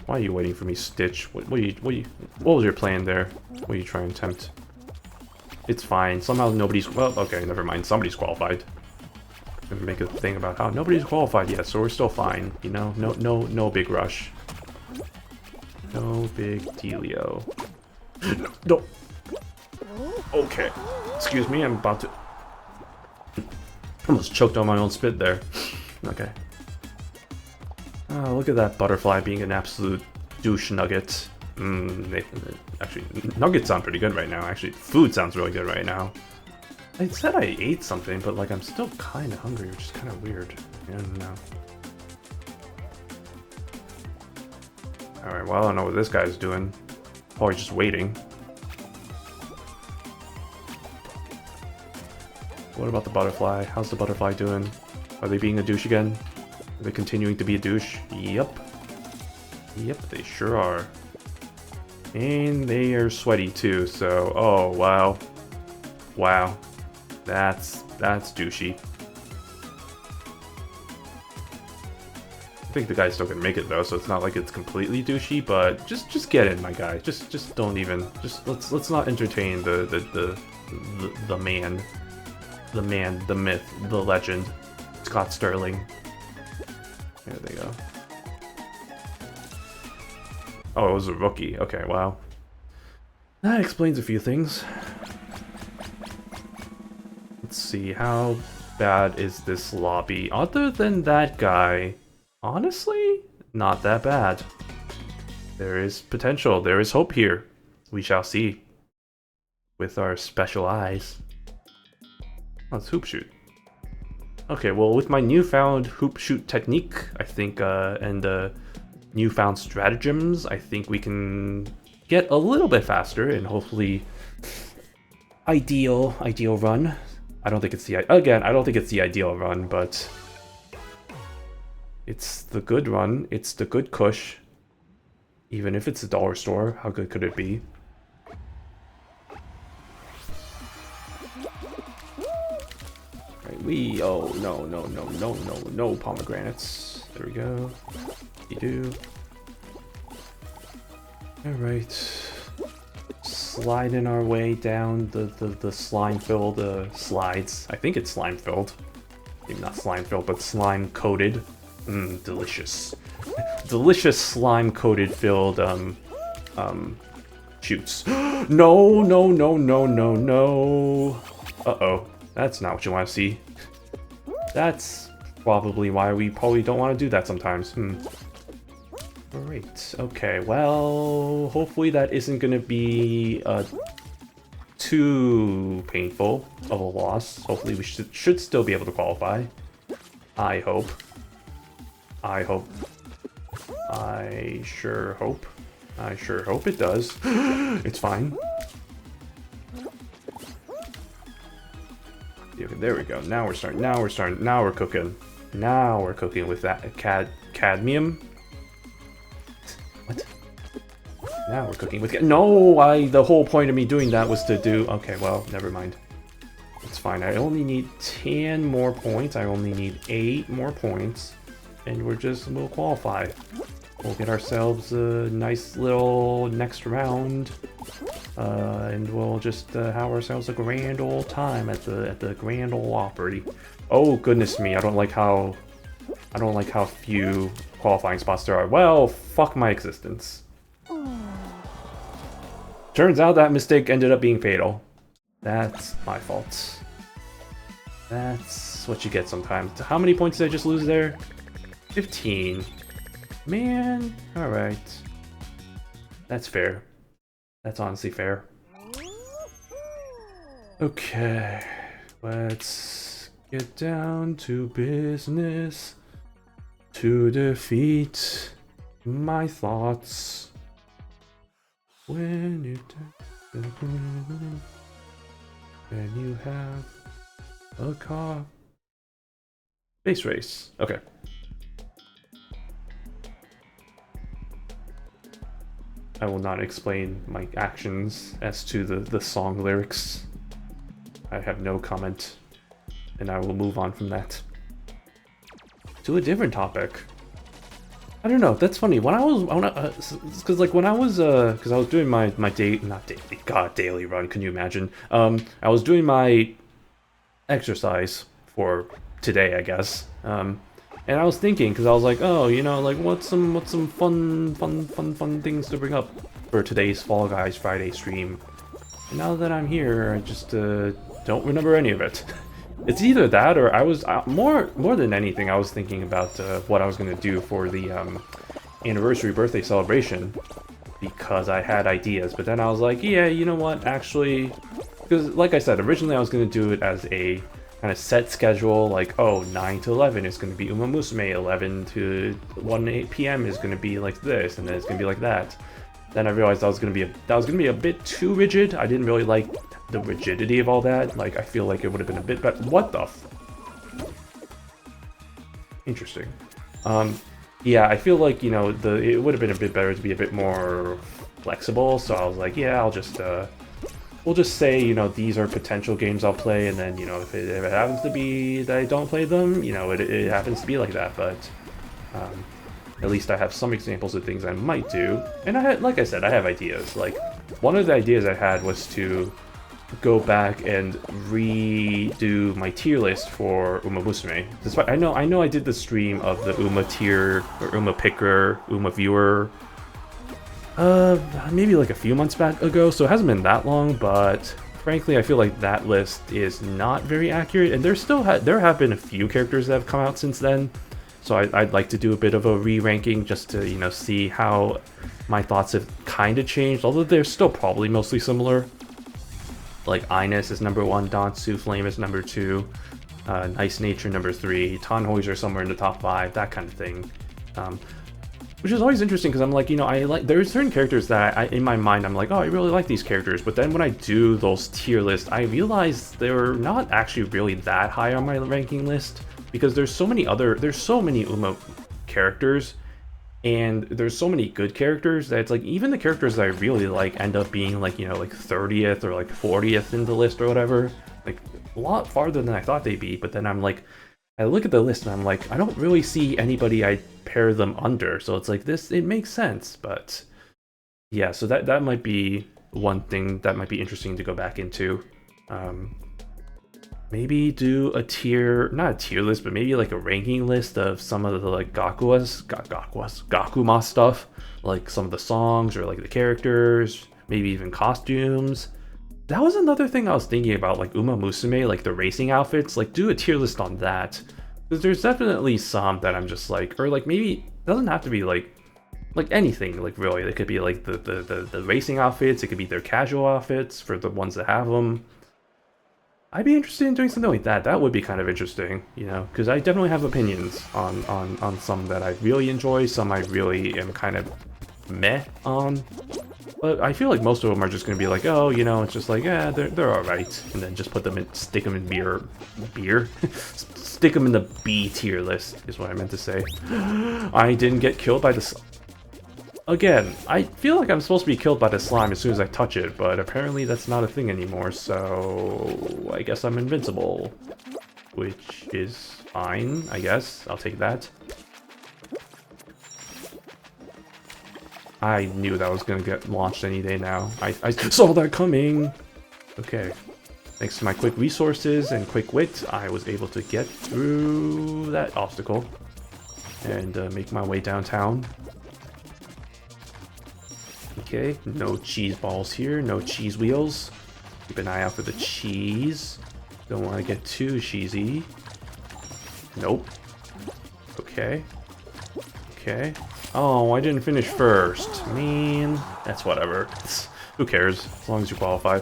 Why are you waiting for me, Stitch? What was your plan there? What are you trying to attempt? It's fine. Somehow nobody's... Well, okay, never mind. Somebody's qualified. I'm gonna make a thing about how nobody's qualified yet, so we're still fine. You know, no big rush. No big dealio. No. Okay. Excuse me, I'm about to... Almost choked on my own spit there. Okay. Oh, look at that butterfly being an absolute douche nugget. Actually, nuggets sound pretty good right now. Actually, food sounds really good right now. I said I ate something, but like I'm still kind of hungry, which is kind of weird. I don't know. Alright, well, I don't know what this guy's doing. Probably just waiting. What about the butterfly? How's the butterfly doing? Are they being a douche again? Are they continuing to be a douche? Yep. Yep, they sure are. And they are sweaty too, so... Oh, wow. Wow. That's douchey. I think the guy's still gonna make it though, so it's not like it's completely douchey, but just get in, my guy. Just don't even... Just let's not entertain the man. The man, the myth, the legend. Scott Sterling. There they go. Oh, it was a rookie. Okay, wow. That explains a few things. Let's see, how bad is this lobby? Other than that guy, honestly, not that bad. There is potential, there is hope here. We shall see. With our special eyes. Oh, it's hoop shoot. Okay, well, with my newfound hoop shoot technique, I think, and newfound stratagems, I think we can get a little bit faster and hopefully ideal run. I don't think it's the ideal run, but it's the good run. It's the good cush. Even if it's a dollar store, how good could it be? Right, oh no pomegranates. There we go. You do. Alright. Sliding our way down the slime-filled slides. I think it's slime-filled. Maybe not slime-filled, but slime-coated. Delicious. Delicious slime-coated filled, shoots. No. Uh-oh. That's not what you want to see. That's probably why we probably don't want to do that sometimes. Great. Okay, well, hopefully that isn't going to be too painful of a loss. Hopefully we should still be able to qualify. I hope. I sure hope. I sure hope it does. It's fine. Okay, there we go. Now we're starting. Now we're cooking. Now we're cooking with that cadmium. What? Now we're cooking with... No! The whole point of me doing that was to do... Okay, well, never mind. It's fine. I only need 10 more points. I only need 8 more points. And we'll qualify. We'll get ourselves a nice little next round. And we'll just have ourselves a grand old time at the Grand Ole Opry. Oh, goodness me. I don't like how few qualifying spots there are. Well, fuck my existence. Turns out that mistake ended up being fatal. That's my fault. That's what you get sometimes. How many points did I just lose there? 15. Man, alright. That's fair. That's honestly fair. Okay, let's get down to business to defeat my thoughts. When you then you have a car. Base race. Okay. I will not explain my actions as to the song lyrics. I have no comment, and I will move on from that to a different topic. I don't know. That's funny. When I was doing my daily run. Can you imagine? I was doing my exercise for today, I guess. And I was thinking, because I was like, oh, you know, like what's some fun things to bring up for today's Fall Guys Friday stream. And now that I'm here, I just don't remember any of it. It's either that or I was more than anything, I was thinking about what I was gonna do for the anniversary birthday celebration, because I had ideas. But then I was like, yeah, you know what? Actually, because like I said, originally I was going to do it as a kind of set schedule, like, oh, 9 to 11 is going to be Uma Musume, 11 to 1 p.m. is going to be like this, and then it's going to be like that. Then I realized that was going to be a bit too rigid. I didn't really like the rigidity of all that. Like, I feel like it would have been a bit better. What the f... Interesting. Yeah, I feel like, you know, it would have been a bit better to be a bit more flexible, so I was like, yeah, we'll just say, you know, these are potential games I'll play, and then, you know, if it happens to be that I don't play them, you know, it happens to be like that, but at least I have some examples of things I might do. And like I said, I have ideas. Like, one of the ideas I had was to go back and redo my tier list for Uma Musume. Despite I know I did the stream of the Uma tier, or Uma picker, Uma viewer, maybe like a few months back ago, so it hasn't been that long, but frankly I feel like that list is not very accurate, and there have been a few characters that have come out since then, so I'd like to do a bit of a re-ranking just to, you know, see how my thoughts have kind of changed, although they're still probably mostly similar. Like, Ines is number 1, Dansu Flame is number 2, Nice Nature number 3, Tannhäuser somewhere in the top 5, that kind of thing. Which is always interesting because I'm like, you know, there's certain characters that in my mind I'm like, oh, I really like these characters, but then when I do those tier lists, I realize they're not actually really that high on my ranking list, because there's so many Uma characters, and there's so many good characters that it's like, even the characters that I really like end up being like, you know, like 30th or like 40th in the list or whatever, like a lot farther than I thought they'd be. But then I'm like, I look at the list and I'm like, I don't really see anybody I'd pair them under, so it's like, it makes sense. But yeah, so that might be one thing that might be interesting to go back into. Maybe do a not a tier list, but maybe like a ranking list of some of the like Gakuma stuff, like some of the songs or like the characters, maybe even costumes. That was another thing I was thinking about, like Uma Musume, like the racing outfits, like do a tier list on that. Because there's definitely some that I'm just like, or like maybe it doesn't have to be like anything, like really. It could be like the racing outfits, it could be their casual outfits for the ones that have them. I'd be interested in doing something like that. That would be kind of interesting, you know, because I definitely have opinions on some that I really enjoy, some I really am kind of meh on. But I feel like most of them are just going to be like, oh, you know, it's just like, yeah, they're alright. And then just stick them in stick them in the B tier list, is what I meant to say. I didn't get killed by the... Again, I feel like I'm supposed to be killed by the slime as soon as I touch it, but apparently that's not a thing anymore, so I guess I'm invincible. Which is fine, I guess. I'll take that. I knew that was gonna get launched any day now. I saw that coming! Okay. Thanks to my quick resources and quick wit, I was able to get through that obstacle and make my way downtown. Okay, no cheese balls here, no cheese wheels. Keep an eye out for the cheese. Don't want to get too cheesy. Nope. Okay. Okay. Oh, I didn't finish first. Man, that's whatever. Who cares, as long as you qualify.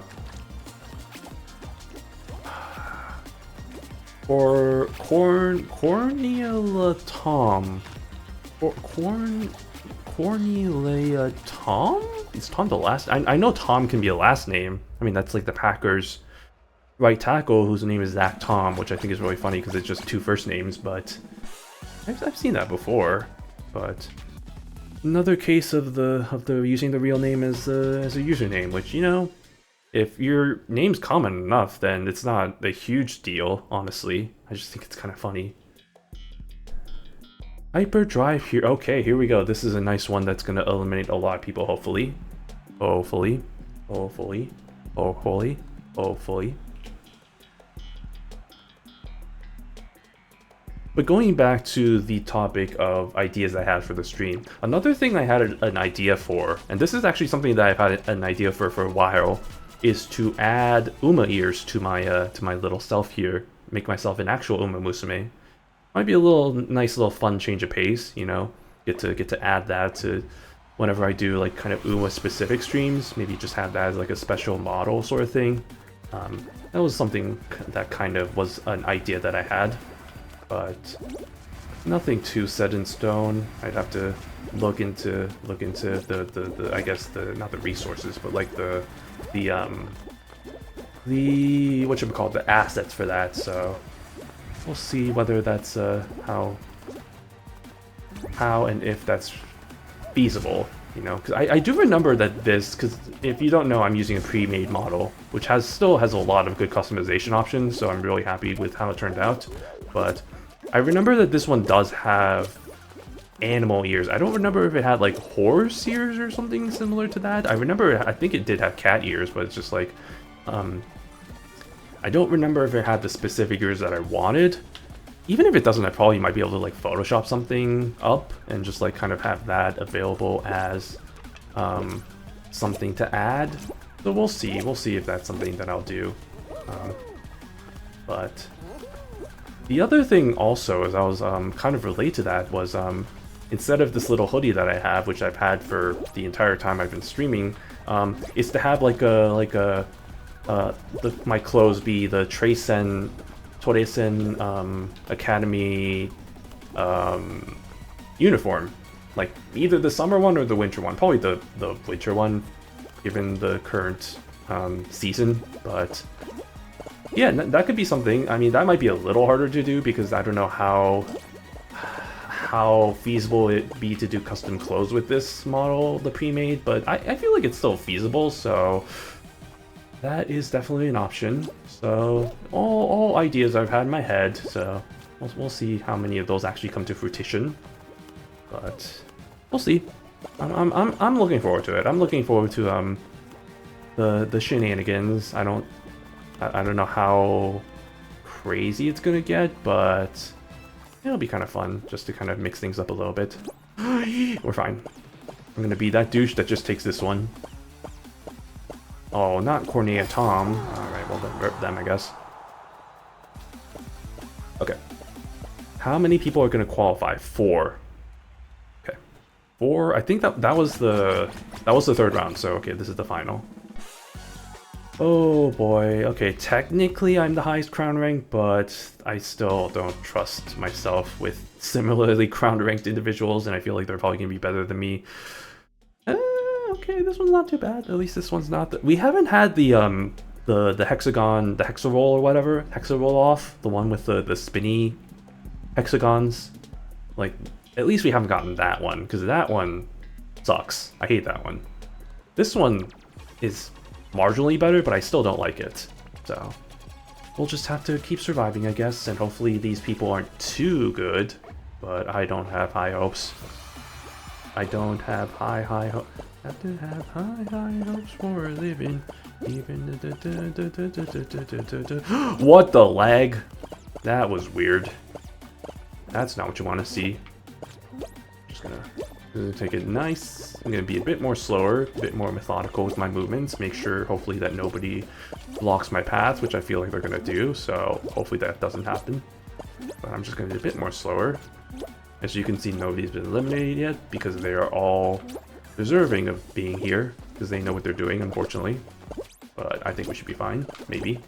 Or Cornelia Tom. Cornelia Tom? Is Tom the last? I know Tom can be a last name. I mean, that's like the Packers' right tackle, whose name is Zach Tom, which I think is really funny because it's just 2 first names, but I've seen that before. But another case of the using the real name as a username, which, you know, if your name's common enough, then it's not a huge deal, honestly. I just think it's kind of funny. Hyperdrive here. Okay, here we go. This is a nice one that's going to eliminate a lot of people, hopefully. Hopefully. Hopefully. Hopefully. Hopefully. But going back to the topic of ideas I had for the stream, another thing I had an idea for, and this is actually something that I've had an idea for a while, is to add Uma ears to my little self here, make myself an actual Uma Musume. Might be a nice little fun change of pace, you know. Get to add that to whenever I do like kind of UMA specific streams, maybe just have that as like a special model sort of thing. That was something that kind of was an idea that I had, but nothing too set in stone. I'd have to look into the I guess the not the resources, but like the whatchamacallit, the assets for that. So we'll see whether that's how and if that's feasible, you know, because I do remember that this, because if you don't know, I'm using a pre-made model, which still has a lot of good customization options, so I'm really happy with how it turned out. But I remember that this one does have animal ears. I don't remember if it had like horse ears or something similar to that. I think it did have cat ears, but it's just like, I don't remember if it had the specific ears that I wanted. Even if it doesn't, I probably might be able to like Photoshop something up and just like kind of have that available as something to add. So we'll see. We'll see if that's something that I'll do. But the other thing also, as I was kind of relate to that, was instead of this little hoodie that I have, which I've had for the entire time I've been streaming, is to have like my clothes be the Toresen Academy uniform, like either the summer one or the winter one. Probably the winter one, given the current season. But yeah, that could be something. I mean, that might be a little harder to do because I don't know how feasible it'd be to do custom clothes with this model, the pre-made. But I feel like it's still feasible, so that is definitely an option. So all ideas I've had in my head, so we'll see how many of those actually come to fruition. But we'll see. I'm looking forward to it. I'm looking forward to the shenanigans. I don't know how crazy it's gonna get, but it'll be kind of fun just to kind of mix things up a little bit. We're fine. I'm gonna be that douche that just takes this one. Oh, not Cornea Tom. Alright, well, them, I guess. Okay. How many people are going to qualify? 4. Okay. 4. I think that was the third round, so okay, this is the final. Oh boy. Okay, technically I'm the highest crown rank, but I still don't trust myself with similarly crown ranked individuals, and I feel like they're probably going to be better than me. Okay, this one's not too bad. At least this one's not. We haven't had the hexagon, the hexa roll or whatever, hexa roll off, the one with the spinny hexagons. Like, at least we haven't gotten that one, because that one sucks. I hate that one. This one is marginally better, but I still don't like it. So we'll just have to keep surviving, I guess, and hopefully these people aren't too good. But I don't have high hopes. I don't have high hopes. Have to have high hopes for a living. Even what the lag? That was weird. That's not what you want to see. Just gonna take it nice. I'm gonna be a bit more slower, a bit more methodical with my movements. Make sure, hopefully, that nobody blocks my path, which I feel like they're gonna do. So hopefully that doesn't happen. But I'm just gonna be a bit more slower. As you can see, nobody's been eliminated yet because they are all deserving of being here because they know what they're doing, unfortunately. But I think we should be fine, maybe.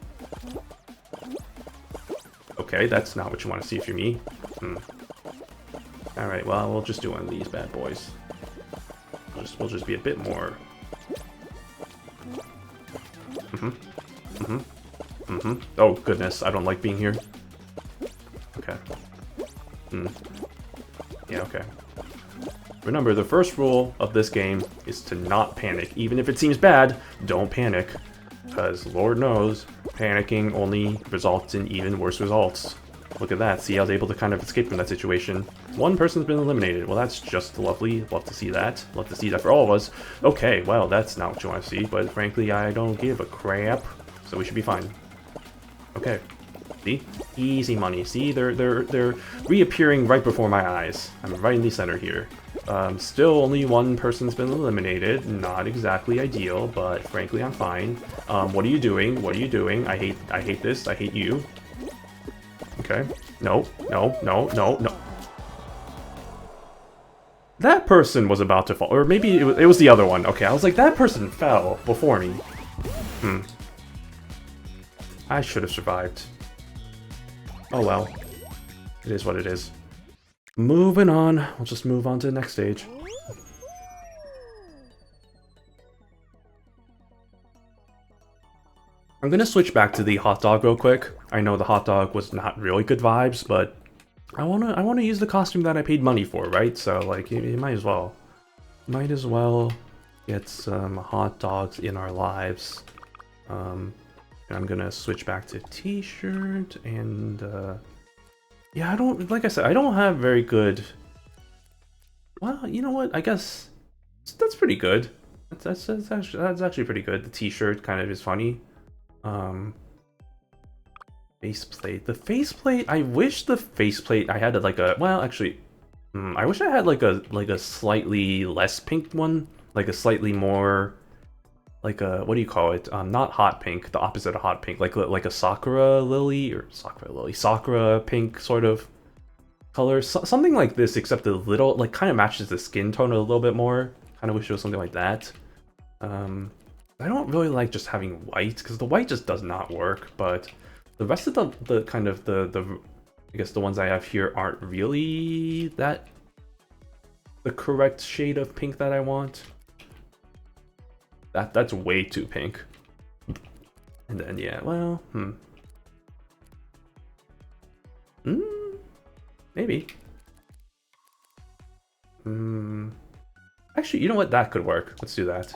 Okay, that's not what you want to see if you're me. Alright, well, we'll just do one of these bad boys. We'll just be a bit more. Oh, goodness, I don't like being here. Okay. Yeah, okay. Remember, the first rule of this game is to not panic. Even if it seems bad, don't panic. Because, Lord knows, panicking only results in even worse results. Look at that. See, I was able to kind of escape from that situation. One person's been eliminated. Well, that's just lovely. Love to see that. Love to see that for all of us. Okay, well, that's not what you want to see. But frankly, I don't give a crap. So we should be fine. Okay. See? Easy money. See, they're reappearing right before my eyes. I'm right in the center here. Still only one person's been eliminated. Not exactly ideal, but frankly I'm fine. What are you doing? What are you doing? I hate this. I hate you. Okay. No. That person was about to fall, or maybe it was the other one. Okay, I was like, that person fell before me. I should have survived. Oh well. It is what it is. Moving on. We'll just move on to the next stage. I'm gonna switch back to the hot dog real quick. I know the hot dog was not really good vibes, but I wanna use the costume that I paid money for, right? So like, you might as well. Might as well get some hot dogs in our lives. And I'm gonna switch back to t-shirt and yeah, I don't, like I said, I don't have very good. Well, you know what? I guess that's pretty good. That's actually pretty good. The t-shirt kind of is funny. Faceplate. The faceplate. I wish the faceplate I had like a. Well, actually, I wish I had like a slightly less pink one, like a slightly more, like a, what do you call it? Not hot pink. The opposite of hot pink, like a Sakura lily or Sakura pink sort of color. Something like this, except a little like kind of matches the skin tone a little bit more. Kind of wish it was something like that. I don't really like just having white, because the white just does not work, but the rest of the kind of the I guess the ones I have here aren't really that the correct shade of pink that I want. That's way too pink. And then yeah, well, maybe. Actually, you know what? That could work. Let's do that.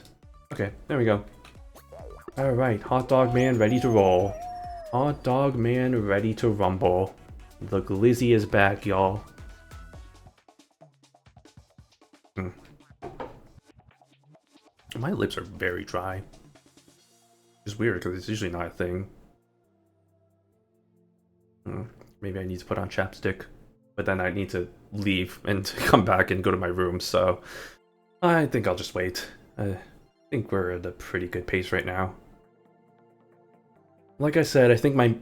Okay, there we go. Alright, hot dog man ready to roll. Hot dog man ready to rumble. The Glizzy is back, y'all. My lips are very dry. It's weird because it's usually not a thing. Maybe I need to put on chapstick, but then I need to leave and come back and go to my room, so I think I'll just wait. I think we're at a pretty good pace right now. Like I said, I think my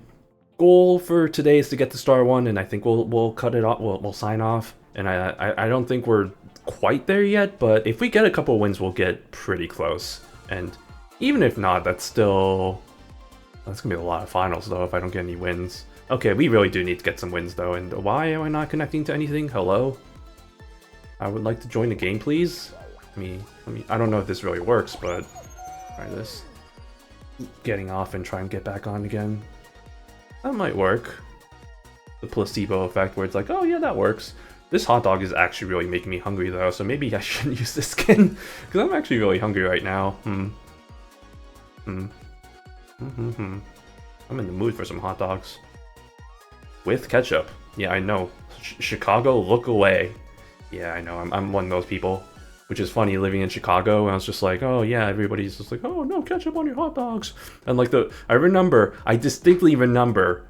goal for today is to get the star one, and I think we'll cut it off. We'll sign off, and I don't think we're quite there yet, but if we get a couple wins, we'll get pretty close. And even if not, that's gonna be a lot of finals though if I don't get any wins. Okay, we really do need to get some wins though. And why am I not connecting to anything? Hello? I would like to join the game, please. I don't know if this really works, but try this. Getting off and try and get back on again. That might work. The placebo effect where it's like, oh yeah, that works. This hot dog is actually really making me hungry though, so maybe I shouldn't use this skin. Because I'm actually really hungry right now. I'm in the mood for some hot dogs. With ketchup. Yeah, I know. Chicago, look away. Yeah, I know. I'm one of those people. Which is funny, living in Chicago, and I was just like, oh yeah, everybody's just like, oh no, ketchup on your hot dogs. And like I distinctly remember,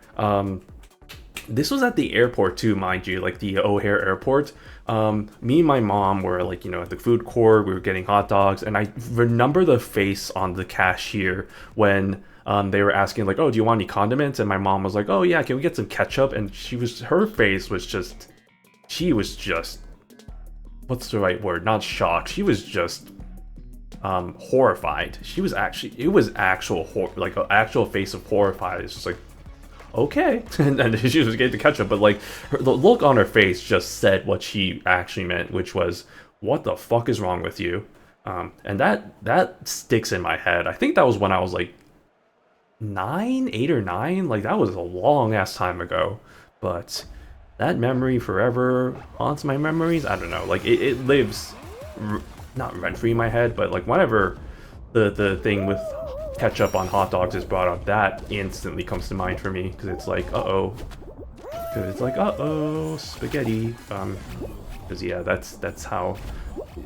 this was at the airport too, mind you, like the O'Hare airport. Me and my mom were like, you know, at the food court, we were getting hot dogs, and I remember the face on the cashier when they were asking like, oh, do you want any condiments? And my mom was like, oh yeah, can we get some ketchup? And her face was just, what's the right word? Not shocked. She was just horrified. It was like an actual face of horrified. It's just like, okay. and she was getting the ketchup, but like the look on her face just said what she actually meant, which was, what the fuck is wrong with you? And that sticks in my head. I think that was when I was like 8 or 9. Like that was a long ass time ago, but that memory forever haunts my memories. I don't know, like it lives not rent-free in my head, but like whenever the thing with ketchup on hot dogs is brought up, that instantly comes to mind for me, because it's like spaghetti. Because yeah, that's how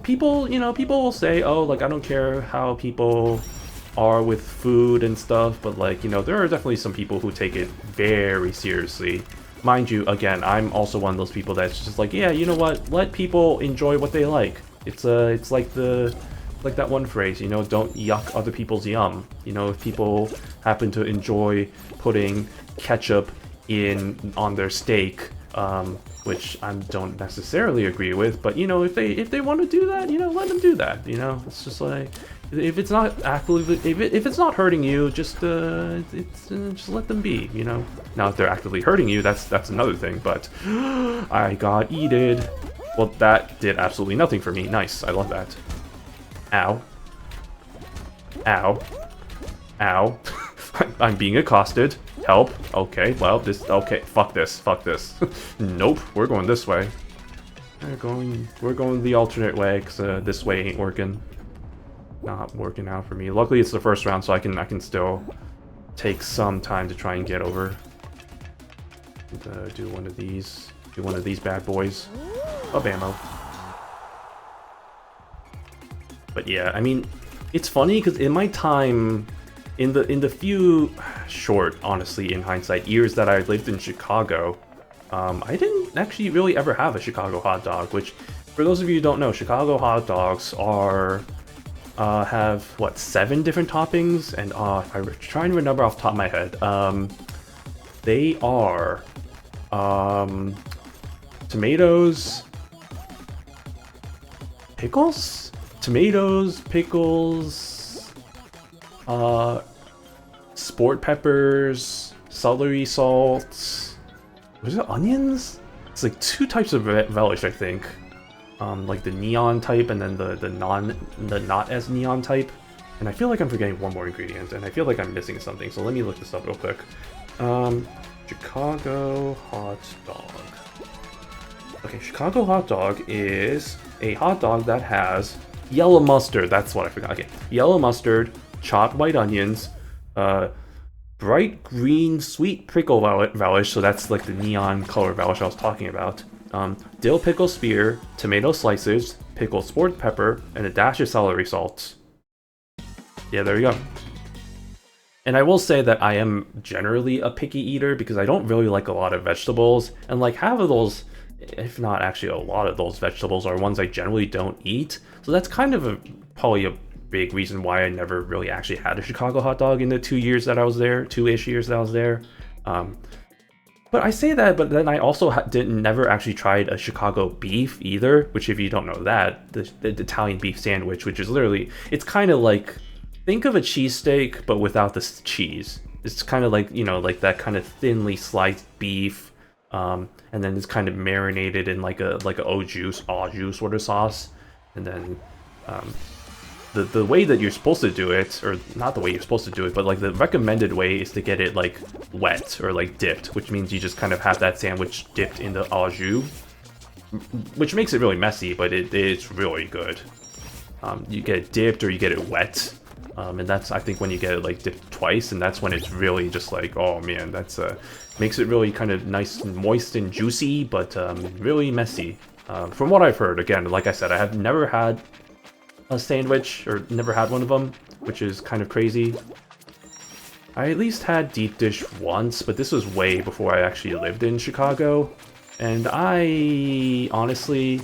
people will say, oh, like I don't care how people are with food and stuff, but like, you know, there are definitely some people who take it very seriously. Mind you, again, I'm also one of those people that's just like, yeah, you know what? Let people enjoy what they like. It's like that one phrase, you know, don't yuck other people's yum. You know, if people happen to enjoy putting ketchup on their steak, which I don't necessarily agree with. But you know, if they want to do that, you know, let them do that. You know, it's just like if it's not actively, if it's not hurting you, just just let them be. You know, now if they're actively hurting you, that's another thing. But I got eated. Well, that did absolutely nothing for me. Nice, I love that. Ow. Ow. Ow. I'm being accosted. Help. Okay, well, okay, fuck this. Fuck this. Nope, we're going this way. We're going the alternate way, because this way ain't working. Not working out for me. Luckily, it's the first round, so I can still take some time to try and get over. And, do one of these. Do one of these bad boys. Of ammo. But yeah, I mean, it's funny because in my time, in the few short, honestly, in hindsight, years that I lived in Chicago, I didn't actually really ever have a Chicago hot dog. Which, for those of you who don't know, Chicago hot dogs are have what, 7 different toppings, and if I'm trying to remember off the top of my head, they are tomatoes, pickles, tomatoes, pickles, sport peppers, celery salts. Was it onions? It's like 2 types of relish, I think. Like the neon type and then the not as neon type. And I feel like I'm forgetting one more ingredient, and I feel like I'm missing something. So let me look this up real quick. Chicago hot dog. Okay, Chicago hot dog is a hot dog that has yellow mustard. That's what I forgot. Okay, yellow mustard, chopped white onions, bright green sweet pickle relish. So that's like the neon color relish I was talking about. Dill pickle spear, tomato slices, pickled sport pepper, and a dash of celery salt. Yeah, there you go. And I will say that I am generally a picky eater because I don't really like a lot of vegetables, and like half of those, if not actually a lot of those vegetables, are ones I generally don't eat. So that's kind of probably a big reason why I never really actually had a Chicago hot dog in the 2 years that I was there, 2-ish years that I was there. But I say that, but then I also never actually tried a Chicago beef either, which if you don't know that, the Italian beef sandwich, which is literally, it's kind of like, think of a cheesesteak, but without the cheese. It's kind of like, you know, like that kind of thinly sliced beef, and then it's kind of marinated in like a au jus sort of sauce, and then the way that you're supposed to do it, or not the way you're supposed to do it, but like the recommended way is to get it like wet or like dipped, which means you just kind of have that sandwich dipped in the au jus, which makes it really messy, but it's really good. You get it dipped or you get it wet, and that's, I think, when you get it like dipped twice, and that's when it's really just like, oh man, that's makes it really kind of nice and moist and juicy, but really messy. From what I've heard, again, like I said, I have never had a sandwich, or never had one of them, which is kind of crazy. I at least had deep dish once, but this was way before I actually lived in Chicago. And I honestly,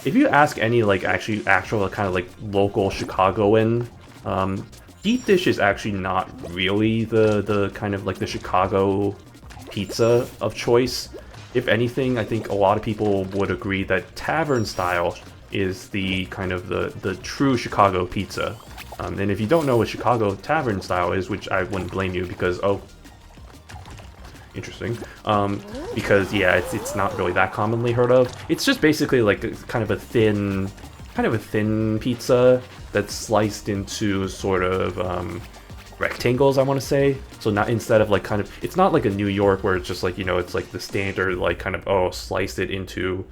if you ask any like actual kind of like local Chicagoan, deep dish is actually not really the kind of like the Chicago pizza of choice. If anything, I think a lot of people would agree that tavern style is the kind of the true Chicago pizza. And if you don't know what Chicago tavern style is, which I wouldn't blame you because, oh, interesting. Because yeah, it's not really that commonly heard of. It's just basically like kind of a thin pizza that's sliced into sort of rectangles, I want to say. So not, instead of like kind of, it's not like a New York where it's just like, you know, it's like the standard like kind of, oh, slice it into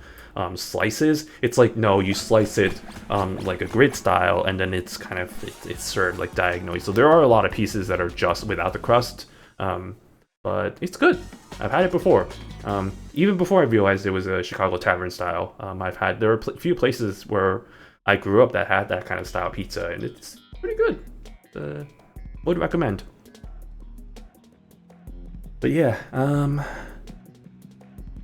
slices. It's like, no, you slice it like a grid style, and then it's kind of it's served like diagonally. So there are a lot of pieces that are just without the crust, but it's good. I've had it before, even before I realized it was a Chicago tavern style. There are a few places where I grew up that had that kind of style pizza, and it's pretty good. Would recommend. But yeah,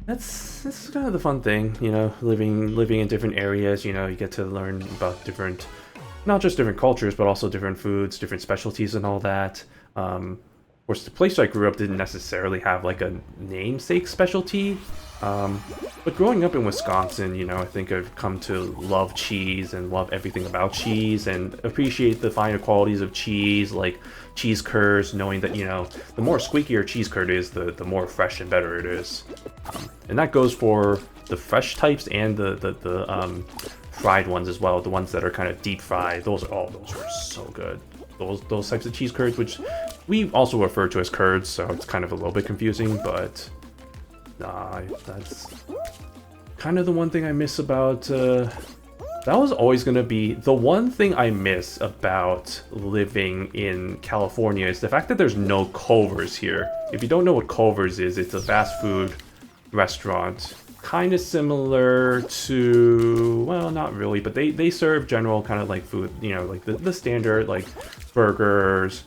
that's kind of the fun thing, you know, living in different areas. You know, you get to learn about different, not just different cultures, but also different foods, different specialties, and all that. Of course, the place I grew up didn't necessarily have like a namesake specialty, But growing up in Wisconsin, you know, I think I've come to love cheese and love everything about cheese and appreciate the finer qualities of cheese, like cheese curds, knowing that, you know, the more squeakier cheese curd is, the more fresh and better it is. And that goes for the fresh types and the fried ones as well, the ones that are kind of deep fried. Those are so good. Those types of cheese curds, which we also refer to as curds, so it's kind of a little bit confusing, but that's kind of the one thing I miss about, that was always going to be, the one thing I miss about living in California is the fact that there's no Culver's here. If you don't know what Culver's is, it's a fast food restaurant, kind of similar to, well, not really, but they serve general kind of like food, you know, like the standard, like burgers,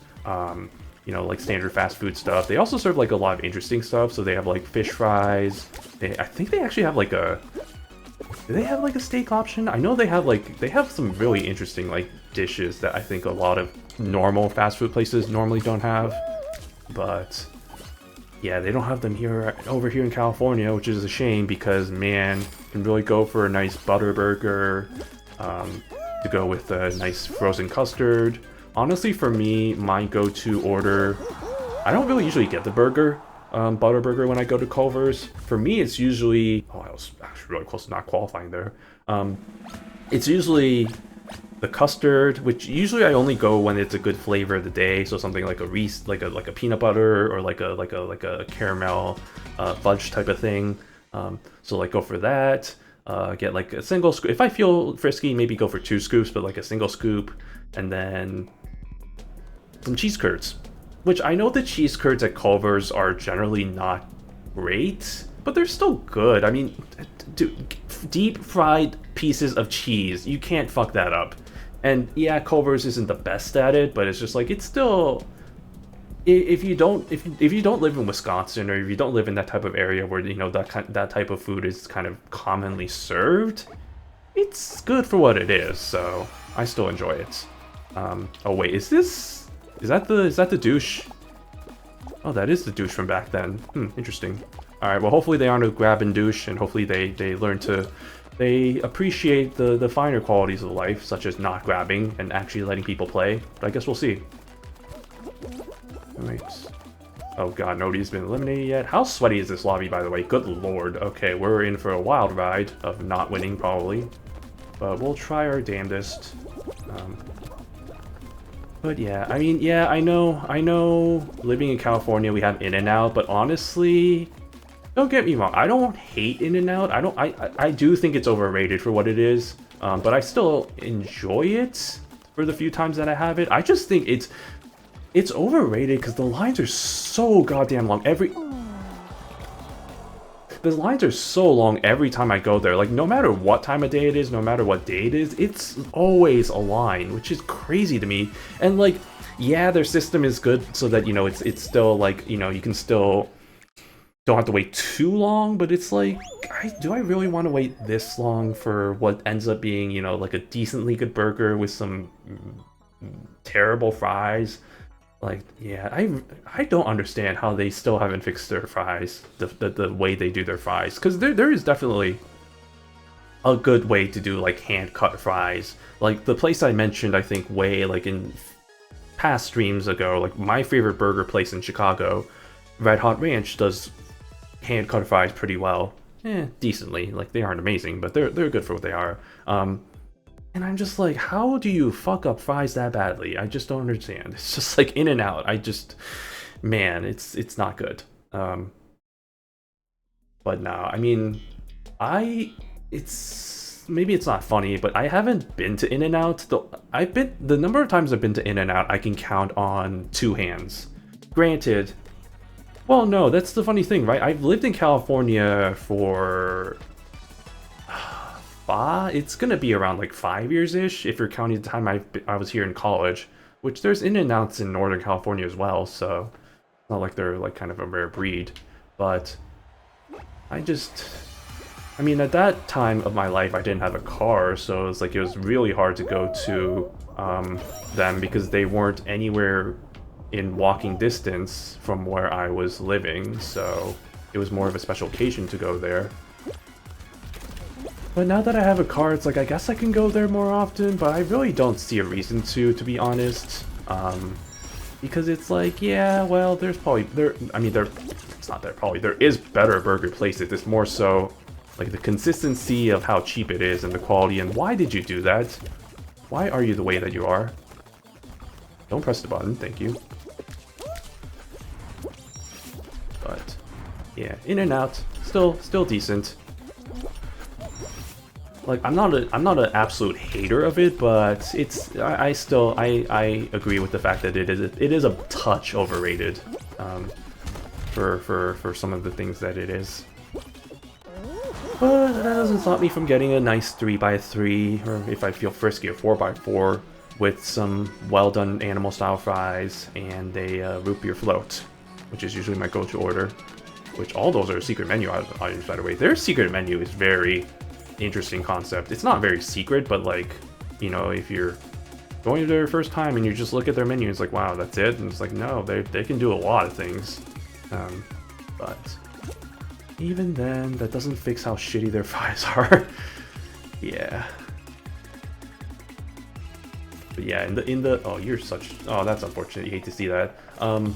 you know, like standard fast food stuff. They also serve like a lot of interesting stuff. So they have like fish fries. I think they actually have like a, do they have like a steak option? I know they have some really interesting like dishes that I think a lot of normal fast food places normally don't have. But yeah, they don't have them over here in California, which is a shame because, man, you can really go for a nice butter burger, to go with a nice frozen custard. Honestly, for me, my go-to order, I don't really usually get the burger, butter burger when I go to Culver's. For me, it's usually, oh, I was actually really close to not qualifying there. It's usually the custard, which usually I only go when it's a good flavor of the day. So something like a Reese, like a peanut butter, or like a caramel fudge type of thing. So like go for that. Get like a single scoop. If I feel frisky, maybe go for 2 scoops, but like a single scoop, and then some cheese curds, which I know the cheese curds at Culver's are generally not great, but they're still good. I mean, dude, deep fried pieces of cheese, you can't fuck that up. And yeah, Culver's isn't the best at it, but it's just like, it's still, if you don't live in Wisconsin, or if you don't live in that type of area where, you know, that type of food is kind of commonly served, it's good for what it is. So I still enjoy it. Oh wait, is that the douche? Oh, that is the douche from back then. Interesting. All right, well, hopefully they aren't a grab and douche, and hopefully they learn to, they appreciate the finer qualities of life, such as not grabbing and actually letting people play. But I guess we'll see. All right. Oh god, nobody's been eliminated yet. How sweaty is this lobby, by the way? Good lord. Okay, we're in for a wild ride of not winning, probably. But we'll try our damnedest. But yeah, I mean, yeah, I know living in California we have In-N-Out, but honestly, don't get me wrong, I don't hate In-N-Out. I do think it's overrated for what it is, but I still enjoy it for the few times that I have it. I just think it's overrated because the lines are so goddamn long. The lines are so long every time I go there. Like, no matter what time of day it is, no matter what day it is, it's always a line, which is crazy to me. And like, yeah, their system is good so that, you know, it's still like, you know, you can still don't have to wait too long, but it's like, do I really want to wait this long for what ends up being, you know, like a decently good burger with some terrible fries? Like, yeah, I don't understand how they still haven't fixed their fries, the way they do their fries, because there is definitely a good way to do like hand cut fries. Like the place I mentioned, I think way like in past streams ago, like my favorite burger place in Chicago, Red Hot Ranch, does hand cut fries pretty well, decently. Like they aren't amazing, but they're good for what they are. And I'm just like, how do you fuck up fries that badly? I just don't understand. It's just like In-N-Out. Man, it's not good. But no, I mean, maybe it's not funny, but I haven't been to In-N-Out. The number of times I've been to In-N-Out, I can count on 2 hands. Granted, well, no, that's the funny thing, right? I've lived in California for, it's gonna be around like 5 years-ish, if you're counting the time I was here in college, which there's In-N-Outs in Northern California as well, so it's not like they're like kind of a rare breed. But I mean, at that time of my life, I didn't have a car, so it was really hard to go to them because they weren't anywhere in walking distance from where I was living. So it was more of a special occasion to go there. But now that I have a car, it's like, I guess I can go there more often, but I really don't see a reason to be honest. Because it's like, yeah, well, there's probably, it's not there probably, there is better burger places. It's more so, like, the consistency of how cheap it is and the quality, and why did you do that? Why are you the way that you are? Don't press the button, thank you. But, yeah, in and out, still decent. Like, I'm not an absolute hater of it, but it's I agree with the fact that it is a touch overrated, for some of the things that it is. But that doesn't stop me from getting a nice 3x3, or if I feel frisky, a 4x4 with some well done animal style fries and a root beer float, which is usually my go-to order. Which all those are secret menu items, by the way. Their secret menu is very interesting concept. It's not very secret, but like, you know, if you're going to their first time and you just look at their menu, it's like, wow, that's it? And it's like, no, they can do a lot of things. But even then, that doesn't fix how shitty their fries are. Yeah. But yeah, in the oh, you're such, oh, that's unfortunate. You hate to see that. Oh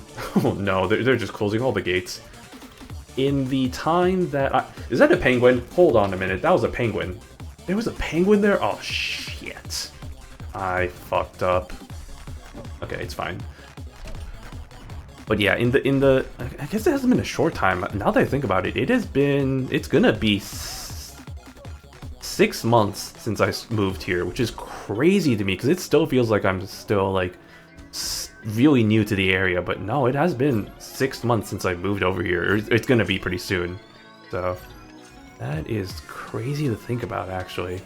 no, they're just closing all the gates. In the time that is that a penguin? Hold on a minute, that was a penguin. There was a penguin there? Oh shit. I fucked up. Okay, it's fine. But yeah, in the I guess it hasn't been a short time. Now that I think about it, it's gonna be 6 months since I moved here, which is crazy to me because it still feels like I'm still like really new to the area, but no, it has been 6 months since I moved over here. It's gonna be pretty soon, so that is crazy to think about, actually.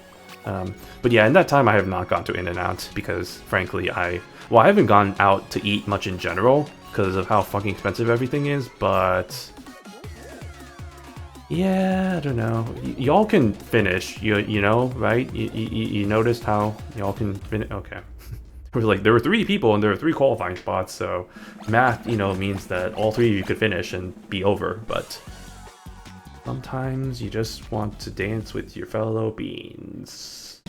But yeah, in that time I have not gone to In-N-Out because, frankly, I haven't gone out to eat much in general because of how fucking expensive everything is, but yeah, I don't know. Y'all can finish, you know, right? You noticed how y'all can finish? Okay. There were 3 people and there were 3 qualifying spots, so math, you know, means that all 3 of you could finish and be over, but sometimes you just want to dance with your fellow beans.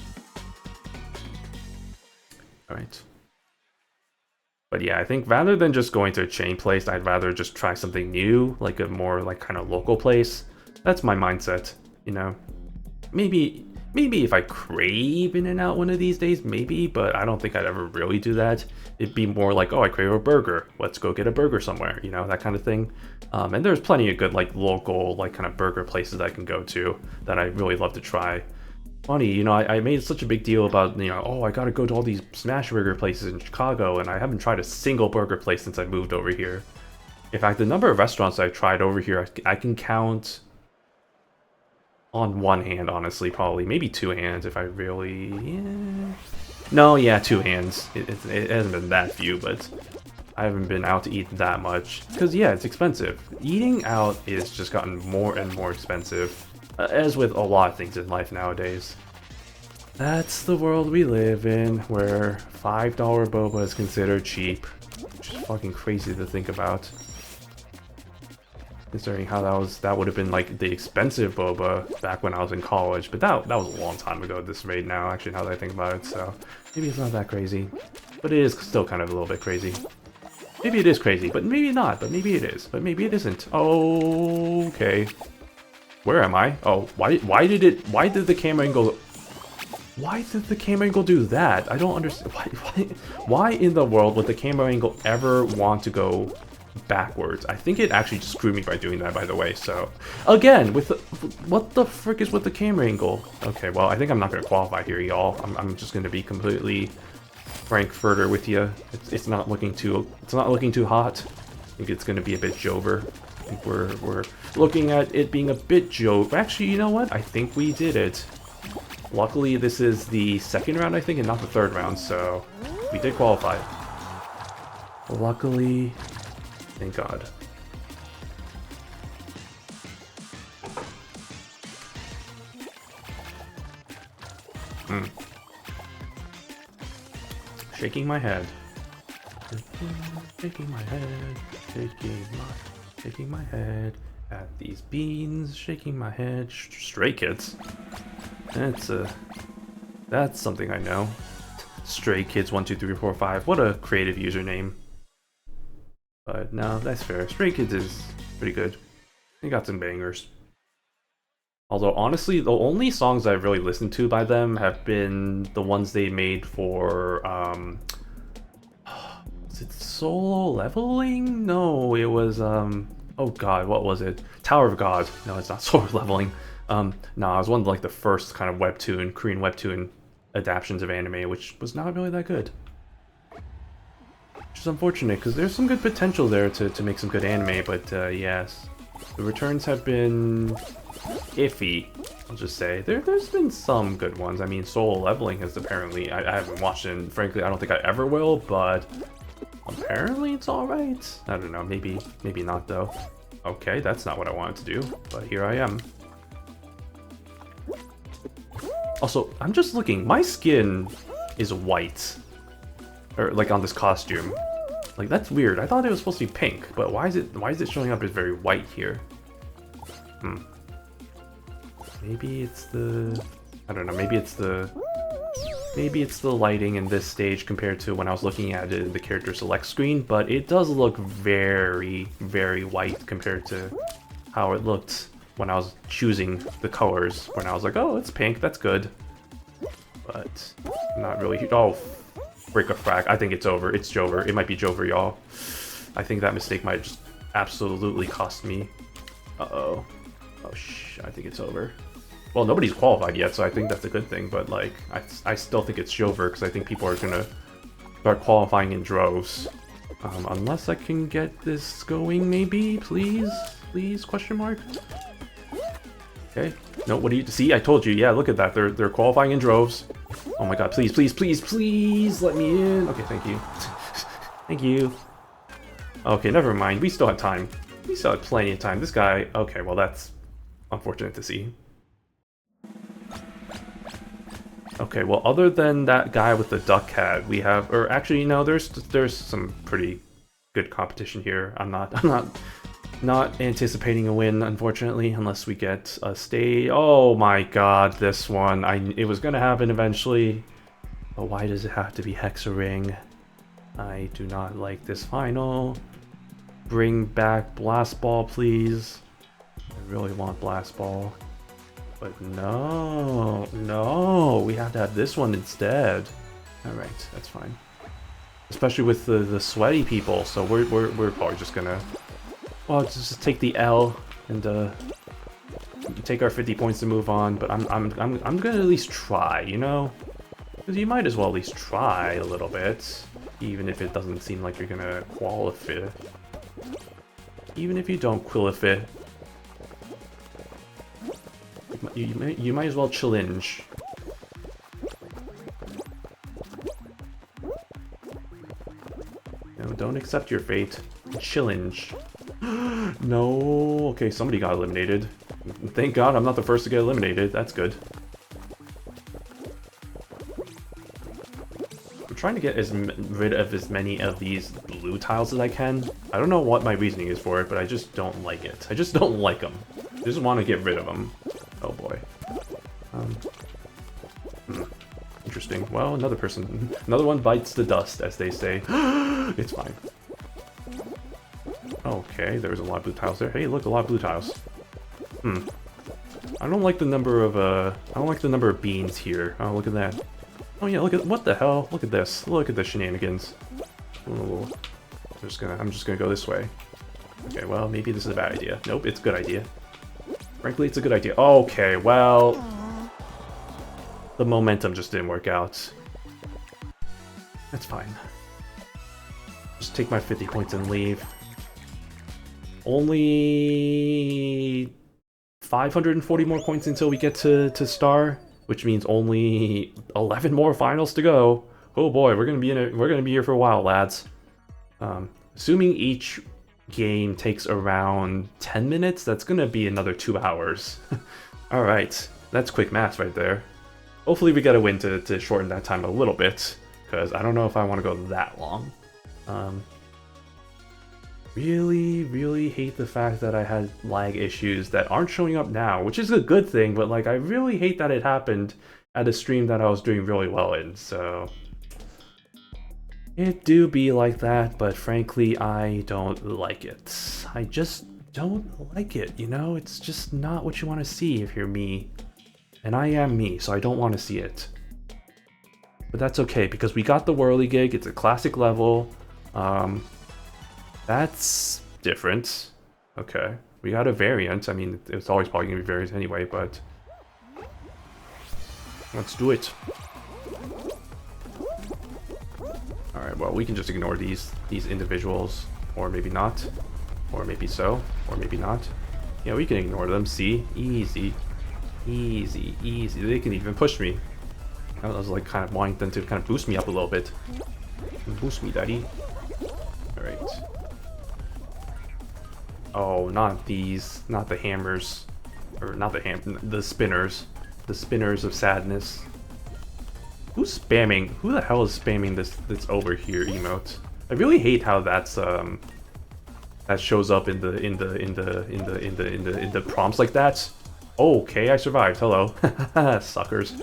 Alright. But yeah, I think rather than just going to a chain place, I'd rather just try something new, like a more like kind of local place. That's my mindset, you know. Maybe if I crave In-N-Out one of these days, maybe, but I don't think I'd ever really do that. It'd be more like, oh, I crave a burger. Let's go get a burger somewhere, you know, that kind of thing. And there's plenty of good, like, local, like, kind of burger places I can go to that I really love to try. Funny, you know, I made such a big deal about, you know, oh, I gotta go to all these smash burger places in Chicago, and I haven't tried a single burger place since I moved over here. In fact, the number of restaurants I've tried over here, I can count on one hand, honestly, probably. Maybe 2 hands if I really... Yeah. No, yeah, 2 hands. It hasn't been that few, but I haven't been out to eat that much. Because, yeah, it's expensive. Eating out is just gotten more and more expensive, as with a lot of things in life nowadays. That's the world we live in, where $5 boba is considered cheap. Which is fucking crazy to think about. Considering how that would have been like the expensive boba back when I was in college, but that was a long time ago at this rate now, actually, now that I think about it, so maybe it's not that crazy. But it is still kind of a little bit crazy. Maybe it is crazy, but maybe not, but maybe it is, but maybe it isn't. Okay. Where am I? Oh, why did the camera angle... Why did the camera angle do that? I don't understand. Why in the world would the camera angle ever want to go backwards? I think it actually just screwed me by doing that, by the way, so... Again, with the... What the frick is with the camera angle? Okay, well, I think I'm not going to qualify here, y'all. I'm just going to be completely frankfurter with you. It's not looking too hot. I think it's going to be a bit jover. I think we're looking at it being a bit jove. Actually, you know what? I think we did it. Luckily, this is the 2nd round, I think, and not the 3rd round, so we did qualify. Luckily, thank God. Shaking my head. Shaking my head. Shaking my head At these beans, shaking my head. Stray Kids. That's something I know. Stray Kids 1 2 3 4 5. What a creative username. But no, that's fair. Stray Kids is pretty good. They got some bangers. Although honestly, the only songs I've really listened to by them have been the ones they made for was it Solo Leveling? No, it was oh god, what was it? Tower of God. No, it's not Solo Leveling. No, it was one of like the first kind of webtoon, Korean webtoon adaptations of anime, which was not really that good. Which is unfortunate, because there's some good potential there to make some good anime, but yes. The returns have been iffy, I'll just say. There's been some good ones. I mean, Solo Leveling has apparently... I haven't watched it, and frankly, I don't think I ever will, but apparently it's alright. I don't know, maybe not, though. Okay, that's not what I wanted to do, but here I am. Also, I'm just looking. My skin is white. Or, like, on this costume. Like, that's weird. I thought it was supposed to be pink, but why is it showing up as very white here? Maybe it's the... I don't know, maybe it's the lighting in this stage compared to when I was looking at it in the character select screen, but it does look very, very white compared to how it looked when I was choosing the colors, when I was like, oh, it's pink, that's good. But not really... Oh, break a frag. I think it's over. It's Jover. It might be Jover, y'all. I think that mistake might just absolutely cost me. Uh-oh. Oh, I think it's over. Well, nobody's qualified yet, so I think that's a good thing, but, like, I still think it's Jover, because I think people are gonna start qualifying in droves. Unless I can get this going, maybe? Please? Please? Question mark? Okay. No, what do you... See, I told you. Yeah, look at that. They're qualifying in droves. Oh my god, please, please, please, please let me in. Okay, thank you. Thank you. Okay, never mind. We still have time. We still have plenty of time. This guy... Okay, well, that's unfortunate to see. Okay, well, other than that guy with the duck hat, we have... Or actually, no, there's some pretty good competition here. I'm not anticipating a win, unfortunately, unless we get a stay. Oh my god, this one. It was gonna happen eventually. But why does it have to be Hexaring? I do not like this final. Bring back Blast Ball, please. I really want Blast Ball. But no, we have to have this one instead. Alright, that's fine. Especially with the sweaty people, so we're probably just gonna... Well, just take the L and take our 50 points to move on. But I'm gonna at least try, you know, because you might as well at least try a little bit, even if it doesn't seem like you're gonna qualify. Even if you don't qualify, you might as well challenge. No, don't accept your fate. Challenge. No. Okay, somebody got eliminated. Thank God I'm not the first to get eliminated. That's good. I'm trying to get rid of as many of these blue tiles as I can. I don't know what my reasoning is for it, but I just don't like it. I just don't like them. I just want to get rid of them. Oh boy. Interesting. Well, another one bites the dust, as they say. It's fine. Okay, there's a lot of blue tiles there. Hey, look, a lot of blue tiles. I don't like the number of beans here. Oh, look at that. Oh yeah, look at... What the hell? Look at this. Look at the shenanigans. Ooh. I'm just gonna go this way. Okay, well, maybe this is a bad idea. Nope, it's a good idea. Frankly, it's a good idea. Okay, well... The momentum just didn't work out. That's fine. Just take my 50 points and leave. Only 540 more points until we get to Star, which means only 11 more finals to go. Oh boy, we're gonna be here for a while, lads. Assuming each game takes around 10 minutes, that's gonna be another 2 hours. All right, that's quick maths right there. Hopefully we get a win to shorten that time a little bit, because I don't know if I want to go that long. Really hate the fact that I had lag issues that aren't showing up now, which is a good thing, but like I really hate that it happened at a stream that I was doing really well in, so it do be like that, but frankly I don't like it. I just don't like it, you know? It's just not what you want to see if you're me. And I am me, so I don't want to see it. But that's okay, because we got the Whirly Gig, it's a classic level. That's different. Okay. We got a variant. I mean, it's always probably going to be variant anyway, but let's do it. Alright, well, we can just ignore these individuals. Or maybe not. Or maybe so. Or maybe not. Yeah, we can ignore them. See? Easy. Easy. Easy. They can even push me. I was like kind of wanting them to kind of boost me up a little bit. Boost me, daddy. Alright. Oh, not these. Not the hammers. Or not the spinners. The spinners of sadness. Who's spamming? Who the hell is spamming this over here emote? I really hate how that's that shows up in the prompts like that. Okay, I survived. Hello. Suckers.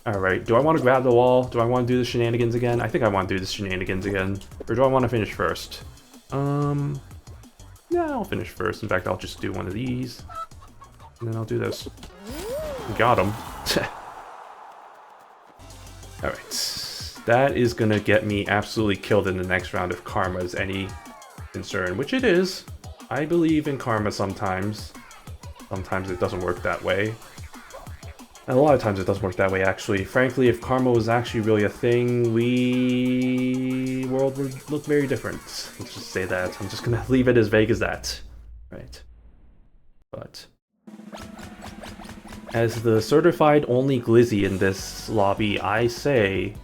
Alright, do I want to grab the wall? Do I want to do the shenanigans again? I think I want to do the shenanigans again. Or do I want to finish first? Yeah, I'll finish first. In fact, I'll just do one of these. And then I'll do this. Got him. Alright. That is gonna get me absolutely killed in the next round if karma is any concern, which it is. I believe in karma sometimes. Sometimes it doesn't work that way. And a lot of times it doesn't work that way, actually. Frankly, if karma was actually really a thing, world would look very different. Let's just say that. I'm just gonna leave it as vague as that. Right. But as the certified only Glizzy in this lobby, I say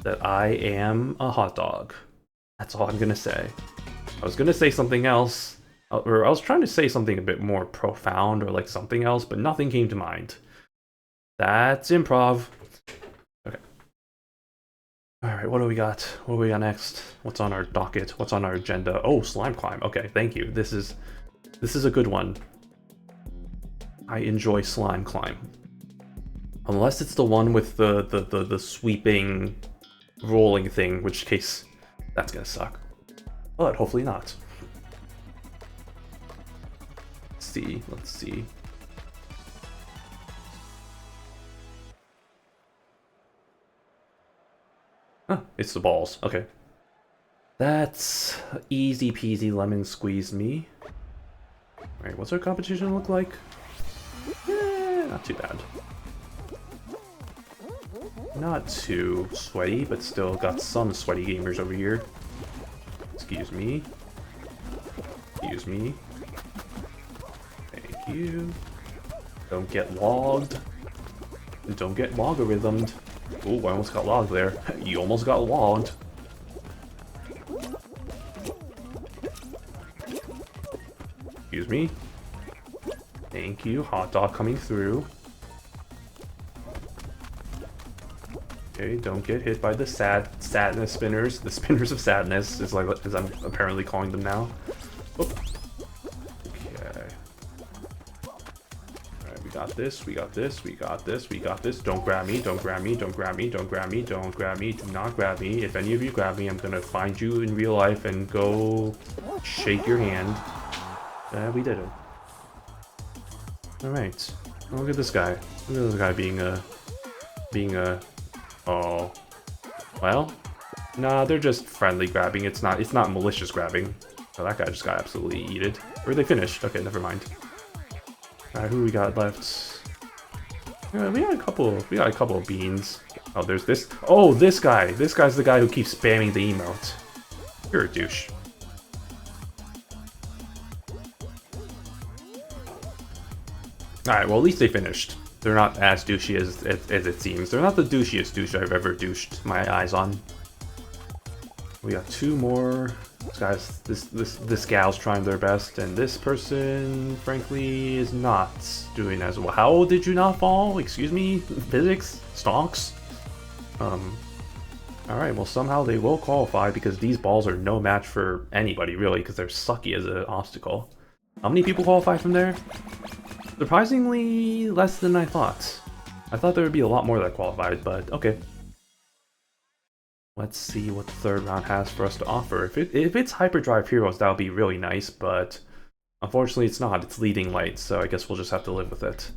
that I am a hot dog. That's all I'm gonna say. I was gonna say something else, or I was trying to say something a bit more profound or like something else, but nothing came to mind. That's improv. Okay. Alright, what do we got? What do we got next? What's on our docket? What's on our agenda? Oh, slime climb. Okay, thank you. This is a good one. I enjoy slime climb. Unless it's the one with the sweeping rolling thing, in which case that's gonna suck. But hopefully not. Let's see. Huh, it's the balls. Okay. That's easy peasy lemon squeeze me. Alright, what's our competition look like? Not too bad. Not too sweaty, but still got some sweaty gamers over here. Excuse me. Excuse me. Thank you. Don't get logged. Don't get logarithmed. Ooh, I almost got logged there. You almost got logged. Excuse me. Thank you. Hot dog coming through. Okay, don't get hit by the sadness spinners. The spinners of sadness is like as I'm apparently calling them now. Oop. Okay. Alright, we got this, we got this, we got this, we got this. Don't grab me, don't grab me, don't grab me, don't grab me, don't grab me, do not grab me. If any of you grab me, I'm gonna find you in real life and go shake your hand. We did it. Alright. Look at this guy. Look at this guy being a oh. Well, nah, they're just friendly grabbing. It's not malicious grabbing. Oh, that guy just got absolutely eated. Or they finished. Okay, never mind. Alright, who we got left? Yeah, we got a couple of beans. Oh, there's this. Oh, this guy. This guy's the guy who keeps spamming the emote. You're a douche. Alright, well at least they finished. They're not as douchey as it seems. They're not the douchiest douche I've ever douched my eyes on. We got two more. This gal's trying their best, and this person, frankly, is not doing as well. How did you not fall? Excuse me? Physics? Stonks? Alright, well somehow they will qualify because these balls are no match for anybody, really, because they're sucky as an obstacle. How many people qualify from there? Surprisingly less than I thought. I thought there would be a lot more that qualified, but okay. Let's see what the third round has for us to offer. If it's Hyperdrive Heroes, that would be really nice, but unfortunately it's not. It's Leading Light, so I guess we'll just have to live with it.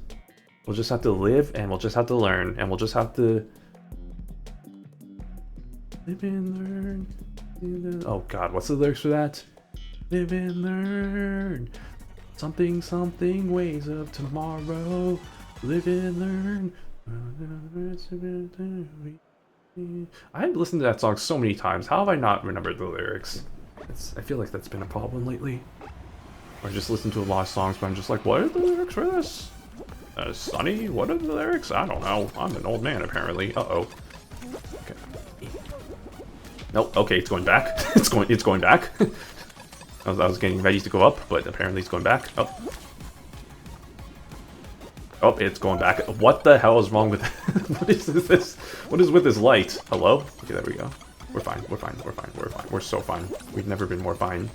We'll just have to live, and we'll just have to learn, and we'll just have to... Live and learn. Oh god, what's the lyrics for that? Live and learn. Something, something, ways of tomorrow. Live and learn. I've listened to that song so many times. How have I not remembered the lyrics? I feel like that's been a problem lately. Or just listen to a lot of songs, but I'm just like, what are the lyrics for this? Sonny, what are the lyrics? I don't know. I'm an old man, apparently. Uh-oh. Okay. Nope. Okay, it's going back. It's going back. I was getting ready to go up, but apparently it's going back. Oh. Oh, it's going back. What the hell is wrong with what is this? What is with this light? Hello? Okay, there we go. We're fine. We're fine. We're fine. We're fine. We're so fine. We've never been more fine.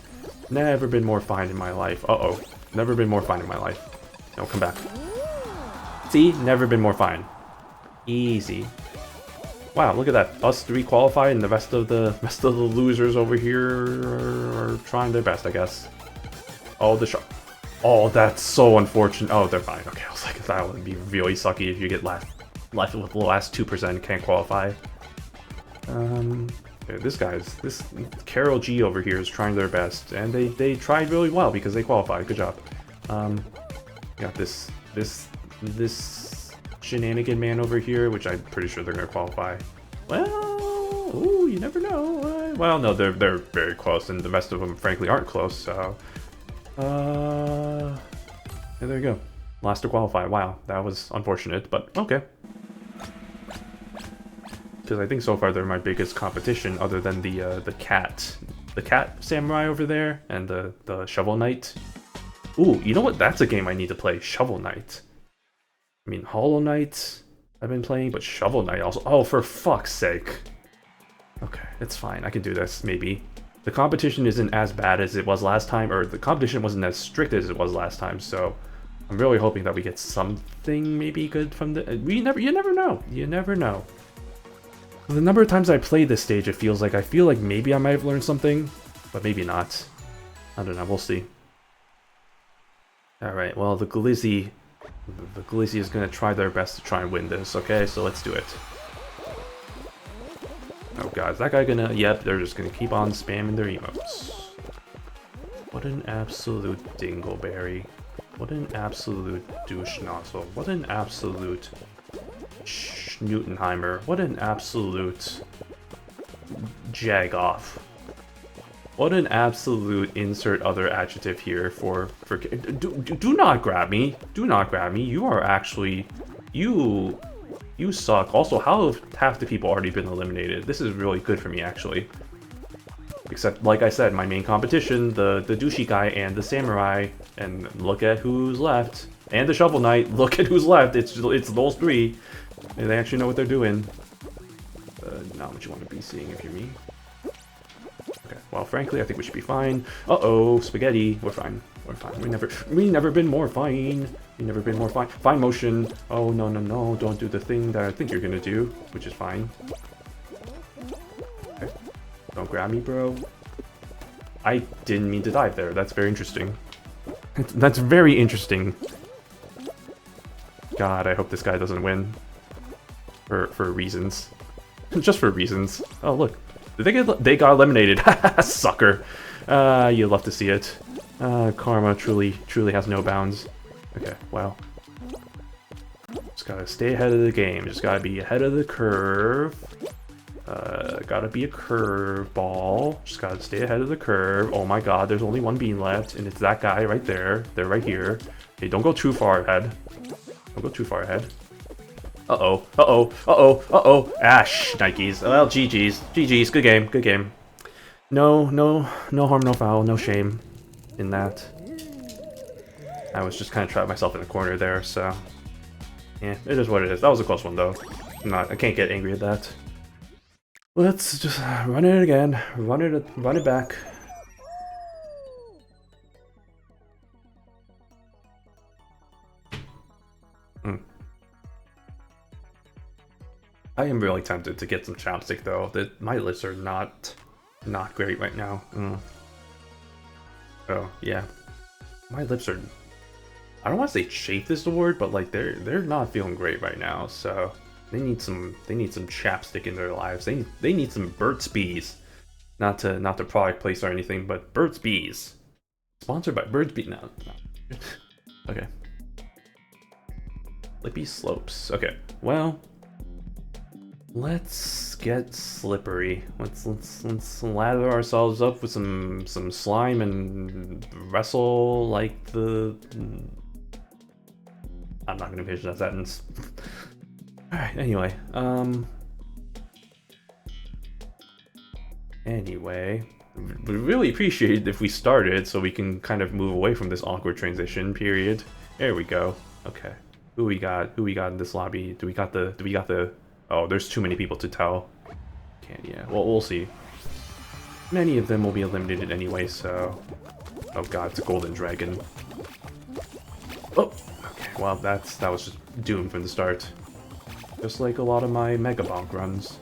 Never been more fine in my life. Uh-oh. Never been more fine in my life. No, come back. See? Never been more fine. Easy. Wow, look at that. Us three qualify, and the rest of the losers over here are trying their best, I guess. Oh, the shot. Oh, that's so unfortunate. Oh, they're fine. Okay, I was like, that would be really sucky if you get left with the last 2% can't qualify. This Carol G over here is trying their best, and they tried really well because they qualified. Good job. Got this shenanigan man over here, which I'm pretty sure they're gonna qualify. Well, ooh, you never know. Well, no, they're very close, and the rest of them, frankly, aren't close. So, yeah, there you go. Last to qualify. Wow, that was unfortunate, but okay. Because I think so far they're my biggest competition, other than the cat samurai over there and the Shovel Knight. Ooh, you know what? That's a game I need to play. Shovel Knight. I mean, Hollow Knight I've been playing, but Shovel Knight also. Oh, for fuck's sake. Okay, it's fine. I can do this, maybe. The competition isn't as bad as it was last time, or the competition wasn't as strict as it was last time, so I'm really hoping that we get something maybe good from the... You never know. You never know. The number of times I played this stage, I feel like maybe I might have learned something, but maybe not. I don't know, we'll see. Alright, well, the Glizzy is going to try their best to try and win this, okay? So let's do it. Oh god, is that guy gonna... Yep, they're just gonna keep on spamming their emotes. What an absolute dingleberry. What an absolute douche nozzle. What an absolute... Schnutenheimer. What an absolute... Jagoff. What an absolute insert other adjective here for do not grab me. Do not grab me. You are actually... You suck. Also, how have half the people already been eliminated? This is really good for me, actually. Except, like I said, my main competition, the douchey guy and the samurai, and look at who's left. And the Shovel Knight, look at who's left. It's those three. And they actually know what they're doing. Not what you want to be seeing if you're me. Okay, well, frankly, I think we should be fine. Uh-oh, spaghetti. We're fine. We're fine. We never been more fine. We never been more fine. Fine motion. Oh, no, no, no. Don't do the thing that I think you're gonna do, which is fine. Okay. Don't grab me, bro. I didn't mean to dive there. That's very interesting. That's very interesting. God, I hope this guy doesn't win. For reasons. Just for reasons. Oh, look. They got eliminated. Sucker. You love to see it. Karma truly has no bounds. Okay, well. Just gotta stay ahead of the game. Just gotta be ahead of the curve. Gotta be a curveball. Just gotta stay ahead of the curve. Oh my god, there's only one bean left, and it's that guy right there. They're right here. Okay, don't go too far ahead. Don't go too far ahead. Uh-oh, uh-oh, uh-oh, uh-oh. Ash, Nikes. Well, GG's. GG's. Good game, good game. No harm, no foul, no shame in that. I was just kind of trapped myself in a corner there, so... Yeah, it is what it is. That was a close one, though. I can't get angry at that. Let's just run it again. Run it back. I am really tempted to get some chapstick though. My lips are not great right now. Oh yeah, my lips are. I don't want to say chafed is the word, but like they're not feeling great right now. So they need some chapstick in their lives. They need some Burt's Bees. Not to product place or anything, but Burt's Bees. Sponsored by Burt's Bees. No. Okay. Lippy Slopes. Okay. Well. Let's get slippery. Let's lather ourselves up with some slime and wrestle like the. I'm not gonna finish that sentence. All right. Anyway. Anyway, we really appreciate it if we started, so we can kind of move away from this awkward transition period. There we go. Okay. Who we got in this lobby? Do we got the? Oh, there's too many people to tell. Yeah. Well, we'll see. Many of them will be eliminated anyway, so... Oh god, it's a golden dragon. Oh! Okay, well, that was just doomed from the start. Just like a lot of my Mega Bonk runs.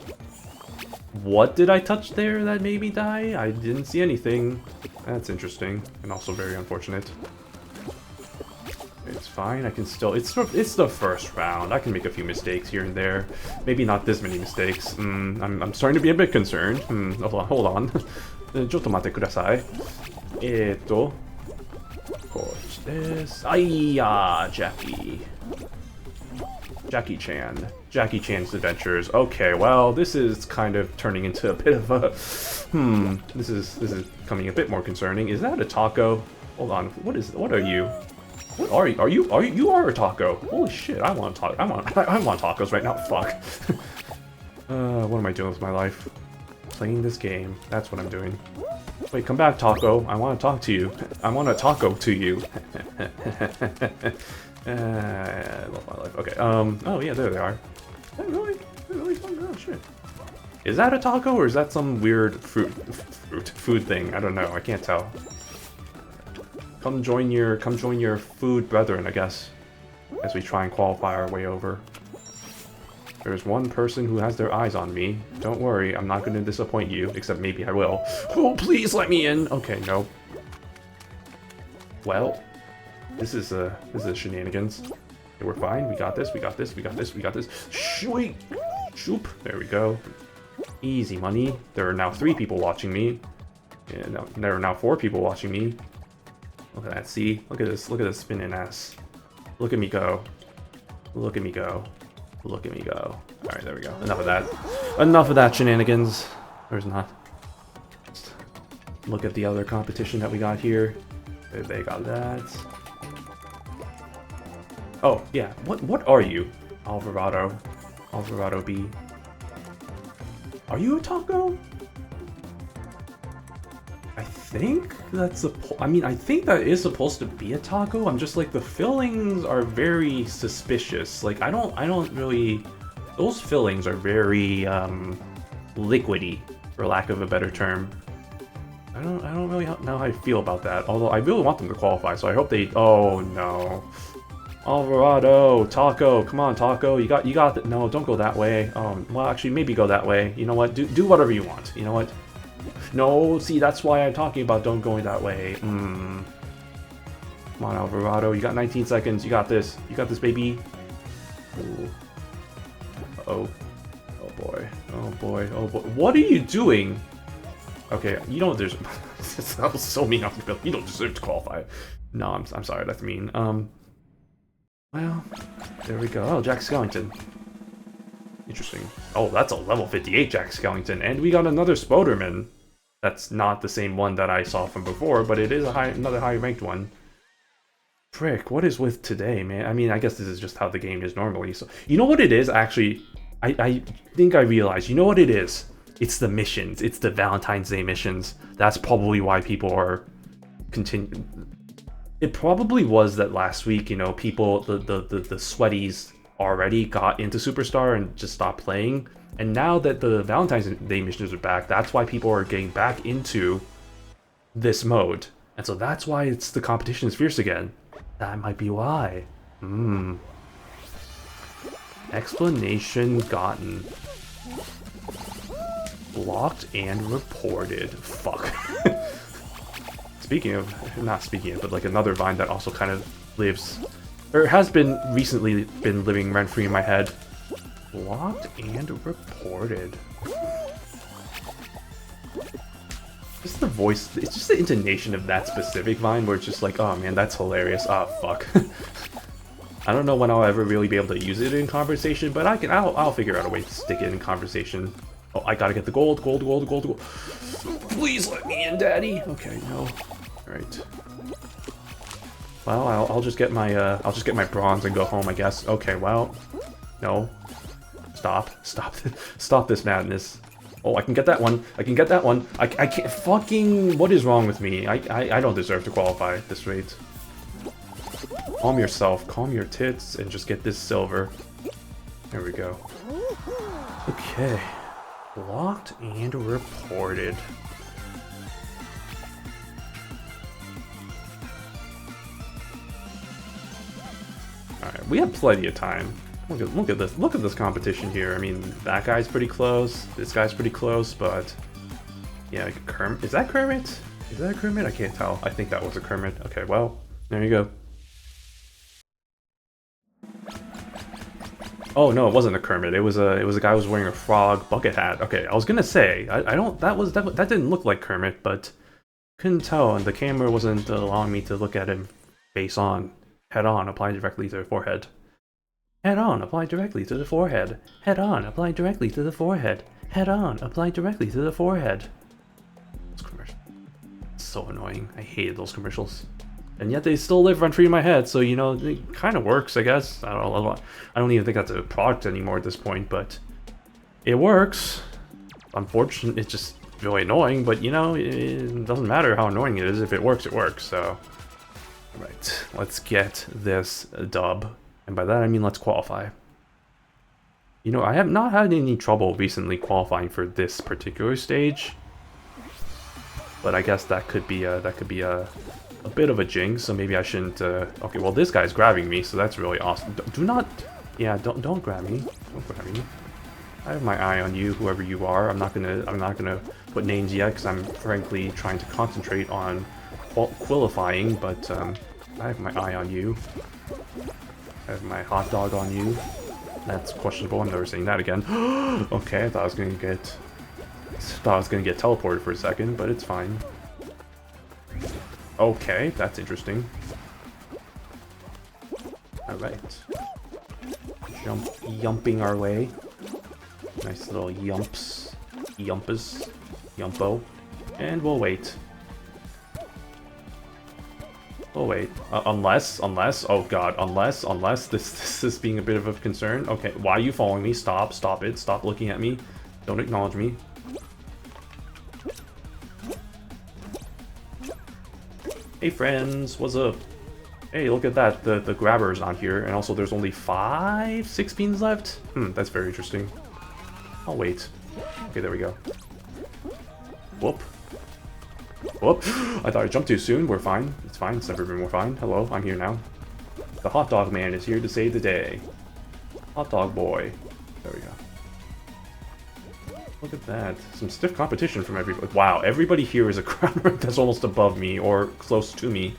What did I touch there that made me die? I didn't see anything. That's interesting, and also very unfortunate. It's fine, I can still... It's the first round. I can make a few mistakes here and there. Maybe not this many mistakes. I'm starting to be a bit concerned. Hold on. ちょっと待ってください。こうして。Ayya, Jackie Chan. Jackie Chan's adventures. Okay, well, this is kind of turning into a bit of a... This is becoming a bit more concerning. Is that a taco? Hold on. What are you? What are you? You are a taco. Holy shit! I want tacos right now. Fuck. What am I doing with my life? Playing this game. That's what I'm doing. Wait, come back, taco. I want to talk to you. I want a taco to you. I love my life. Okay. Oh yeah, there they are. Really fun. Oh shit. Is that a taco or is that some weird food thing? I don't know. I can't tell. Come join your food brethren, I guess, as we try and qualify our way over. There's one person who has their eyes on me. Don't worry, I'm not going to disappoint you, except maybe I will. Oh, please let me in. Okay, no. Well, this is shenanigans. Okay, we're fine. We got this. Sweet. Shoop. There we go. Easy money. There are now 3 people watching me. Yeah, no, there are now 4 people watching me. Look at that, see? Look at this spinning ass. Look at me go. Look at me go. Alright, there we go. Enough of that shenanigans. There's not. Just look at the other competition that we got here. They got that. Oh, yeah. What are you? Alvarado B. Are you a taco? I think that's I think that is supposed to be a taco. I'm just like, the fillings are very suspicious. Like, I don't really... Those fillings are very, liquidy, for lack of a better term. I don't really know how I feel about that. Although, I really want them to qualify, so I hope they... Oh, no. Alvarado, taco, come on, taco. You got it. No, don't go that way. Well, actually, maybe go that way. You know what? Do whatever you want. You know what? No, see, that's why I'm talking about don't going that way. Come on, Alvarado. You got 19 seconds. You got this. You got this, baby. Ooh. Uh-oh. Oh, boy. Oh, boy. Oh, boy. What are you doing? Okay, you don't deserve... That was so mean. You don't deserve to qualify. No, I'm sorry. That's mean. Well, there we go. Oh, Jack Skellington. Interesting. Oh, that's a level 58 Jack Skellington. And we got another Spoderman. That's not the same one that I saw from before, but it is another high-ranked one. Frick, what is with today, man? I mean, I guess this is just how the game is normally. So, you know what it is, actually? I think I realized. You know what it is? It's the missions. It's the Valentine's Day missions. That's probably why people are It probably was that last week, you know, people, the sweaties already got into Superstar and just stopped playing. And now that the Valentine's Day missions are back, that's why people are getting back into this mode. And so that's why the competition is fierce again. That might be why. Explanation gotten. Blocked and reported. Fuck. Not speaking of, but like another Vine that also kind of lives, or has been recently been living rent-free in my head. Blocked and reported. Just the voice, it's just the intonation of that specific Vine where it's just like, oh man, that's hilarious. Ah, fuck. I don't know when I'll ever really be able to use it in conversation, but I'll figure out a way to stick it in conversation. Oh, I gotta get the gold. Please let me in, daddy. Okay, no. Alright. Well, I'll just get my bronze and go home, I guess. Okay, well. No. Stop this madness. Oh, I can get that one. I can't fucking... What is wrong with me? I don't deserve to qualify at this rate. Calm yourself, calm your tits, and just get this silver. There we go. Okay. Blocked and reported. Alright, we have plenty of time. Look at this competition here. I mean, that guy's pretty close, this guy's pretty close, but yeah, like Kermit. Is that Kermit? Is that Kermit? I can't tell. I think that was a Kermit. Okay, well, there you go. Oh no, it wasn't a Kermit. It was a guy who was wearing a frog bucket hat. Okay, I was gonna say I don't that didn't look like Kermit, but couldn't tell, and the camera wasn't allowing me to look at him face on, head on, apply directly to the forehead. Head on, apply directly to the forehead. Head on, apply directly to the forehead. Head on, apply directly to the forehead. Those commercials. So annoying. I hated those commercials. And yet they still live rent-free in my head, so, you know, it kind of works, I guess. I don't even think that's a product anymore at this point, but it works. Unfortunately, it's just really annoying, but, you know, it doesn't matter how annoying it is. If it works, it works, so. Alright, let's get this dub. And by that, I mean let's qualify. You know, I have not had any trouble recently qualifying for this particular stage. But I guess that could be a bit of a jinx, so maybe I shouldn't. Okay, well this guy's grabbing me, so that's really awesome. Do not, yeah, don't grab me. Don't grab me. I have my eye on you, whoever you are. I'm not gonna put names yet because I'm frankly trying to concentrate on qualifying. But I have my eye on you. I have my hot dog on you. That's questionable. I'm never saying that again. Okay, I thought I was gonna get teleported for a second, but it's fine. Okay, that's interesting. Alright. Yumping our way. Nice little yumps. Yumpus. Yumpo. And we'll wait. We'll wait. Unless, oh god, unless this is being a bit of a concern. Okay, why are you following me? Stop it. Stop looking at me. Don't acknowledge me. Hey friends, what's up? Hey, look at that, the grabber's on here, and also there's only 6 beans left? That's very interesting. I'll wait. Okay, there we go. Whoop. Whoop! I thought I jumped too soon. We're fine. It's fine. It's never been more fine. Hello, I'm here now. The hot dog man is here to save the day. Hot dog boy. There we go. Look at that. Some stiff competition from everybody. Wow, everybody here is a crowd that's almost above me or close to me.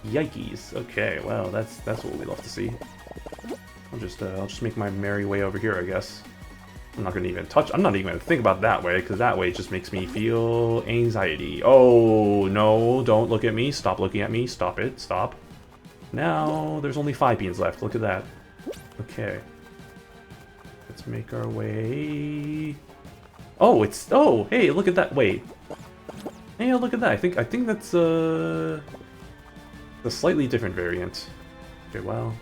Yikes. Okay, well, that's what we love to see. I'll just make my merry way over here, I guess. I'm not even gonna think about that way, because that way just makes me feel anxiety. Oh, no, don't look at me. Stop looking at me. Stop it. Stop. Now, there's only 5 beans left. Look at that. Okay. Let's make our way... Oh, hey, look at that. Wait. Hey, look at that. I think that's a slightly different variant. Okay, well...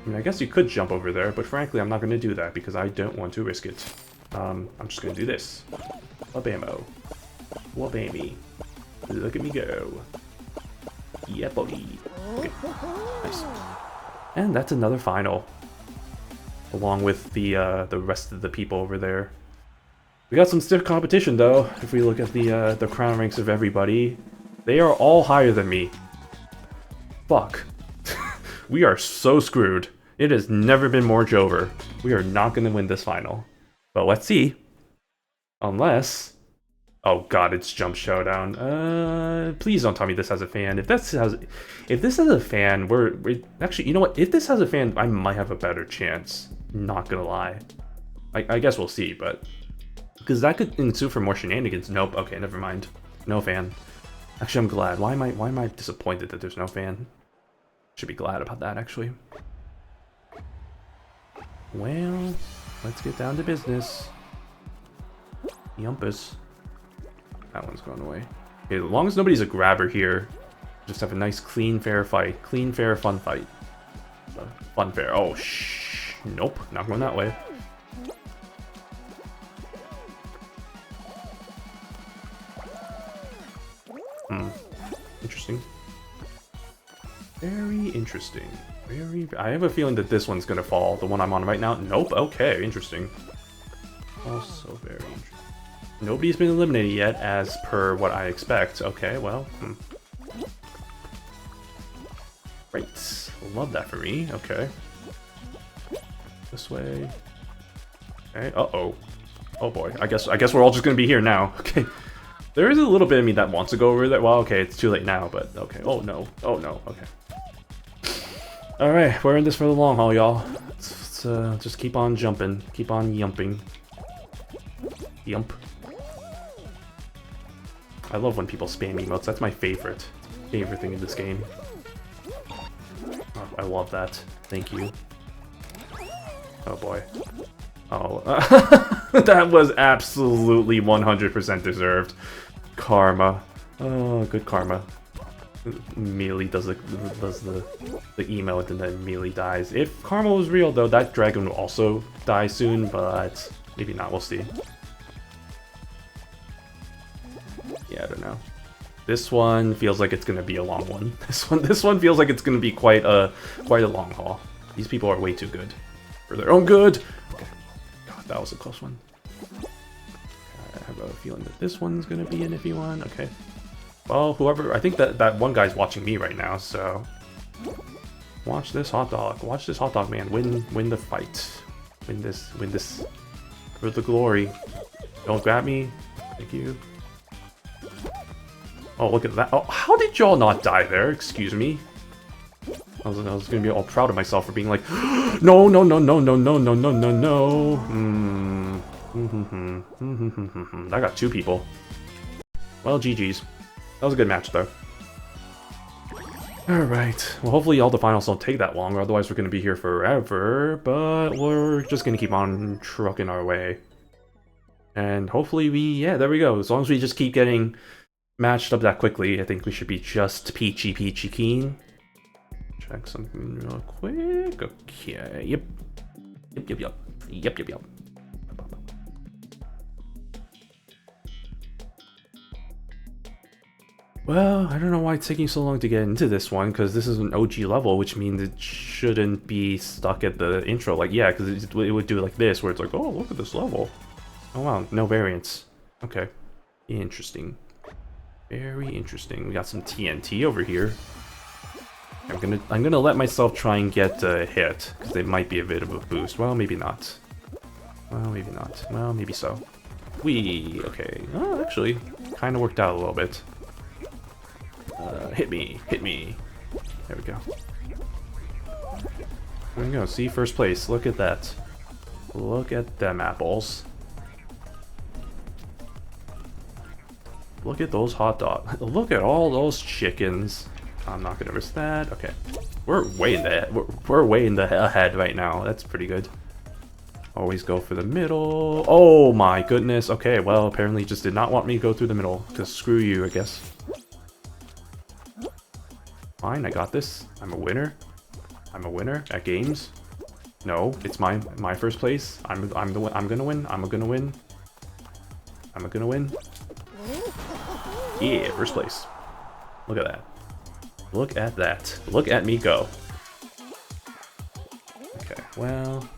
I mean, I guess you could jump over there, but frankly, I'm not going to do that because I don't want to risk it. I'm just going to do this. Wabamo. Wabami. Look at me go. Yeah, buddy. Okay. Nice. And that's another final. along with the rest of the people over there. We got some stiff competition though. If we look at the crown ranks of everybody, they are all higher than me. Fuck. We are so screwed. It has never been more Jover. We are not going to win this final. But let's see. Unless... Oh god, it's Jump Showdown. Please don't tell me this has a fan. If this has a fan, we're actually, you know what? If this has a fan, I might have a better chance. Not gonna lie. I guess we'll see, but because that could ensue for more shenanigans. Nope. Okay, never mind. No fan. Actually, I'm glad. Why am I disappointed that there's no fan? Should be glad about that, actually. Well, let's get down to business. Yumpus. That one's going away. Okay, as long as nobody's a grabber here, just have a nice, clean, fair fight. Clean, fair, fun fight. Fun, fair. Oh, shh. Nope, not going that way. Interesting. Very interesting. I have a feeling that this one's gonna fall. The one I'm on right now. Nope. Okay, interesting. Also very interesting. Nobody's been eliminated yet, as per what I expect. Okay, well. Great. Love that for me. Okay. This way. Okay. Uh-oh. Oh boy. I guess we're all just gonna be here now. Okay. There is a little bit of me that wants to go over there. Well, okay, it's too late now, but okay. Oh no. Oh no. Okay. Alright, we're in this for the long haul, y'all. Let's just keep on jumping. Keep on yumping. Yump. I love when people spam emotes. That's my favorite thing in this game. Oh, I love that. Thank you. Oh boy. Oh, that was absolutely 100% deserved. Karma. Oh, good karma. Immediately does the emote and then immediately dies. If karma was real though, that dragon will also die soon, but maybe not. We'll see. Yeah, I don't know. This one feels like it's gonna be a long one. This one feels like it's gonna be quite a long haul. These people are way too good for their own good. Okay. God, that was a close one. I have a feeling that this one's gonna be an iffy one. Okay. Well, whoever, I think that one guy's watching me right now, so watch this hot dog. Watch this hot dog man win the fight. Win this for the glory. Don't grab me. Thank you. Oh, look at that. Oh, how did y'all not die there? Excuse me. I was gonna be all proud of myself for being like, no, no, no, no, no, no, no, no, no, no. I got 2 people. Well, GG's. That was a good match, though. Alright. Well, hopefully all the finals don't take that long, or otherwise we're gonna be here forever, but we're just gonna keep on trucking our way. And hopefully yeah, there we go. As long as we just keep getting matched up that quickly, I think we should be just peachy keen. Check something real quick. Okay, yep. Well, I don't know why it's taking so long to get into this one, because this is an OG level, which means it shouldn't be stuck at the intro. Like, yeah, because it would do like this, where it's like, oh, look at this level. Oh wow, no variants. Okay, interesting. Very interesting. We got some TNT over here. I'm gonna let myself try and get a hit, because it might be a bit of a boost. Well, maybe not. Well, maybe not. Well, maybe so. Okay. Oh, actually, kind of worked out a little bit. Hit me. There we go. There we go. See, first place. Look at that. Look at them apples. Look at those hot dogs. Look at all those chickens. I'm not gonna risk that. Okay, we're way in the ahead right now. That's pretty good. Always go for the middle. Oh my goodness. Okay, well apparently just did not want me to go through the middle. Cause screw you, I guess. Fine, I got this. I'm a winner. I'm a winner at games. No, it's my first place. I'm gonna win. Yeah, first place. Look at that. Look at that. Look at me go. Okay, well,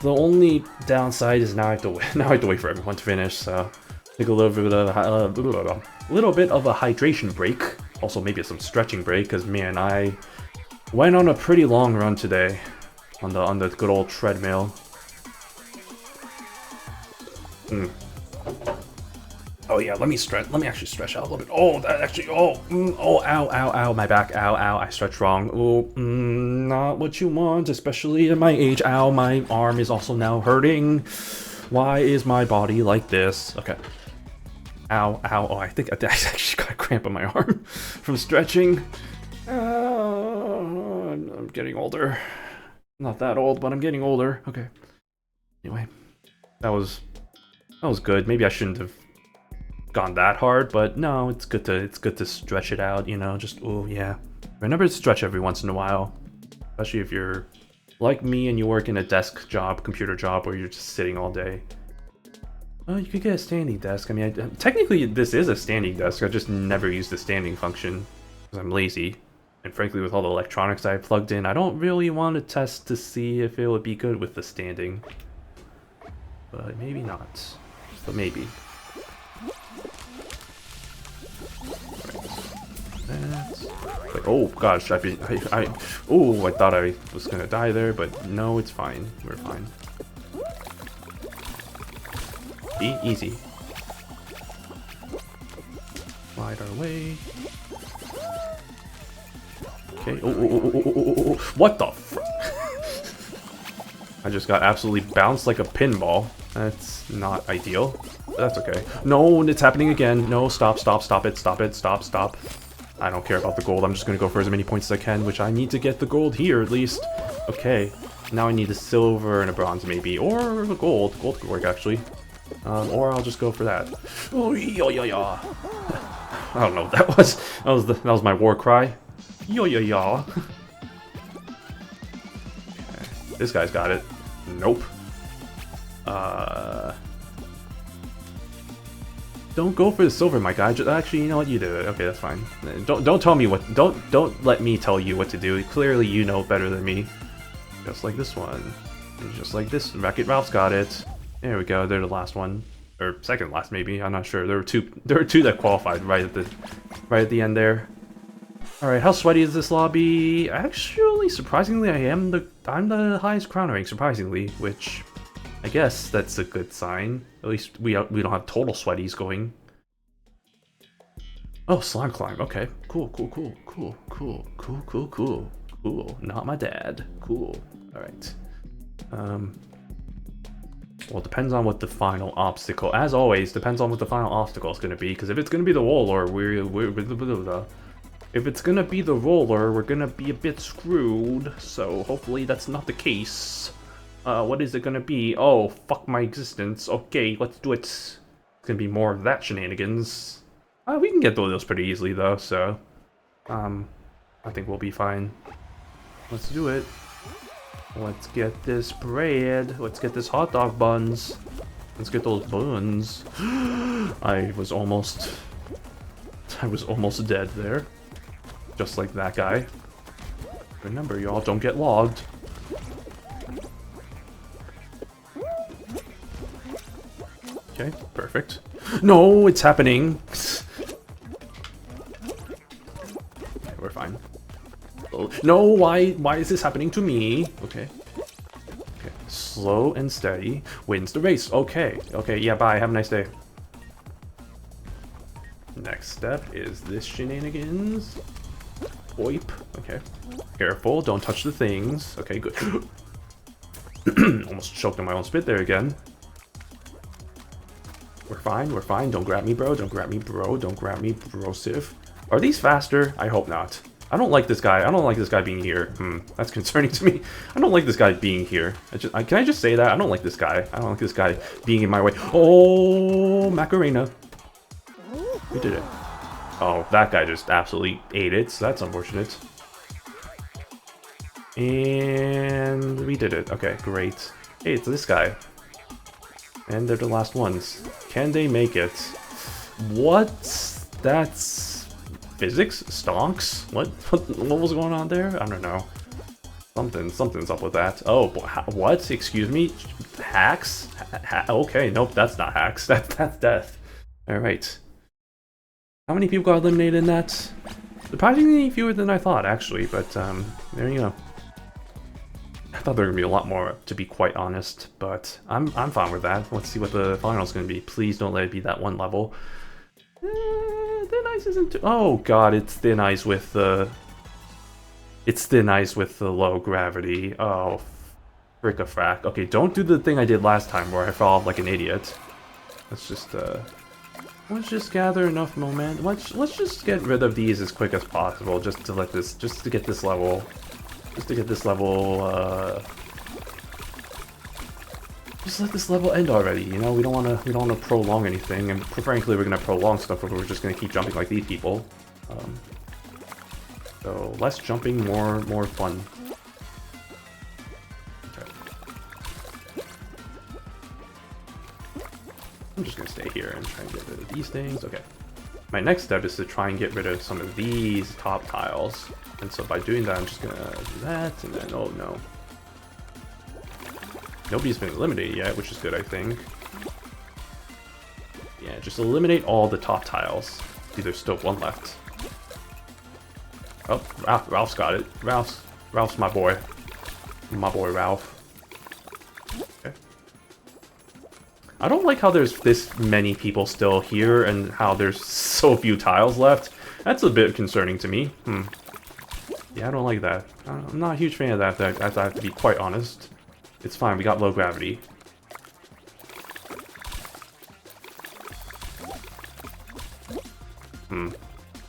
The only downside is now I have to wait. Now I have to wait for everyone to finish. So take a little bit of a hydration break. Also maybe some stretching break, because man, I went on a pretty long run today on the good old treadmill. Oh yeah, let me actually stretch out a little bit. Oh, that actually, ow, ow, my back, ow, I stretched wrong. Oh, not what you want, especially at my age. Ow, my arm is also now hurting. Why is my body like this? Okay. Ow, oh, I think I actually got a cramp in my arm from stretching. I'm getting older. Not that old, but I'm getting older. Okay. Anyway, that was good. Maybe I shouldn't have gone that hard, but no, it's good to stretch it out, you know, just, oh yeah. Remember to stretch every once in a while, especially if you're like me and you work in a desk job, computer job, where you're just sitting all day. Oh, you could get a standing desk. I mean, technically this is a standing desk, I just never use the standing function because I'm lazy. And frankly, with all the electronics I plugged in, I don't really want to test to see if it would be good with the standing. But maybe not. But maybe. Wait, oh gosh, I thought I was gonna die there, but no, it's fine. We're fine. Easy. Slide our way. Okay. Oh. What the frick? I just got absolutely bounced like a pinball. That's not ideal. But that's okay. No, it's happening again. No, stop it. I don't care about the gold. I'm just gonna go for as many points as I can, which I need to get the gold here at least. Okay. Now I need a silver and a bronze maybe, or a gold. Gold could work actually. Or I'll just go for that. Oh, yeah. I don't know what that was. That was my war cry. Yeah. Okay. This guy's got it. Nope. Don't go for the silver, my guy. Actually, you know what? You do it. Okay, that's fine. Don't tell me what. Don't let me tell you what to do. Clearly, you know better than me. Just like this one, and just like this. Wreck-It Ralph's got it. There we go. They're the last one, or second last maybe. I'm not sure. There were two that qualified right at the end there. All right, how sweaty is this lobby? Actually, surprisingly, I'm the highest crown rank. Surprisingly, which I guess that's a good sign. At least we don't have total sweaties going. Oh, slime climb. Okay, cool. Not my dad. Cool. All right. Well, it depends on what the final obstacle. As always, depends on what the final obstacle is going to be. Because if it's going to be the roller, if it's going to be the roller, we're going to be a bit screwed. So hopefully that's not the case. What is it going to be? Oh, fuck my existence. Okay, let's do it. It's going to be more of that shenanigans. We can get through those pretty easily though. So, I think we'll be fine. Let's do it. Let's get this bread. Let's get this hot dog buns. Let's get those buns. I was almost dead there. Just like that guy. Remember, y'all, don't get logged. Okay, perfect. No, it's happening. Okay, we're fine. Oh, no, why is this happening to me? Okay. Slow and steady wins the race. Okay, yeah, bye. Have a nice day. Next step is this shenanigans. Oip. Okay. Careful, don't touch the things. Okay, good. Almost choked on my own spit there again. We're fine. Don't grab me, bro. Don't grab me, brosif. Are these faster? I hope not. I don't like this guy. I don't like this guy being here. That's concerning to me. I don't like this guy being here. Can I just say that? I don't like this guy. I don't like this guy being in my way. Oh, Macarena. We did it. Oh, that guy just absolutely ate it, so that's unfortunate. And we did it. Okay, great. Hey, it's this guy. And they're the last ones. Can they make it? What? That's... physics? Stonks? What was going on there? I don't know. Something's up with that. Oh, what? Excuse me? Hacks? Okay, nope, that's not hacks. That's death. Alright. How many people got eliminated in that? Surprisingly fewer than I thought, actually, but there you go. I thought there were gonna be a lot more, to be quite honest, but I'm fine with that. Let's see what the final's gonna be. Please don't let it be that one level. Thin ice isn't too... Oh god, it's thin ice with the... It's thin ice with the low gravity. Oh, frick-a-frack. Okay, don't do the thing I did last time where I fell off like an idiot. Let's just gather enough momentum. Let's just get rid of these as quick as possible, just to get this level, just let this level end already. You know, we don't wanna prolong anything, and frankly, we're gonna prolong stuff if we're just gonna keep jumping like these people. So less jumping, more fun. Okay. I'm just gonna stay here and try and get rid of these things. Okay. My next step is to try and get rid of some of these top tiles. And so by doing that, I'm just gonna do that, and then, oh no. Nobody's been eliminated yet, which is good, I think. Yeah, just eliminate all the top tiles. See, there's still one left. Oh, Ralph's got it. Ralph's my boy. My boy, Ralph. Okay. I don't like how there's this many people still here and how there's so few tiles left. That's a bit concerning to me. Yeah, I don't like that. I'm not a huge fan of that, I have to be quite honest. It's fine, we got low gravity.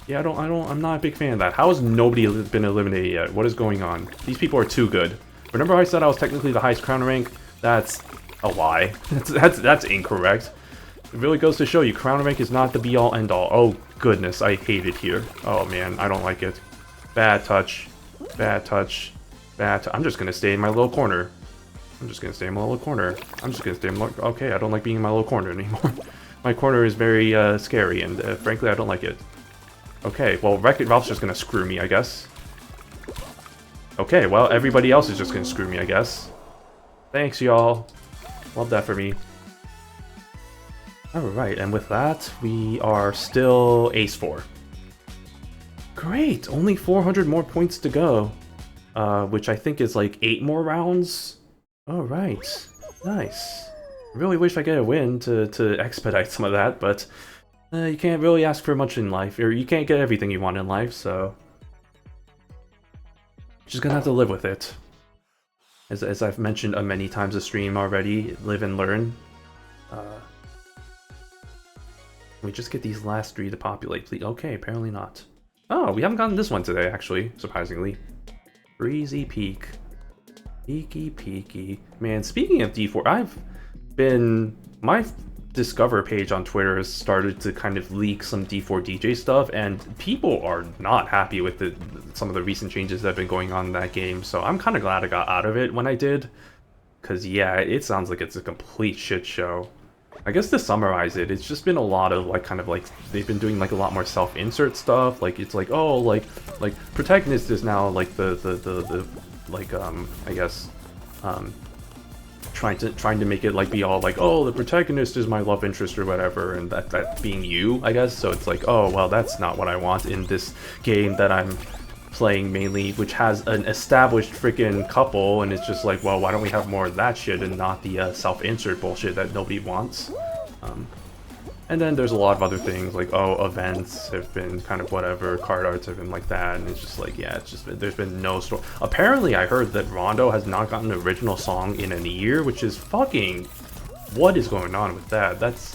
Yeah, I'm not a big fan of that. How has nobody been eliminated yet? What is going on? These people are too good. Remember I said I was technically the highest crown rank? That's a lie. That's incorrect. It really goes to show you, crown rank is not the be-all end-all. Oh, goodness, I hate it here. Oh, man, I don't like it. Bad touch. Bad touch. I'm just gonna stay in my little corner. Okay, I don't like being in my little corner anymore. My corner is very scary, and frankly, I don't like it. Okay, well, Wreck-It Ralph's just gonna screw me, I guess. Okay, well, everybody else is just gonna screw me, I guess. Thanks, y'all. Love that for me. Alright, and with that, we are still Ace 4. Great! Only 400 more points to go. Which I think is like 8 more rounds. Alright. Nice. Really wish I get a win to expedite some of that, but you can't really ask for much in life, or you can't get everything you want in life, so just gonna have to live with it. As I've mentioned many times a stream already, live and learn. We just get these last 3 to populate, please. Okay, apparently not. Oh, we haven't gotten this one today, actually, surprisingly. Breezy Peak. Peaky. Man, speaking of D4, my Discover page on Twitter has started to kind of leak some D4 DJ stuff, and people are not happy with some of the recent changes that have been going on in that game, so I'm kind of glad I got out of it when I did. Because, yeah, it sounds like it's a complete shit show. I guess to summarize it, it's just been a lot of, they've been doing, a lot more self-insert stuff. It's like, oh, like, Protagonist is now, I guess, trying to make it, be all, oh, the Protagonist is my love interest or whatever, and that being you, I guess. So it's like, oh, well, that's not what I want in this game that I'm playing mainly, which has an established freaking couple, and it's just like, well, why don't we have more of that shit and not the self-insert bullshit that nobody wants. And then there's a lot of other things, like, oh, events have been kind of whatever, card arts have been like that, and it's just like, yeah, it's just there's been no story. Apparently I heard that Rondo has not gotten an original song in a year, which is fucking, what is going on with that? That's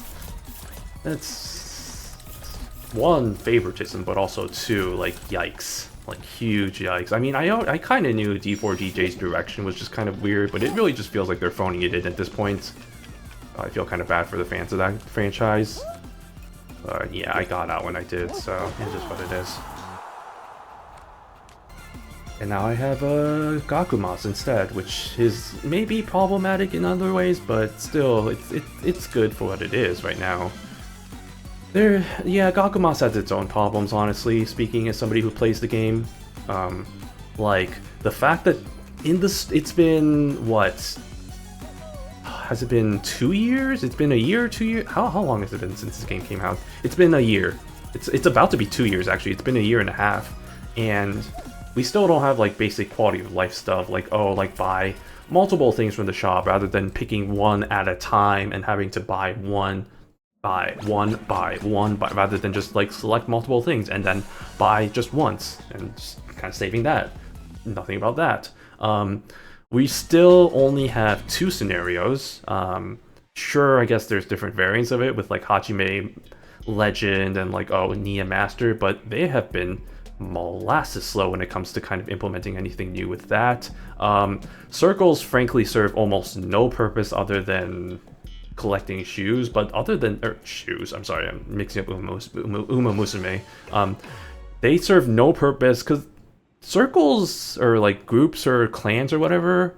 one, favoritism, but also two, yikes. Huge yikes. I mean, I kind of knew D4 DJ's direction was just kind of weird, but it really just feels like they're phoning it in at this point. I feel kind of bad for the fans of that franchise. Yeah, I got out when I did, so it's just what it is. And now I have Gakumas instead, which is maybe problematic in other ways, but still, it's good for what it is right now. Yeah, Gakumas has its own problems, honestly, speaking as somebody who plays the game. The fact that it's been what? Has it been 2 years? It's been a year, 2 years. How long has it been since this game came out? It's been a year. It's about to be 2 years actually. It's been a year and a half, and we still don't have like basic quality of life stuff like buy multiple things from the shop rather than picking one at a time and having to buy one rather than just like select multiple things and then buy just once and just kind of saving that. Nothing about that. We still only have 2 scenarios. Sure, I guess there's different variants of it with like Hajime Legend and like Nia Master, but they have been molasses slow when it comes to kind of implementing anything new with that. Circles frankly serve almost no purpose other than collecting shoes, but other than shoes, I'm sorry, I'm mixing up Uma Musume. They serve no purpose because circles or like groups or clans or whatever,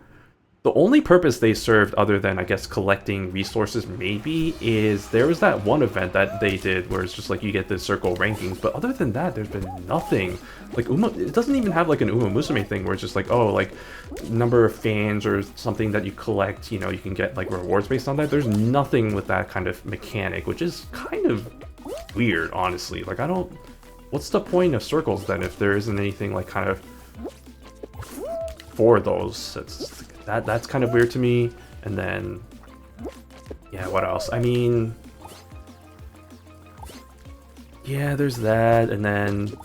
the only purpose they served other than I guess collecting resources maybe is there was that one event that they did where it's just like you get the circle rankings, but other than that there's been nothing. Like it doesn't even have like an Uma Musume thing where it's just like like number of fans or something that you collect, you know, you can get like rewards based on that. There's nothing with that kind of mechanic, which is kind of weird, honestly. Like what's the point of circles then if there isn't anything like kind of for those? That's kind of weird to me. And then yeah, what else? I mean, yeah, there's that, and then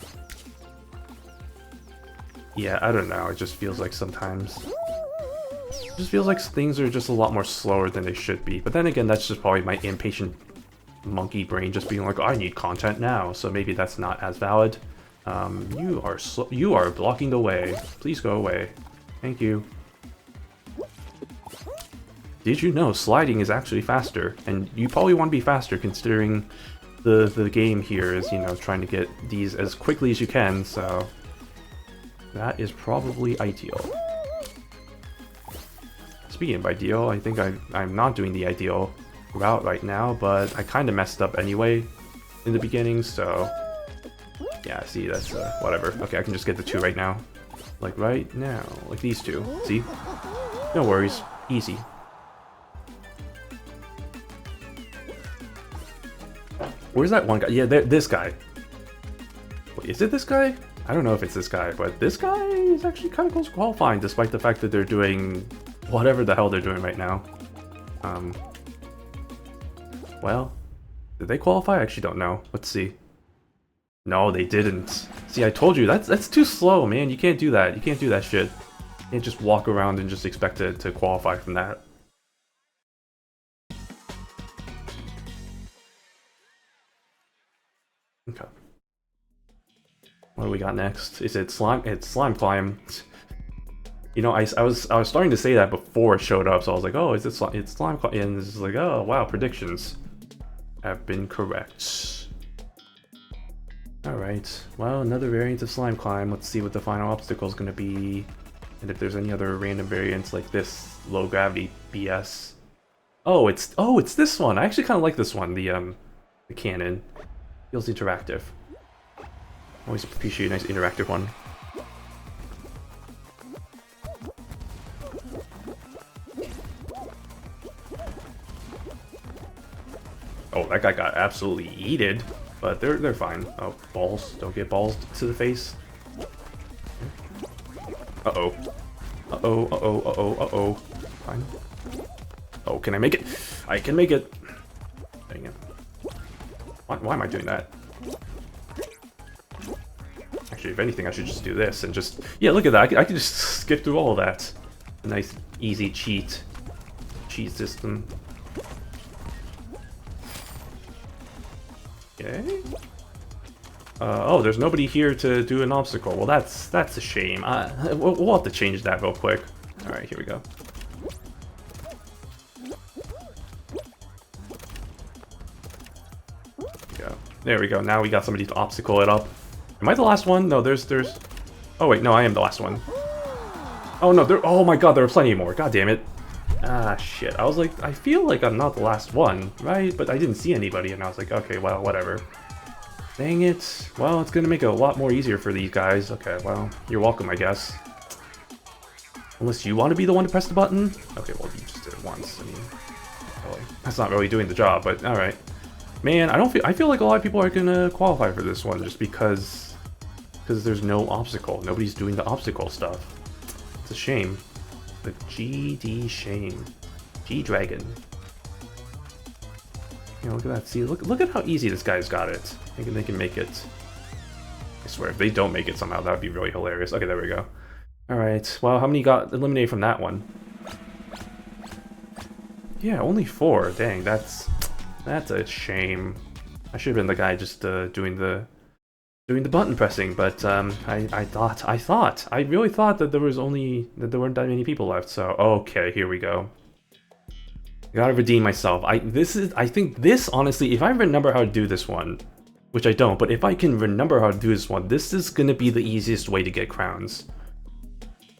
yeah, I don't know, it just feels like sometimes it just feels like things are just a lot more slower than they should be. But then again, that's just probably my impatient monkey brain just being like, I need content now, so maybe that's not as valid. You are blocking the way. Please go away. Thank you. Did you know sliding is actually faster? And you probably want to be faster considering the game here is, you know, trying to get these as quickly as you can, so that is probably ideal. Speaking of ideal, I think I'm not doing the ideal route right now, but I kind of messed up anyway in the beginning, so yeah, see, that's whatever. Okay, I can just get the 2 right now. Like right now, like these 2. See? No worries. Easy. Where's that one guy? Yeah, this guy. Wait, is it this guy? I don't know if it's this guy, but this guy is actually kind of close to qualifying, despite the fact that they're doing whatever the hell they're doing right now. Well, did they qualify? I actually don't know. Let's see. No, they didn't. See, I told you, that's too slow, man. You can't do that. You can't do that shit. You can't just walk around and just expect to qualify from that. Okay. What do we got next? Is it slime? It's slime climb. You know, I was starting to say that before it showed up, so I was like, oh, is it it's slime climb? And it's like, oh wow, predictions have been correct. Alright, well, another variant of slime climb. Let's see what the final obstacle is going to be. And if there's any other random variants like this low gravity BS. Oh, it's this one. I actually kind of like this one, the cannon. Feels interactive. Always appreciate a nice interactive one. Oh, that guy got absolutely yeeted, but they're fine. Oh, balls! Don't get balls to the face. Uh-oh. Uh-oh, uh-oh, uh-oh, uh-oh. Fine. Oh, can I make it? I can make it! Dang it. Why am I doing that? Actually, if anything, I should just do this and just... Yeah, look at that. I can just skip through all of that. A nice, easy cheat system. Okay. Oh, there's nobody here to do an obstacle. Well, that's a shame. We'll have to change that real quick. All right, here we go. There we go. Now we got somebody to obstacle it up. Am I the last one? No, there's... Oh wait, no, I am the last one. Oh no, oh my god, there are plenty more. God damn it. Ah, shit. I was like, I feel like I'm not the last one, right? But I didn't see anybody, and I was like, okay, well, whatever. Dang it. Well, it's gonna make it a lot more easier for these guys. Okay, well, you're welcome, I guess. Unless you want to be the one to press the button? Okay, well, you just did it once. I mean, really, that's not really doing the job, but alright. Man, I feel like a lot of people are gonna qualify for this one just because there's no obstacle. Nobody's doing the obstacle stuff. It's a shame. The GD shame. G-Dragon. You know, look at that. See, look at how easy this guy's got it. Thinking they can make it. I swear, if they don't make it somehow, that would be really hilarious. Okay, there we go. Alright, well, how many got eliminated from that one? Yeah, only 4. Dang, that's a shame. I should have been the guy just doing the button pressing, but I really thought that there weren't that many people left. So okay, here we go. Gotta redeem myself. I think this honestly, if I remember how to do this one, which I don't, but if I can remember how to do this one, this is gonna be the easiest way to get crowns.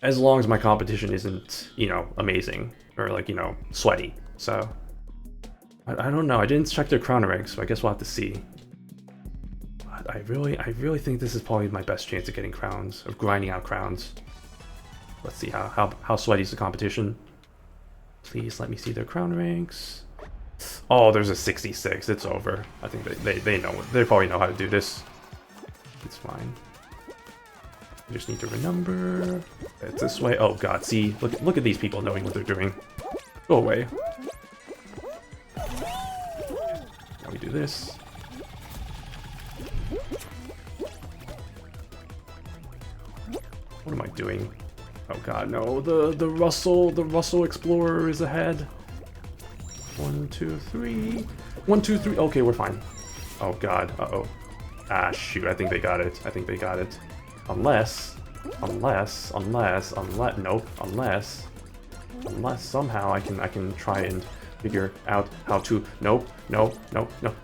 As long as my competition isn't, you know, amazing or like, you know, sweaty. So I don't know. I didn't check their crown rank, so I guess we'll have to see. But I really think this is probably my best chance of getting crowns, of grinding out crowns. Let's see how sweaty is the competition. Please let me see their crown ranks. Oh, there's a 66. It's over. I think they know. They probably know how to do this. It's fine. I just need to remember. It's this way. Oh god, see, look at these people knowing what they're doing. Go away. Now we do this. What am I doing? Oh god, no, the Russell Explorer is ahead. 1, 2, 3. 1, 2, 3. Okay, we're fine. Oh god, uh-oh. Ah, shoot, I think they got it. I think they got it. Unless somehow I can try and figure out how to. No,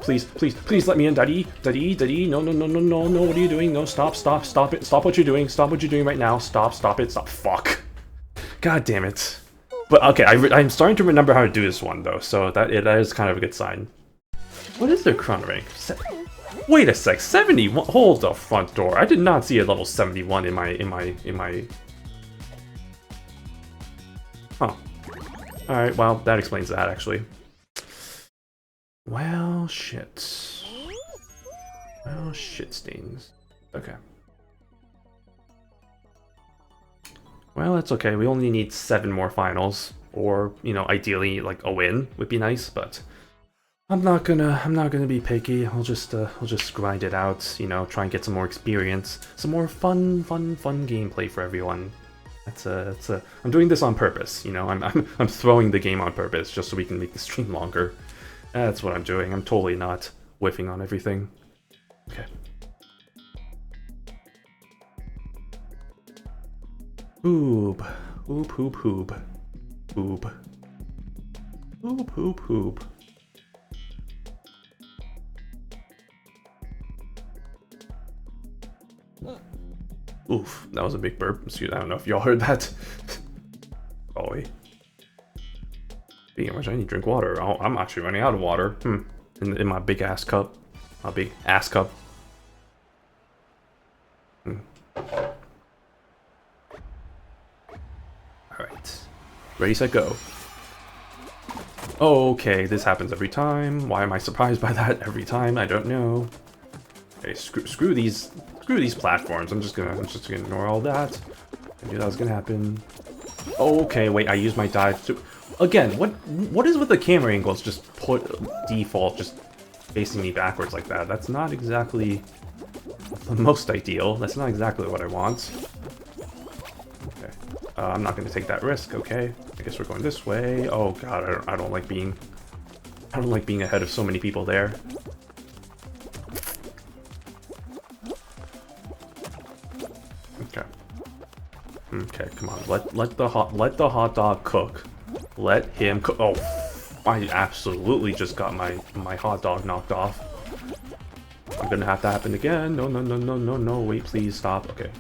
please let me in, daddy, no, what are you doing? No, stop it, stop what you're doing right now, stop it, fuck. God damn it. But okay, I'm starting to remember how to do this one though, so that is kind of a good sign. What is their chrono rank? Wait a sec, 71. Hold the front door. I did not see a level 71 in my. Huh. All right. Well, that explains that actually. Well, shit. Well, shit stains. Okay. Well, that's okay. We only need 7 more finals, or you know, ideally like a win would be nice, but. I'm not gonna be picky. I'll just grind it out, you know, try and get some more experience, some more fun gameplay for everyone. I'm doing this on purpose, you know. I'm throwing the game on purpose just so we can make the stream longer. That's what I'm doing. I'm totally not whiffing on everything. Okay. Oob. Oob. Oof, that was a big burp. Excuse me, I don't know if y'all heard that. Golly. Speaking of which, I need to drink water. Oh, I'm actually running out of water. In my big ass cup. My big ass cup. Alright. Ready, set, go. Okay, this happens every time. Why am I surprised by that every time? I don't know. Okay, screw these platforms. I'm just gonna ignore all that. I knew that was gonna happen. Okay, wait, I used my dive to... Again, what is with the camera angles just put default just facing me backwards like that? That's not exactly the most ideal. That's not exactly what I want. Okay. I'm not gonna take that risk, okay. I guess we're going this way. Oh god, I don't like being ahead of so many people there. Okay, come on. Let the hot dog cook. Let him cook. Oh, I absolutely just got my hot dog knocked off. I'm gonna have to happen again. No. Wait, please stop. Okay.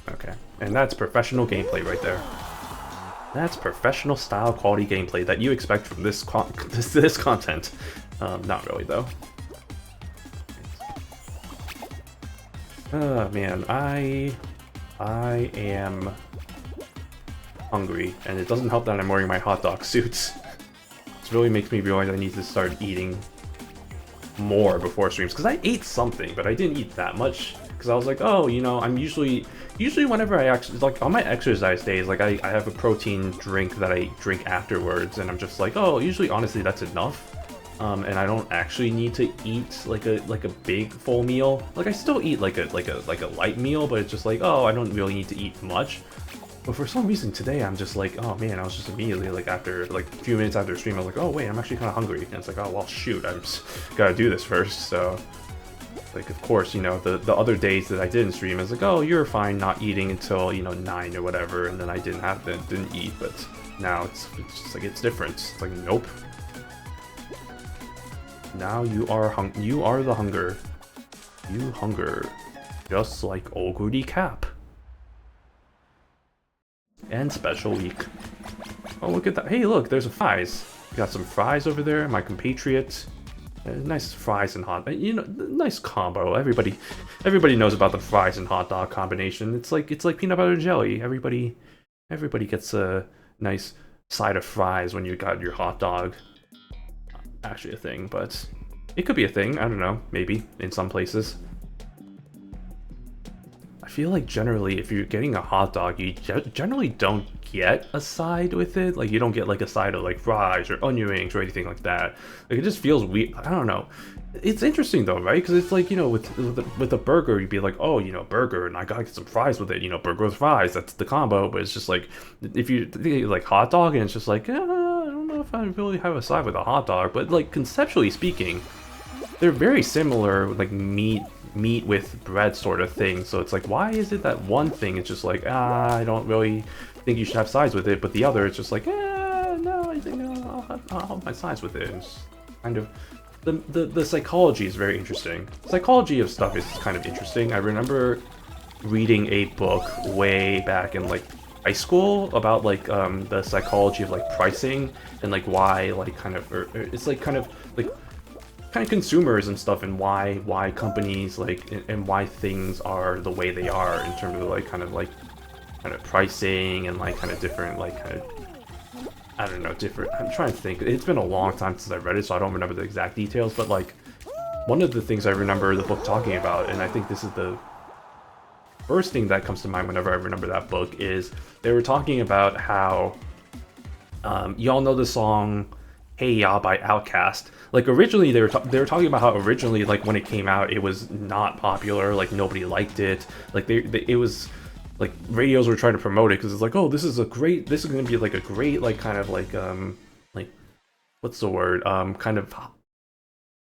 Okay, and that's professional gameplay right there. That's professional style quality gameplay that you expect from this content. Not really though. Man, I am hungry, and it doesn't help that I'm wearing my hot dog suits. This really makes me realize I need to start eating more before streams, because I ate something, but I didn't eat that much, because I was like, oh, you know, I'm usually whenever I actually, like, on my exercise days, like, I have a protein drink that I drink afterwards, and I'm just like, oh, usually, honestly, that's enough. And I don't actually need to eat like a big full meal. Like, I still eat like a light meal, but it's just like, oh, I don't really need to eat much. But for some reason today, I'm just like, oh man, I was just immediately like after like a few minutes after stream, I was like, oh wait, I'm actually kind of hungry. And it's like, oh well, shoot, I just gotta do this first. So, like, of course, you know, the other days that I didn't stream, I was like, oh, you're fine not eating until, you know, 9 or whatever, and then I didn't eat. But now it's just like, it's different. It's like, nope. Now you are the hunger. You hunger, just like Oguri Cap. And special week. Oh, look at that. Hey, look, there's a fries. Got some fries over there, my compatriot. Nice fries and hot, you know, nice combo. Everybody knows about the fries and hot dog combination. It's like peanut butter and jelly. Everybody gets a nice side of fries when you got your hot dog. Actually a thing, but it could be a thing. I don't know, maybe in some places. I feel like generally, if you're getting a hot dog, you generally don't get a side with it. Like, you don't get like a side of like fries or onion rings or anything like that. Like, it just feels weird. I don't know. It's interesting though, right? Because it's like, you know, with a burger, you'd be like, oh, you know, burger, and I gotta get some fries with it. You know, burger with fries. That's the combo. But it's just like, if you like hot dog, and it's just like, I don't know if I really have a side with a hot dog. But like, conceptually speaking, they're very similar, like meat with bread sort of thing. So it's like, why is it that one thing is just like, I don't really think you should have sides with it, but the other it's just like, no, I think I'll have my sides with it. It's kind of the psychology is very interesting. Psychology of stuff is kind of interesting. I remember reading a book way back in like high school about like the psychology of like pricing and like why like kind of it's like kind of consumers and stuff, and why companies like and why things are the way they are in terms of like kind of pricing and like kind of different like kind of, I don't know, different. I'm trying to think. It's been a long time since I read it, so I don't remember the exact details, but like one of the things I remember the book talking about, and I think this is the first thing that comes to mind whenever I remember that book, is they were talking about how y'all know the song Hey Ya by Outkast. Like, originally they were talking about how originally, like, when it came out, it was not popular, like nobody liked it. Like it was like radios were trying to promote it because it's like, oh, this is going to be like a great like kind of like what's the word, kind of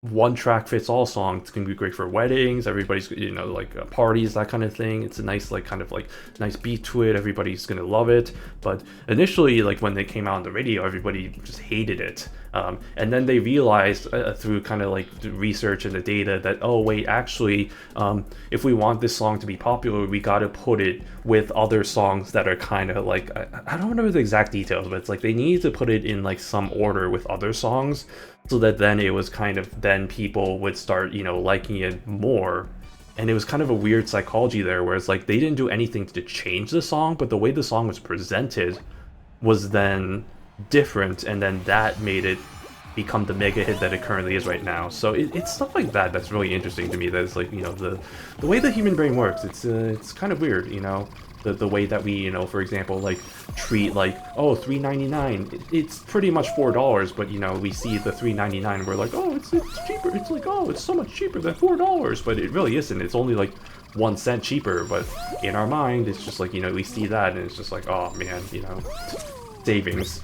one track fits all song. It's gonna be great for weddings, everybody's, you know, like parties, that kind of thing. It's a nice like kind of like nice beat to it, everybody's gonna love it. But initially, like when they came out on the radio, everybody just hated it. And then they realized through kind of like the research and the data that, oh wait, actually, if we want this song to be popular, we gotta put it with other songs that are kind of like, I don't remember the exact details, but it's like they needed to put it in like some order with other songs, so that then it was kind of, then people would start, you know, liking it more. And it was kind of a weird psychology there, where it's like they didn't do anything to change the song, but the way the song was presented was then different, and then that made it become the mega hit that it currently is right now. So it's stuff like that that's really interesting to me. That is like, you know, the way the human brain works. It's kind of weird, you know, the way that we, you know, for example, like treat like, oh, $3.99. It's pretty much $4, but you know, we see the $3.99, we're like, oh, it's cheaper. It's like, oh, it's so much cheaper than $4, but it really isn't. It's only like 1 cent cheaper. But in our mind, it's just like, you know, we see that and it's just like, oh man, you know, savings.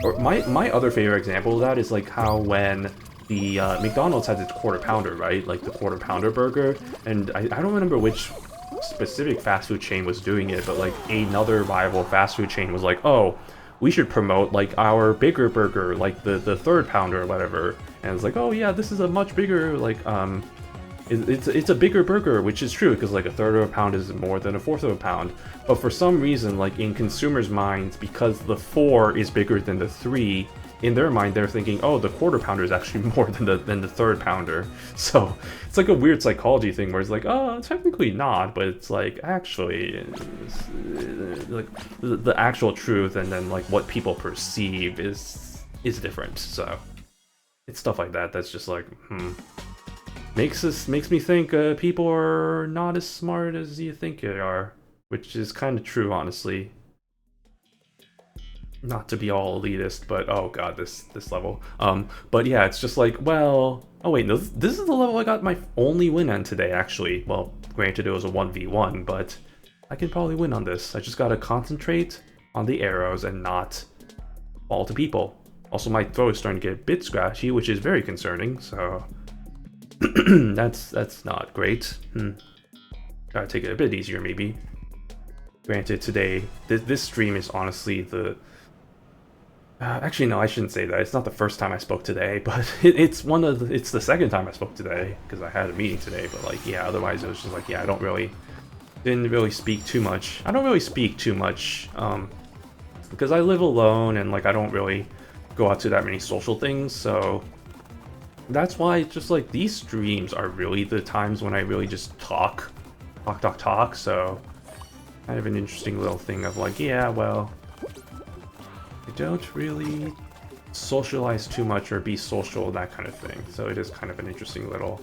Or my other favorite example of that is like how when the McDonald's had its quarter pounder, right? Like the quarter pounder burger, and I don't remember which specific fast food chain was doing it, but like another rival fast food chain was like, oh, we should promote like our bigger burger, like the third pounder or whatever. And it's like, oh yeah, this is a much bigger, like it's a bigger burger, which is true, because like a third of a pound is more than a fourth of a pound. But for some reason, like in consumers' minds, because the 4 is bigger than the 3, in their mind they're thinking, oh, the quarter pounder is actually more than the third pounder. So it's like a weird psychology thing where it's like, oh, technically not, but it's like actually like the actual truth and then like what people perceive is different. So it's stuff like that that's just like makes me think people are not as smart as you think they are, which is kind of true, honestly. Not to be all elitist, but oh god, this level. But yeah, it's just like, well, oh wait, no, this is the level I got my only win on today, actually. Well, granted it was a 1v1, but I can probably win on this. I just gotta concentrate on the arrows and not fall to people. Also, my throw is starting to get a bit scratchy, which is very concerning, so that's not great. Gotta take it a bit easier, maybe. Granted, today, this stream is honestly the... actually, no, I shouldn't say that. It's not the first time I spoke today, but it's the second time I spoke today, because I had a meeting today, but like, yeah, otherwise it was just like, yeah, didn't really speak too much. I don't really speak too much, because I live alone, and like, I don't really go out to that many social things, so that's why just like, these streams are really the times when I really just talk, so kind of an interesting little thing of like, yeah, well, I don't really socialize too much or be social, that kind of thing. So it is kind of an interesting little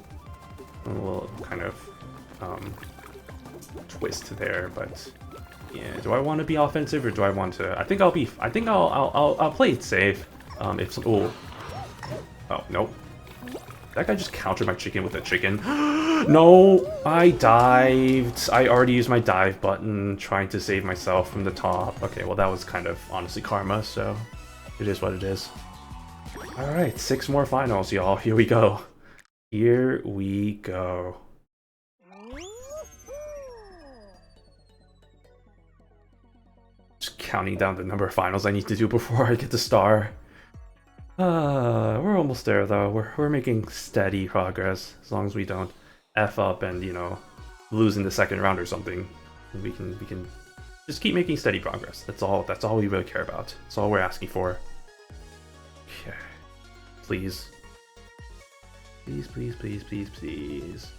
kind of twist there. But yeah, do I want to be offensive or do I want to? I think I'll play it safe. Oh nope. That guy just countered my chicken with a chicken. No, I dived. I already used my dive button trying to save myself from the top. Okay, well that was kind of honestly karma, so it is what it is. Alright, 6 more finals, y'all. Here we go. Here we go. Just counting down the number of finals I need to do before I get the star. We're almost there though. We're making steady progress. As long as we don't F up and, you know, lose in the second round or something. We can just keep making steady progress. That's all we really care about. That's all we're asking for. Okay. Please. Please, please, please, please, please.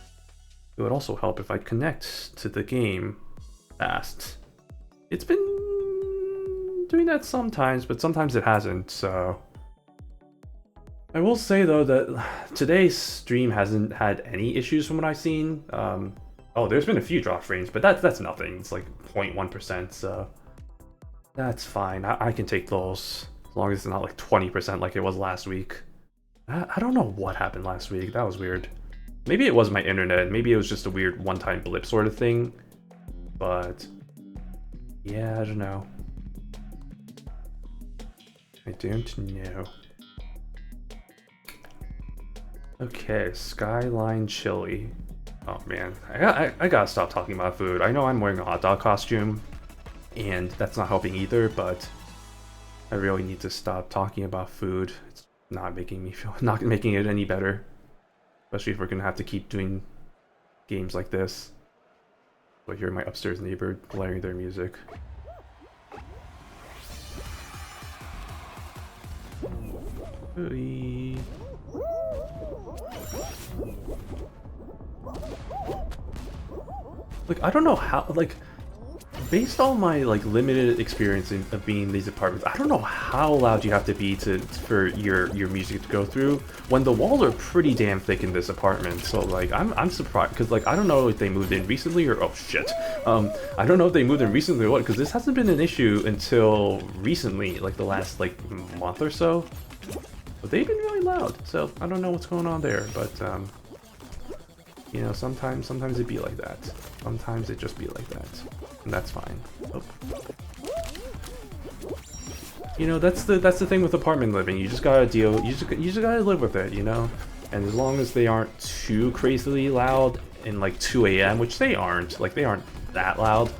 It would also help if I connect to the game fast. It's been doing that sometimes, but sometimes it hasn't, so... I will say though that today's stream hasn't had any issues from what I've seen. Oh, there's been a few drop frames, but that's nothing. It's like 0.1%, so that's fine. I can take those as long as it's not like 20% like it was last week. I don't know what happened last week. That was weird. Maybe it was my internet. Maybe it was just a weird one-time blip sort of thing. But yeah, I don't know. I don't know. Okay, Skyline Chili. Oh man, I gotta stop talking about food. I know I'm wearing a hot dog costume, and that's not helping either, but I really need to stop talking about food. It's not making it any better. Especially if we're gonna have to keep doing games like this. I hear my upstairs neighbor blaring their music. Ooh. Like, I don't know how, like, based on my, like, limited experience of being in these apartments, I don't know how loud you have to be for your music to go through when the walls are pretty damn thick in this apartment. So, like, I'm surprised, because, like, I don't know if they moved in recently or, oh, shit. I don't know if they moved in recently or what, because this hasn't been an issue until recently, like, the last, like, month or so. But they've been really loud, so I don't know what's going on there, but, you know, sometimes it be like that. Sometimes it just be like that. And that's fine. Oh. You know, that's the thing with apartment living. You just gotta deal, you just gotta live with it, you know? And as long as they aren't too crazily loud in like 2 AM, which they aren't, like they aren't that loud.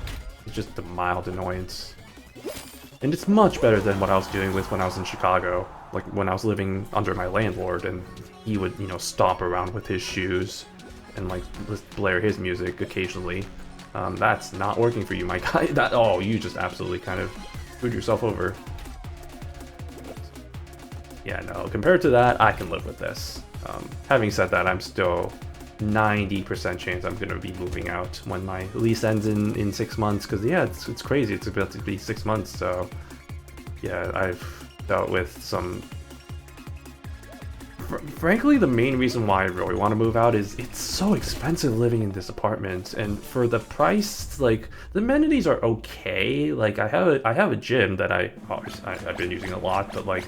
It's just a mild annoyance. And it's much better than what I was dealing with when I was in Chicago. Like when I was living under my landlord and he would, you know, stomp around with his shoes and like blare his music occasionally. That's not working for you, my guy. Oh, you just absolutely kind of screwed yourself over. Yeah, no, compared to that, I can live with this. Having said that, I'm still 90% chance I'm gonna be moving out when my lease ends in 6 months, because yeah, it's crazy. It's about to be 6 months, so yeah, I've dealt with some... Frankly, the main reason why I really want to move out is it's so expensive living in this apartment, and for the price, like, the amenities are okay. Like, I have a gym that I've been using a lot, but like,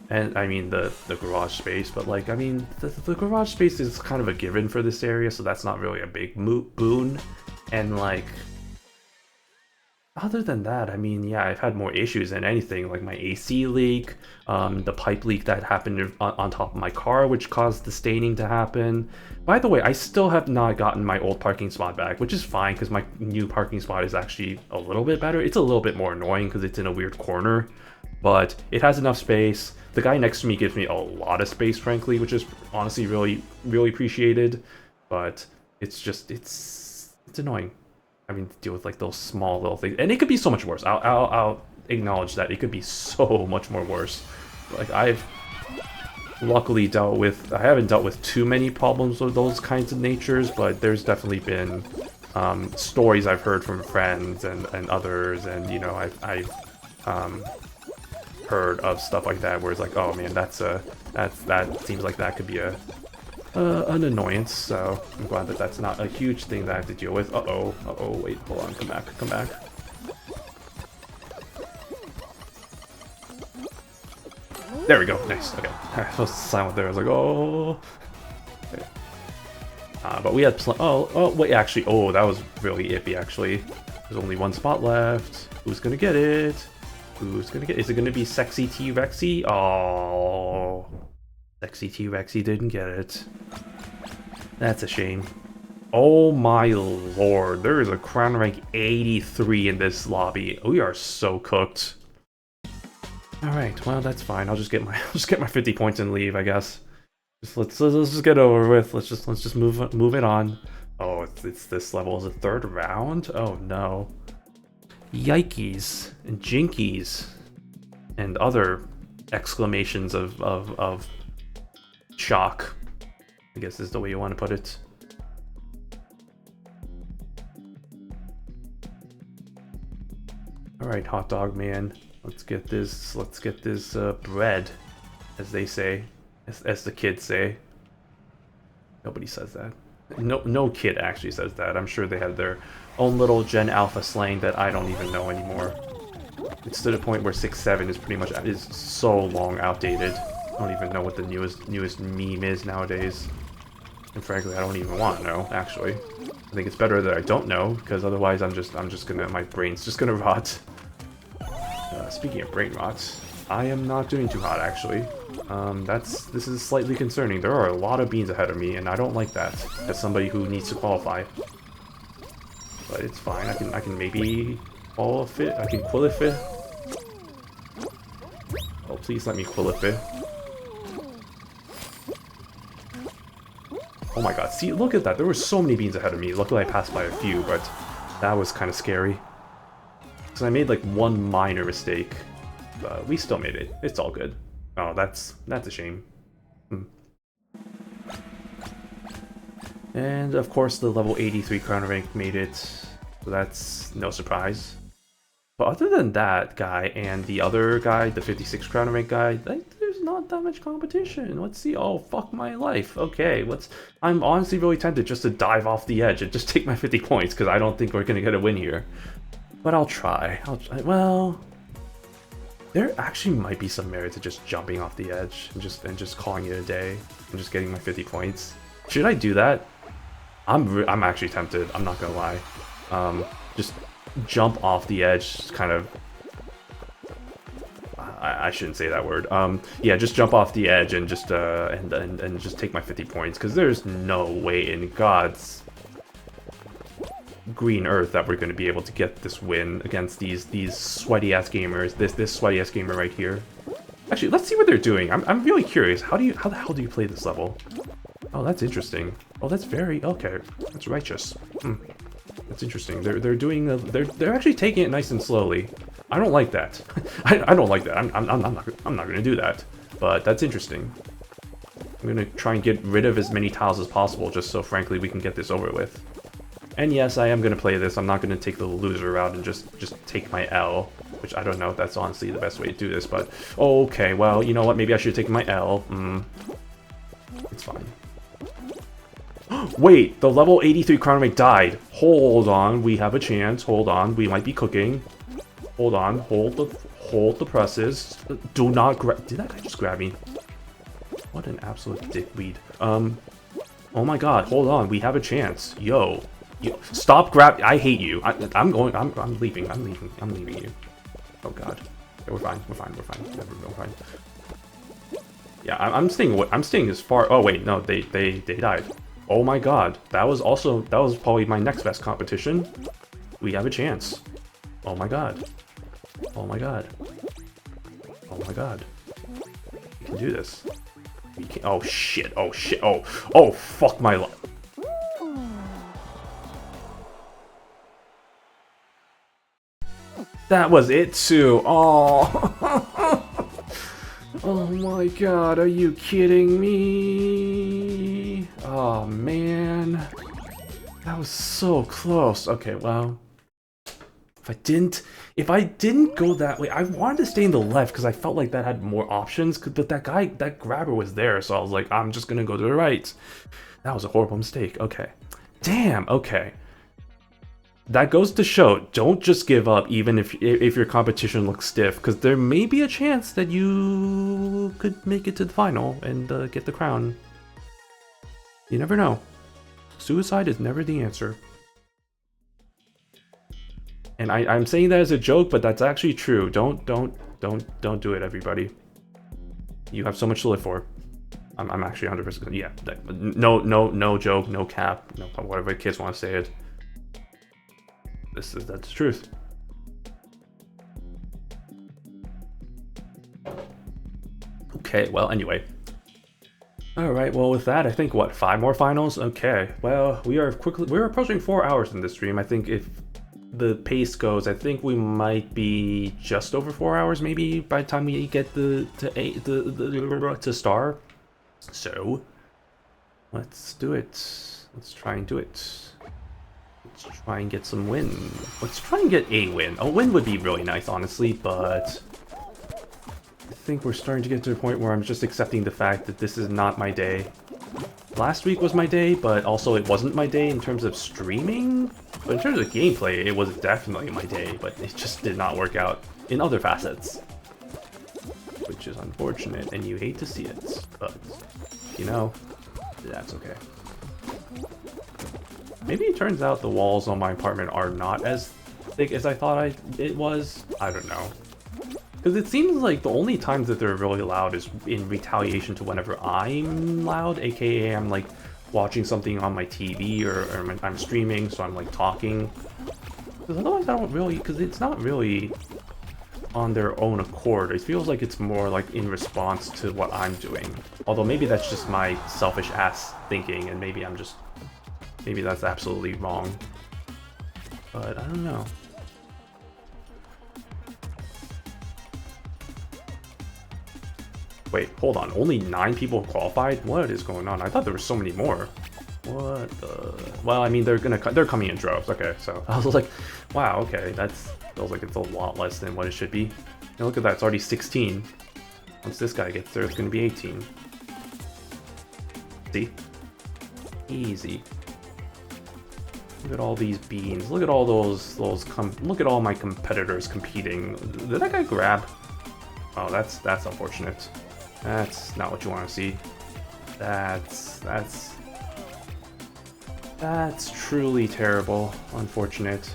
and I mean the garage space, but like, I mean the garage space is kind of a given for this area, so that's not really a big boon. And like, other than that, I mean, yeah, I've had more issues than anything, like my AC leak, the pipe leak that happened on top of my car, which caused the staining to happen. By the way, I still have not gotten my old parking spot back, which is fine, because my new parking spot is actually a little bit better. It's a little bit more annoying because it's in a weird corner, but it has enough space. The guy next to me gives me a lot of space, frankly, which is honestly really appreciated, but it's just, it's annoying. I mean, to deal with like those small little things, and it could be so much worse. I'll acknowledge that it could be so much more worse. Like, I've luckily I haven't dealt with too many problems with those kinds of natures, but there's definitely been stories I've heard from friends and others, and you know, I've heard of stuff like that where it's like, oh man, that seems like that could be an annoyance, so I'm glad that that's not a huge thing that I have to deal with. Wait, hold on, come back. There we go, nice, okay. I was silent there, I was like, oh. Okay. But we had wait, actually, that was really iffy, actually. There's only one spot left. Who's gonna get it? Is it gonna be Sexy T-Rexy? Oh. Sexy T-Rexy didn't get it. That's a shame. Oh my lord, there is a crown rank 83 in this lobby. We are so cooked. Alright, well that's fine. I'll just get my 50 points and leave, I guess. Let's just get over with. Let's just move it on. Oh, it's this level is a third round? Oh no. Yikes and jinkies and other exclamations of shock, I guess is the way you want to put it. Alright, hot dog man. Let's get this bread, as they say. As the kids say. Nobody says that. No kid actually says that. I'm sure they have their own little Gen Alpha slang that I don't even know anymore. It's to the point where 6.7 is pretty much so long outdated. I don't even know what the newest meme is nowadays. And frankly, I don't even want to know, actually. I think it's better that I don't know, because otherwise my brain's just gonna rot. Speaking of brain rot, I am not doing too hot, actually. This is slightly concerning. There are a lot of beans ahead of me, and I don't like that, as somebody who needs to qualify. But it's fine, I can maybe qualify, I can qualify. Oh, please let me qualify. Oh my god, see, look at that, there were so many beans ahead of me. Luckily I passed by a few, but that was kind of scary. Because I made like one minor mistake, but we still made it. It's all good. Oh, that's a shame. And of course the level 83 crown rank made it, so that's no surprise. But other than that guy and the other guy, the 56 crown rank guy, there's not that much competition. Let's see. Oh, fuck my life. Okay, I'm honestly really tempted just to dive off the edge and just take my 50 points, because I don't think we're gonna get a win here. But I'll try. Well, there actually might be some merit to just jumping off the edge and just calling it a day and just getting my 50 points. Should I do that? I'm actually tempted. I'm not gonna lie. Just jump off the edge, kind of. I shouldn't say that word. Yeah, just jump off the edge and just and just take my 50 points, because there's no way in God's green earth that we're going to be able to get this win against these sweaty ass gamers. This sweaty ass gamer right here. Actually, let's see what they're doing. I'm really curious. How the hell do you play this level? Oh, that's interesting. Oh, that's very okay. That's righteous. That's interesting. They're actually taking it nice and slowly. I don't like that. I don't like that. I'm not going to do that. but that's interesting. I'm gonna try and get rid of as many tiles as possible, just so frankly we can get this over with. And yes, I am gonna play this. I'm not gonna take the loser route and just take my L, which I don't know if that's honestly the best way to do this, but okay, well, you know what, maybe I should take my L. It's fine. Wait, the level 83 Chronomate died. Hold on, we have a chance. Hold on, we might be cooking. Hold on, hold the presses. Do not grab. Did that guy just grab me? What an absolute dickweed. Oh my god, hold on, we have a chance. Yo, stop grab. I hate you. I'm leaving. I'm leaving you. Oh god. Okay, we're fine. We're fine. Yeah, I'm staying as far. Oh wait, no, they died. Oh my god, that was probably my next best competition. We have a chance. Oh my god. Oh my god. Oh my god. We can do this. We can. Oh shit. Oh shit. Oh fuck my life. That was it too. Oh. Oh my god, are you kidding me? Oh man. That was so close. Okay, well. If I didn't go that way, I wanted to stay in the left because I felt like that had more options, but that grabber was there, so I was like, I'm just gonna go to the right. That was a horrible mistake. Okay. Damn, okay. That goes to show, don't just give up even if your competition looks stiff, because there may be a chance that you could make it to the final and get the crown. You never know. Suicide is never the answer. And I'm saying that as a joke, but that's actually true. Don't do it, everybody. You have so much to live for. I'm actually 100%. Yeah. No joke, no cap, no whatever kids want to say it. That's the truth. Okay. Well, anyway. All right. Well, with that, I think what 5 more finals. Okay. Well, we're approaching 4 hours in this stream. I think if the pace goes, I think we might be just over 4 hours, maybe by the time we get to star. So let's do it. Let's try and do it. Let's try and get some win. Let's try and get a win. A win would be really nice, honestly, but I think we're starting to get to a point where I'm just accepting the fact that this is not my day. Last week was my day, but also it wasn't my day in terms of streaming. But in terms of gameplay, it was definitely my day, but it just did not work out in other facets. Which is unfortunate, and you hate to see it, but, you know, that's okay. Maybe it turns out the walls on my apartment are not as thick as I thought it was. I don't know. Because it seems like the only times that they're really loud is in retaliation to whenever I'm loud, aka I'm like watching something on my TV or I'm streaming, so I'm like talking. Because otherwise I don't really, because it's not really on their own accord. It feels like it's more like in response to what I'm doing. Although maybe that's just my selfish ass thinking, and maybe that's absolutely wrong. But I don't know. Wait, hold on. Only 9 people qualified? What is going on? I thought there were so many more. What the? Well, I mean, they're coming in droves. Okay, so I was like, wow, okay, feels like it's a lot less than what it should be. And look at that, it's already 16. Once this guy gets there, it's going to be 18. See? Easy. Look at all these beans. Look at all look at all my competitors competing. Did that guy grab? Oh, that's unfortunate. That's not what you want to see. That's truly terrible. Unfortunate.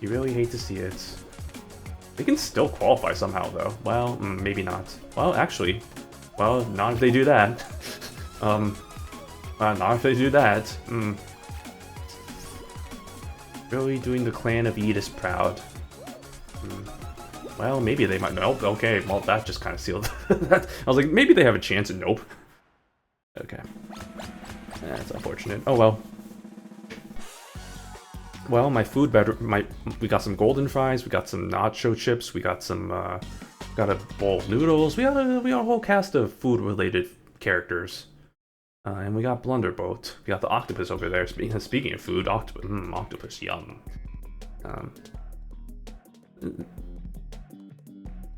You really hate to see it. They can still qualify somehow, though. Well, maybe not. Well, actually, well, not if they do that. Not if they do that. Really doing the clan of Edis proud. Well, maybe they might. Nope. Okay. Well, that just kind of sealed that. I was like, maybe they have a chance, and nope. Okay. That's unfortunate. Oh well. Well, my food better. We got some golden fries. We got some nacho chips. We got some got a bowl of noodles. We got a whole cast of food-related characters. And we got Blunderboat. We got the octopus over there. Speaking of food, octopus, yum.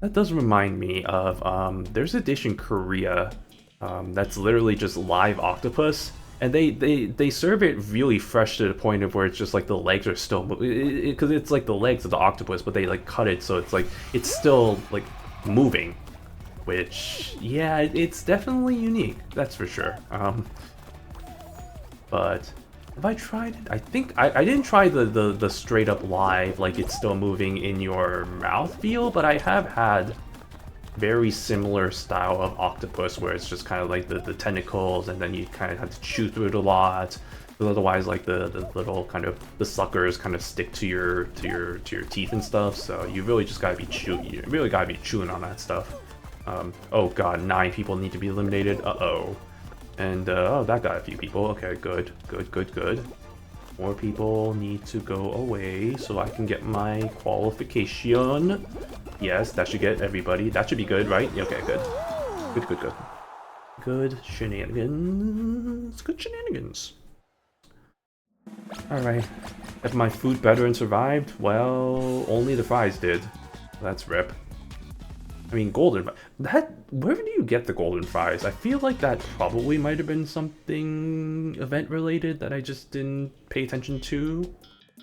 That does remind me of there's a dish in Korea that's literally just live octopus, and they serve it really fresh to the point of where it's just like the legs are still because it's like the legs of the octopus, but they like cut it so it's like it's still like moving. Which, yeah, it's definitely unique, that's for sure. But have I tried it? I think I didn't try the straight up live, like it's still moving in your mouth feel, but I have had very similar style of octopus where it's just kind of like the tentacles, and then you kind of have to chew through it a lot. Because otherwise, like the little kind of the suckers kind of stick to your teeth and stuff. So you really just gotta be You really gotta be chewing on that stuff. Oh god, 9 people need to be eliminated. Uh-oh. And, oh, that got a few people. Okay, good. More people need to go away so I can get my qualification. Yes, that should get everybody. That should be good, right? Okay, good. Good. Good shenanigans. Good shenanigans. Alright. Have my food better and survived? Well, only the fries did. That's rip. I mean, golden... Where do you get the golden fries? I feel like that probably might have been something event-related that I just didn't pay attention to.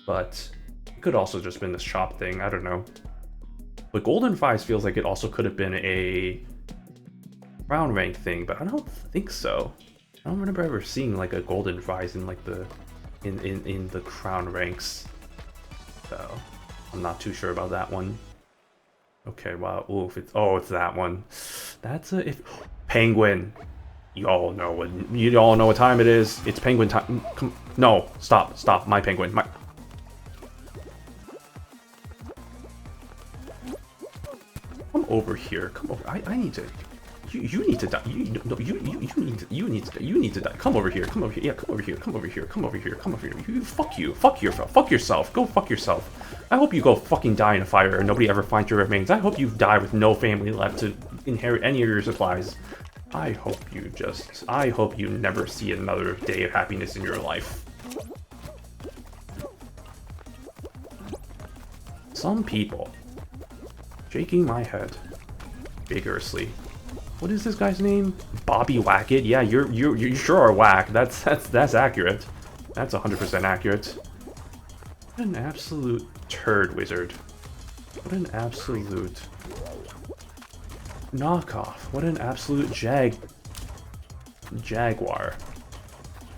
But it could also just been this shop thing, I don't know. But golden fries feels like it also could have been a crown rank thing, but I don't think so. I don't remember ever seeing like a golden fries in like the... in the crown ranks. So, I'm not too sure about that one. Okay, wow. Oof, it's that one. That's penguin. You all know what time it is. It's penguin time. No, stop. My penguin. Come over here. Come over. I need to. You need to die. You need to die. Come over here. Yeah, come over here. Fuck yourself. Go fuck yourself. I hope you go fucking die in a fire and nobody ever finds your remains. I hope you die with no family left to inherit any of your supplies. I hope you never see another day of happiness in your life. Some people. Shaking my head. Vigorously. What is this guy's name? Bobby Wackett? Yeah, you sure are whack. That's accurate. That's 100% accurate. What an absolute turd wizard. What an absolute knockoff. What an absolute jaguar.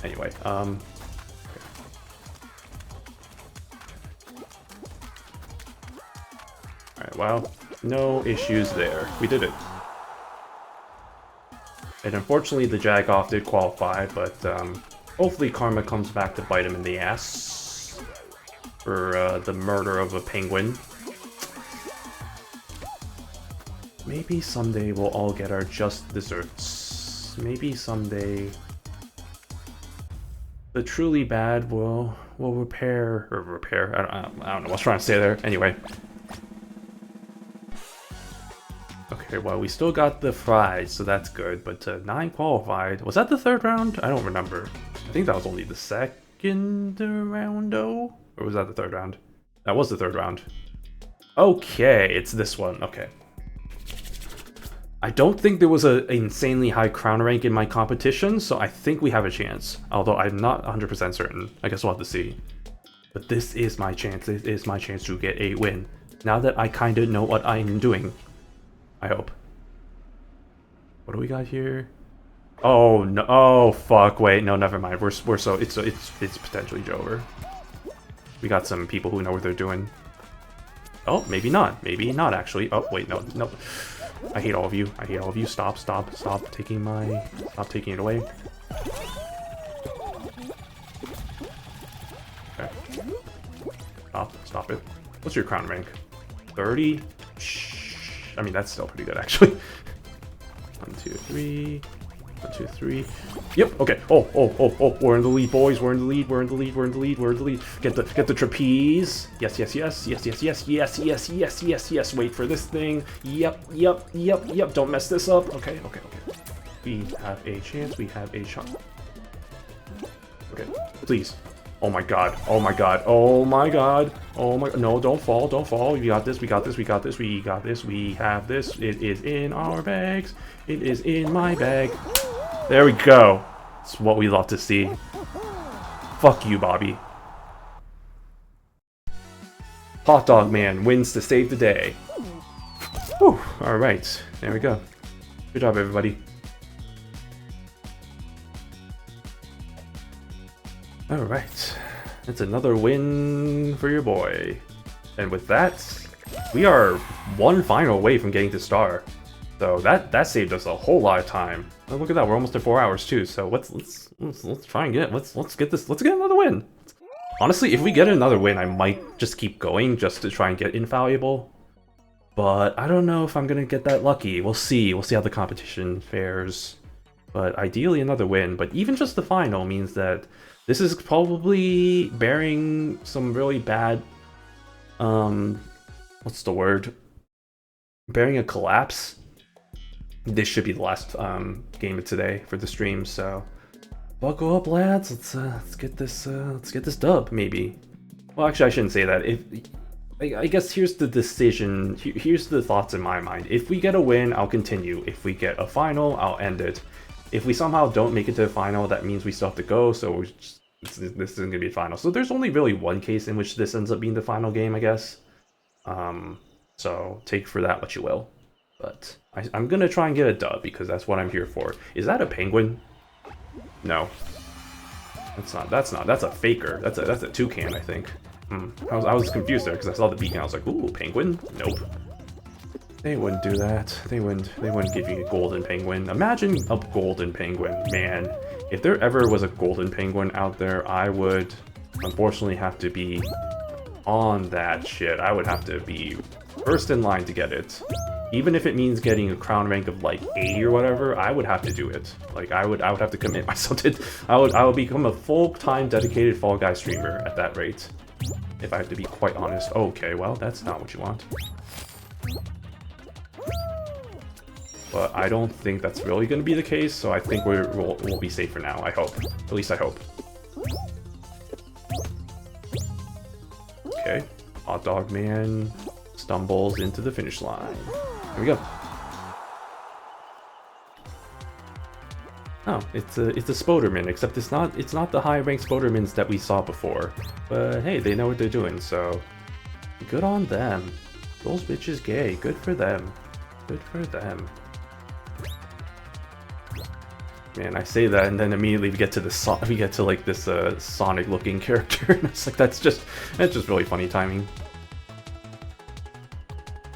Anyway, Alright, well, no issues there. We did it. And unfortunately, the Jagoff did qualify, but hopefully karma comes back to bite him in the ass for the murder of a penguin. Maybe someday we'll all get our just desserts. Maybe someday the truly bad will repair. I don't know what I was trying to say there. Anyway. Okay, well, we still got the fries, so that's good, but 9 qualified. Was that the 3rd round? I don't remember. I think that was only the 2nd round, though? Or was that the 3rd round? That was the 3rd round. Okay, it's this one. Okay. I don't think there was an insanely high crown rank in my competition, so I think we have a chance. Although I'm not 100% certain. I guess we'll have to see. But this is my chance. This is my chance to get a win. Now that I kind of know what I'm doing. I hope. What do we got here? Oh no! Oh fuck! Wait, no, never mind. We're so it's potentially over. We got some people who know what they're doing. Oh, maybe not. Maybe not actually. Oh wait, no. I hate all of you. Stop taking it away. Okay. Stop it. What's your crown rank? 30? Shh. I mean, that's still pretty good, actually. 1, 2, 3. 1, 2, 3. Yep. Okay. Oh. We're in the lead, boys. We're in the lead. We're in the lead. We're in the lead. We're in the lead. Get the trapeze. Yes. Yes. Wait for this thing. Yep. Don't mess this up. Okay. We have a chance. We have a shot. Okay. Please. Oh my god. No, don't fall. We got this. We have this. It is in our bags. It is in my bag. There we go. It's what we love to see. Fuck you, Bobby. Hot Dog Man wins to save the day. Whew. Alright. There we go. Good job, everybody. Alright, that's another win for your boy. And with that, we are one final away from getting to star. So that saved us a whole lot of time. Oh, look at that, we're almost at 4 hours too. So let's try and let's get another win. Honestly, if we get another win, I might just keep going just to try and get infallible. But I don't know if I'm gonna get that lucky. We'll see how the competition fares. But ideally another win, but even just the final means that this is probably bearing some really bad, what's the word? Bearing a collapse. This should be the last game of today for the stream, so buckle up, lads. Let's get this dub, maybe. Well, actually, I shouldn't say that. I guess here's the decision. Here's the thoughts in my mind. If we get a win, I'll continue. If we get a final, I'll end it. If we somehow don't make it to the final, that means we still have to go, so this isn't going to be a final. So there's only really one case in which this ends up being the final game, I guess. So take for that what you will. But I'm going to try and get a dub, because that's what I'm here for. Is that a penguin? No. That's not. That's a faker. That's a toucan, I think. I was confused there, because I saw the beacon. I was like, ooh, penguin? Nope. They wouldn't do that. They wouldn't give you a golden penguin. Imagine a golden penguin, man. If there ever was a golden penguin out there, I would unfortunately have to be on that shit. I would have to be first in line to get it. Even if it means getting a crown rank of like 80 or whatever, I would have to do it. Like I would have to commit myself to. I would become a full-time dedicated Fall Guys streamer at that rate. If I have to be quite honest. Okay, well, that's not what you want. But I don't think that's really going to be the case, so I think we'll be safe for now, I hope. At least I hope. Okay. Hot Dog Man stumbles into the finish line. Here we go. Oh, it's a Spoderman, except it's not the high-ranked Spodermans that we saw before. But hey, they know what they're doing, so good on them. Those bitches gay. Good for them. Good for them. Man, I say that, and then immediately we get to this Sonic-looking character, and it's like that's just really funny timing.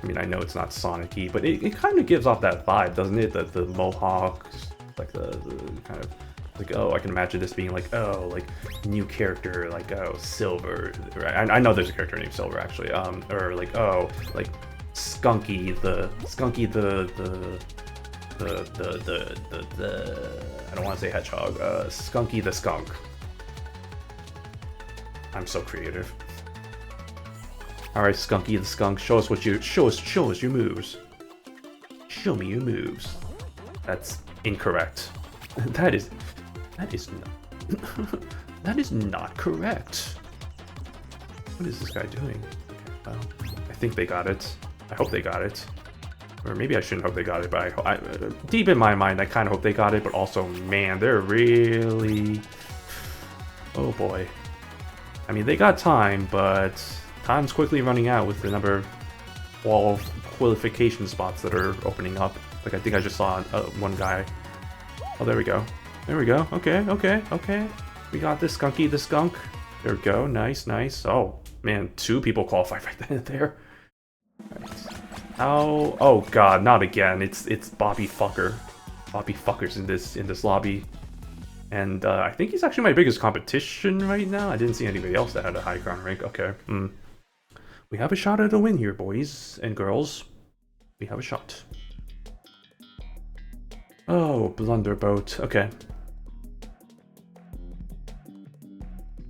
I mean, I know it's not Sonic-y, but it kind of gives off that vibe, doesn't it? The mohawk, like the kind of like, oh, I can imagine this being like, oh, like new character, like, oh, Silver. Right? I know there's a character named Silver actually, or like, oh, like Skunky the I don't want to say hedgehog. Skunky the skunk. I'm so creative. All right, Skunky the skunk, show us your moves. Show me your moves. That's incorrect. That is not correct. What is this guy doing? Okay, well, I think they got it. I hope they got it. Or maybe I shouldn't hope they got it, but I deep in my mind, I kind of hope they got it, but also, man, they're really... Oh boy. I mean, they got time, but time's quickly running out with the number of qualification spots that are opening up. Like, I think I just saw one guy. Oh, there we go. There we go. Okay. We got this Skunky the skunk. There we go. Nice. Oh, man, 2 people qualified right there. Right. Oh god, not again. It's Bobby Fucker. Bobby Fucker's in this lobby. And I think he's actually my biggest competition right now. I didn't see anybody else that had a high crown rank. Okay. We have a shot at a win here, boys and girls. We have a shot. Oh, blunderboat. Okay.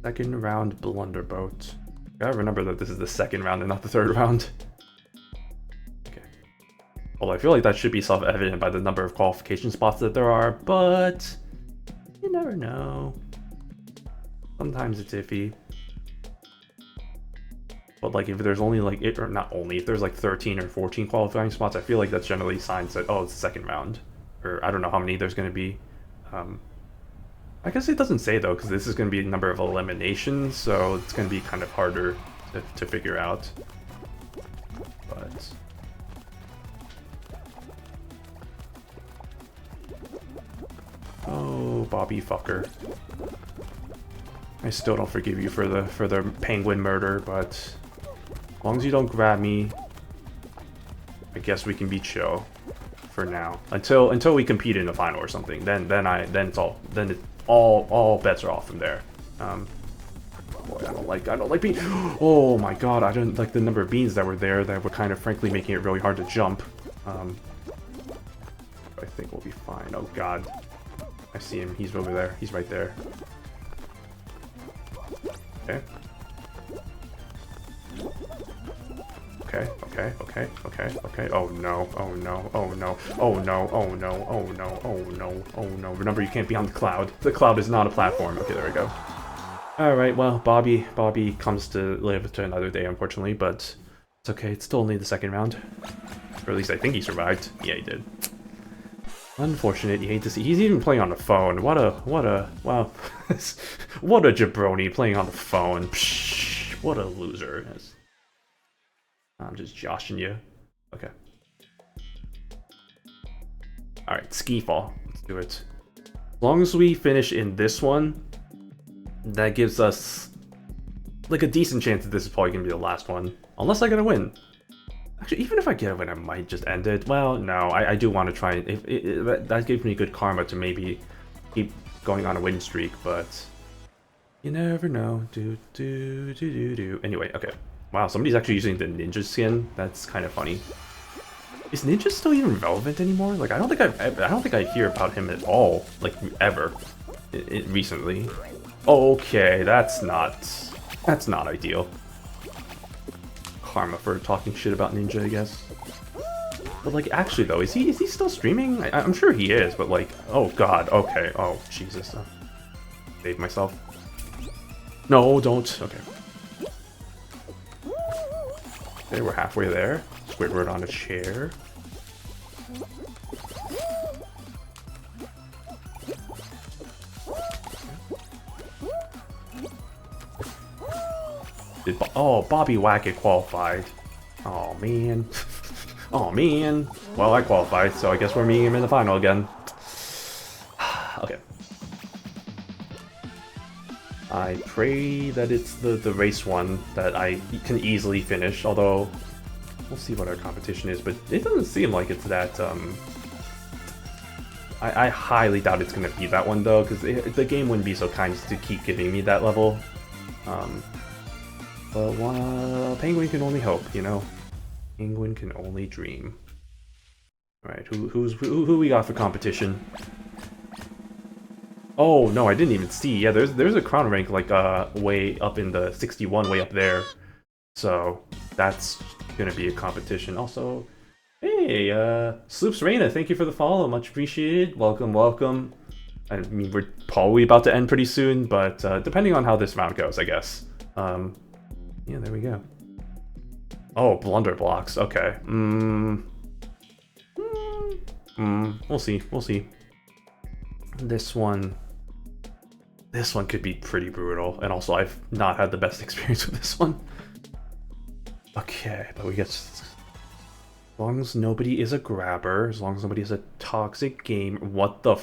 Second round blunderboat. Gotta remember that this is the second round and not the third round. Okay. Although I feel like that should be self-evident by the number of qualification spots that there are, but you never know. Sometimes it's iffy. But like if there's only like or not only, if there's like 13 or 14 qualifying spots, I feel like that's generally signs that, oh, it's the second round. Or I don't know how many there's going to be. I guess it doesn't say though, because this is going to be a number of eliminations, so it's going to be kind of harder to figure out. But oh, Bobby fucker. I still don't forgive you for the penguin murder, but as long as you don't grab me, I guess we can be chill for now. Until we compete in the final or something. Then all bets are off from there. Boy, I don't like being. Oh my god, I don't like the number of beans that were there that were kind of frankly making it really hard to jump. I think we'll be fine. Oh god, I see him. He's over there. He's right there. Okay. Okay. Oh no, oh no, oh no, oh no, oh no, oh no, oh no, oh no. Remember, you can't be on the cloud. The cloud is not a platform. Okay, there we go. Alright, well, Bobby comes to live to another day, unfortunately, but it's okay. It's still only the second round. Or at least I think he survived. Yeah, he did. Unfortunate, you hate to see. He's even playing on the phone. What a, wow. What a jabroni playing on the phone. Psh, what a loser. I'm just joshing you. Okay. Alright, ski fall. Let's do it. As long as we finish in this one, that gives us like a decent chance that this is probably gonna be the last one. Unless I get a win. Actually, even if I get a win, I might just end it. Well, no, I do want to try. That gives me good karma to maybe keep going on a win streak, but you never know. Anyway, okay. Wow, somebody's actually using the ninja skin. That's kind of funny. Is ninja still even relevant anymore? Like, I don't think I hear about him at all, like ever, recently. Okay, that's not ideal. Karma for talking shit about ninja, I guess. But like, actually though, is he still streaming? I'm sure he is, but like, oh god, okay, oh Jesus, save myself. No, don't. Okay. Okay, we're halfway there. Squidward on a chair. Oh, Bobby Wackett qualified. Oh man. Oh man. Well, I qualified, so I guess we're meeting him in the final again. Okay. I pray that it's the race one that I can easily finish, although we'll see what our competition is, but it doesn't seem like it's that, I highly doubt it's going to be that one, though, because the game wouldn't be so kind as to keep giving me that level. But Penguin can only hope, you know? Penguin can only dream. Alright, who we got for competition? Oh, no, I didn't even see. Yeah, there's a crown rank, like, way up in the 61, way up there. So, that's gonna be a competition. Also, hey, Sloops Reina, thank you for the follow. Much appreciated. Welcome, welcome. I mean, we're probably about to end pretty soon, but depending on how this round goes, I guess. Yeah, there we go. Oh, blunder blocks. Okay. We'll see. We'll see. This one could be pretty brutal, and also I've not had the best experience with this one. Okay, but we get... As long as nobody is a grabber, as long as nobody is a toxic game... What the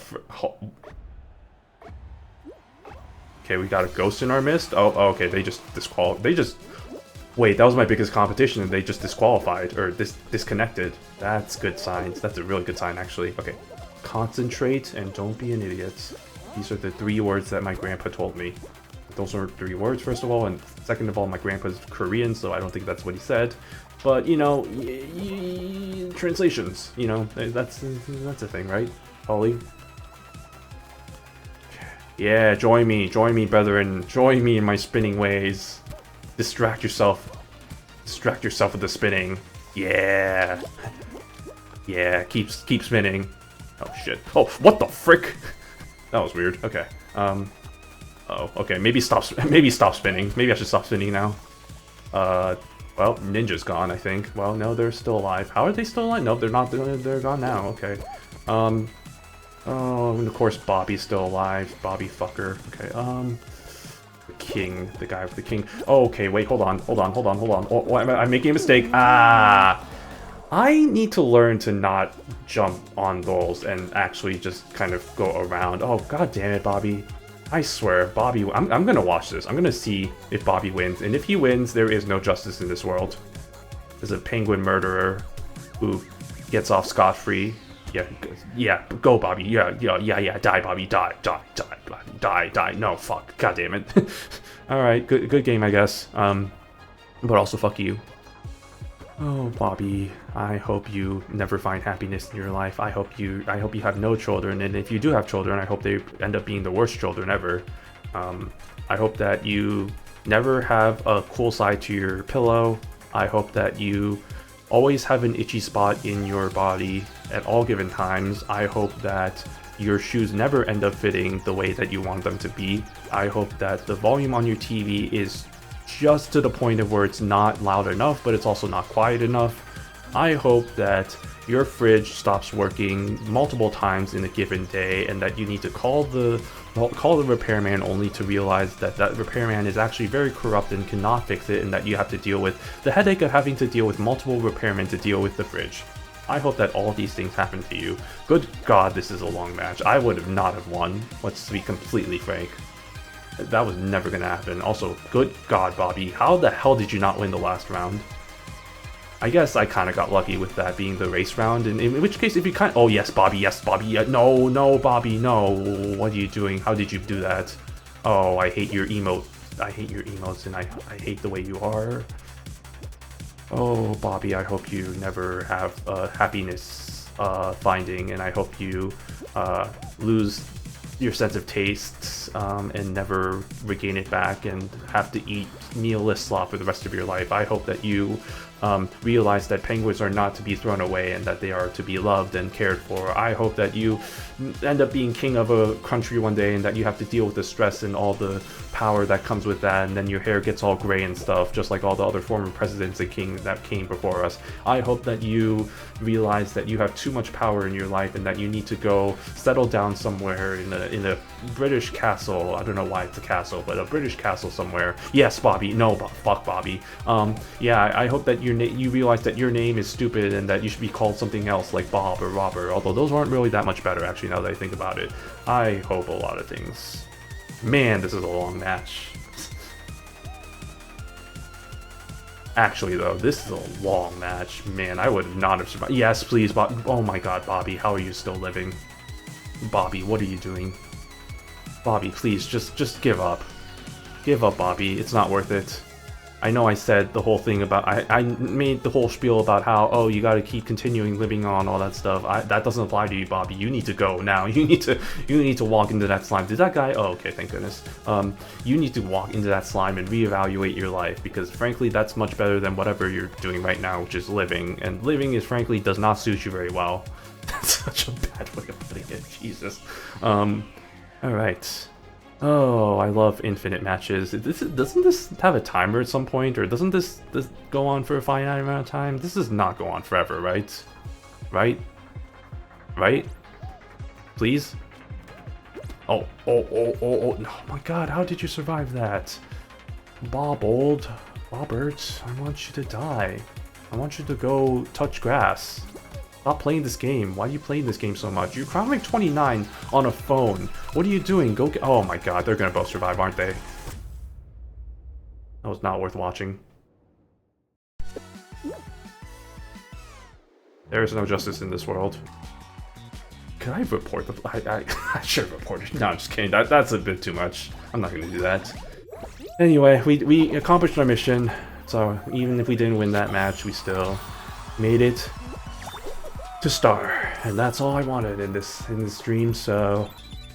Okay, we got a ghost in our midst? Oh, okay, they just Wait, that was my biggest competition, and they just disqualified, or disconnected. That's good signs. That's a really good sign, actually. Okay. Concentrate and don't be an idiot. These are the 3 words that my grandpa told me. Those are 3 words, first of all, and second of all, my grandpa's Korean, so I don't think that's what he said. But, you know, translations, you know, that's a thing, right? Ollie. Yeah, join me, brethren. Join me in my spinning ways. Distract yourself. Distract yourself with the spinning. Yeah. Yeah, keep spinning. Oh shit. Oh, what the frick? That was weird. Okay. Oh, okay. Maybe stop spinning. Maybe I should stop spinning now. Well, Ninja's gone, I think. Well, no, they're still alive. How are they still alive? No, they're not. They're gone now. Okay. Oh, and of course Bobby's still alive. Bobby fucker. Okay. The king, the guy with the king. Oh, okay. Wait. Hold on. Oh, I'm making a mistake. Ah. I need to learn to not jump on those and actually just kind of go around. Oh, god damn it, Bobby. I swear, Bobby... I'm gonna watch this. I'm gonna see if Bobby wins. And if he wins, there is no justice in this world. There's a penguin murderer who gets off scot-free. Yeah, go, Bobby. Yeah. Die, Bobby. Die. No, fuck. God damn it. Alright, good game, I guess. But also, fuck you. Oh, Bobby, I hope you never find happiness in your life. I hope you have no children, and if you do have children, I hope they end up being the worst children ever. I hope that you never have a cool side to your pillow. I hope that you always have an itchy spot in your body at all given times. I hope that your shoes never end up fitting the way that you want them to be. I hope that the volume on your TV is just to the point of where it's not loud enough, but it's also not quiet enough. I hope that your fridge stops working multiple times in a given day, and that you need to call the repairman only to realize that that repairman is actually very corrupt and cannot fix it, and that you have to deal with the headache of having to deal with multiple repairmen to deal with the fridge. I hope that all these things happen to you. Good God, this is a long match. I would have not have won. Let's be completely frank. That was never gonna happen. Also, good God, Bobby, how the hell did you not win the last round? I guess I kind of got lucky with that being the race round, and in which case, if you kind of... Oh, yes, Bobby, no, Bobby, no. What are you doing? How did you do that? Oh, I hate your emote. I hate your emotes, and I hate the way you are. Oh, Bobby, I hope you never have happiness finding, and I hope you lose your sense of taste and never regain it back and have to eat mealless slop for the rest of your life. I hope that you realize that penguins are not to be thrown away and that they are to be loved and cared for. I hope that you end up being king of a country one day and that you have to deal with the stress and all the power that comes with that, and then your hair gets all gray and stuff, just like all the other former presidents and kings that came before us. I hope that you realize that you have too much power in your life and that you need to go settle down somewhere in a British castle. I don't know why it's a castle, but a British castle somewhere. Yes, Bobby. No, fuck Bobby. Yeah, I hope that you realize that your name is stupid and that you should be called something else like Bob or Robert, although those aren't really that much better, actually, now that I think about it. I hope a lot of things. Man, this is a long match. Actually, though, this is a long match. Man, I would not have survived. Yes, please, Bob. Oh my god, Bobby, how are you still living? Bobby, what are you doing? Bobby, please, just give up. Give up, Bobby. It's not worth it. I know I said the whole thing about... I made the whole spiel about how, oh, you gotta keep continuing living on, all that stuff. That doesn't apply to you, Bobby. You need to go now. You need to walk into that slime. Did that guy... Oh, okay, thank goodness. You need to walk into that slime and reevaluate your life, because frankly, that's much better than whatever you're doing right now, which is living. And living is, frankly, does not suit you very well. That's such a bad way of putting it. Jesus. Alright. Oh, I love infinite matches. Doesn't this have a timer at some point, or doesn't this go on for a finite amount of time? This does not go on forever, right? Right? Please? Oh my god, how did you survive that? Robert, I want you to die. I want you to go touch grass. Stop playing this game. Why are you playing this game so much? You're crown rank 29 on a phone. What are you doing? Go get... Oh my god, they're gonna both survive, aren't they? That was not worth watching. There is no justice in this world. Can I report the... I should have reported. No, I'm just kidding. That's a bit too much. I'm not gonna do that. Anyway, we accomplished our mission. So even if we didn't win that match, we still made it to Star. and that's all I wanted in this stream. So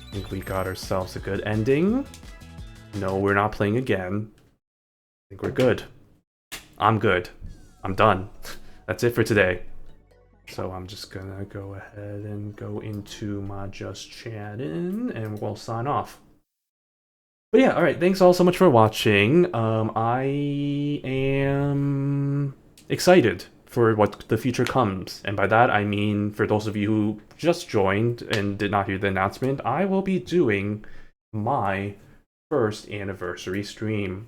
I think we got ourselves a good ending. No, we're not playing again. I think we're good. I'm good. I'm done. That's it for today. So I'm just gonna go ahead and go into my just chatting, and we'll sign off. But yeah, alright, thanks all so much for watching. I am excited for what the future comes. And by that I mean, for those of you who just joined and did not hear the announcement, I will be doing my first anniversary stream.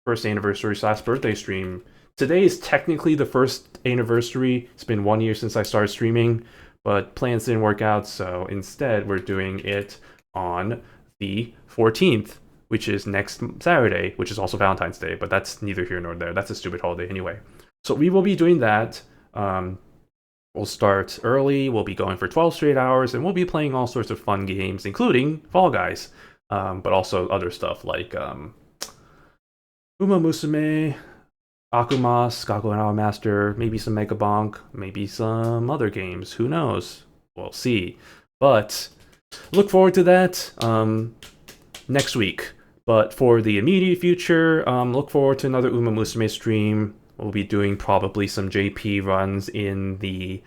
First anniversary / birthday stream. Today is technically the first anniversary. It's been 1 year since I started streaming, but plans didn't work out, so instead we're doing it on the 14th, which is next Saturday, which is also Valentine's Day, but that's neither here nor there. That's a stupid holiday anyway. So we will be doing that. We'll start early, we'll be going for 12 straight hours, and we'll be playing all sorts of fun games, including Fall Guys, but also other stuff like Uma Musume, Akumas, Gaku and Our Master, maybe some Mega Bonk, maybe some other games. Who knows? We'll see. But look forward to that next week. But for the immediate future, look forward to another Uma Musume stream. We'll be doing probably some JP runs in the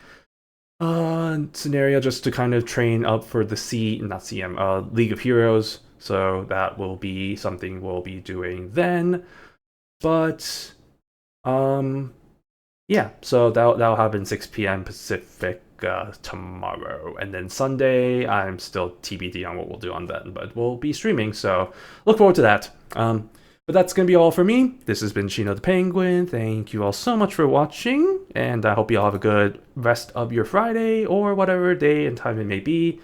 scenario just to kind of train up for the League of Heroes. So that will be something we'll be doing then. But yeah, so that'll happen 6 p.m. Pacific tomorrow, and then Sunday I'm still TBD on what we'll do on that, but we'll be streaming, so look forward to that. But that's gonna be all for me. This has been Chino the Penguin. Thank you all so much for watching, and I hope you all have a good rest of your Friday or whatever day and time it may be.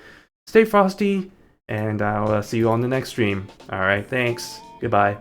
Stay frosty, and I'll see you on the next stream. All right, thanks. Goodbye.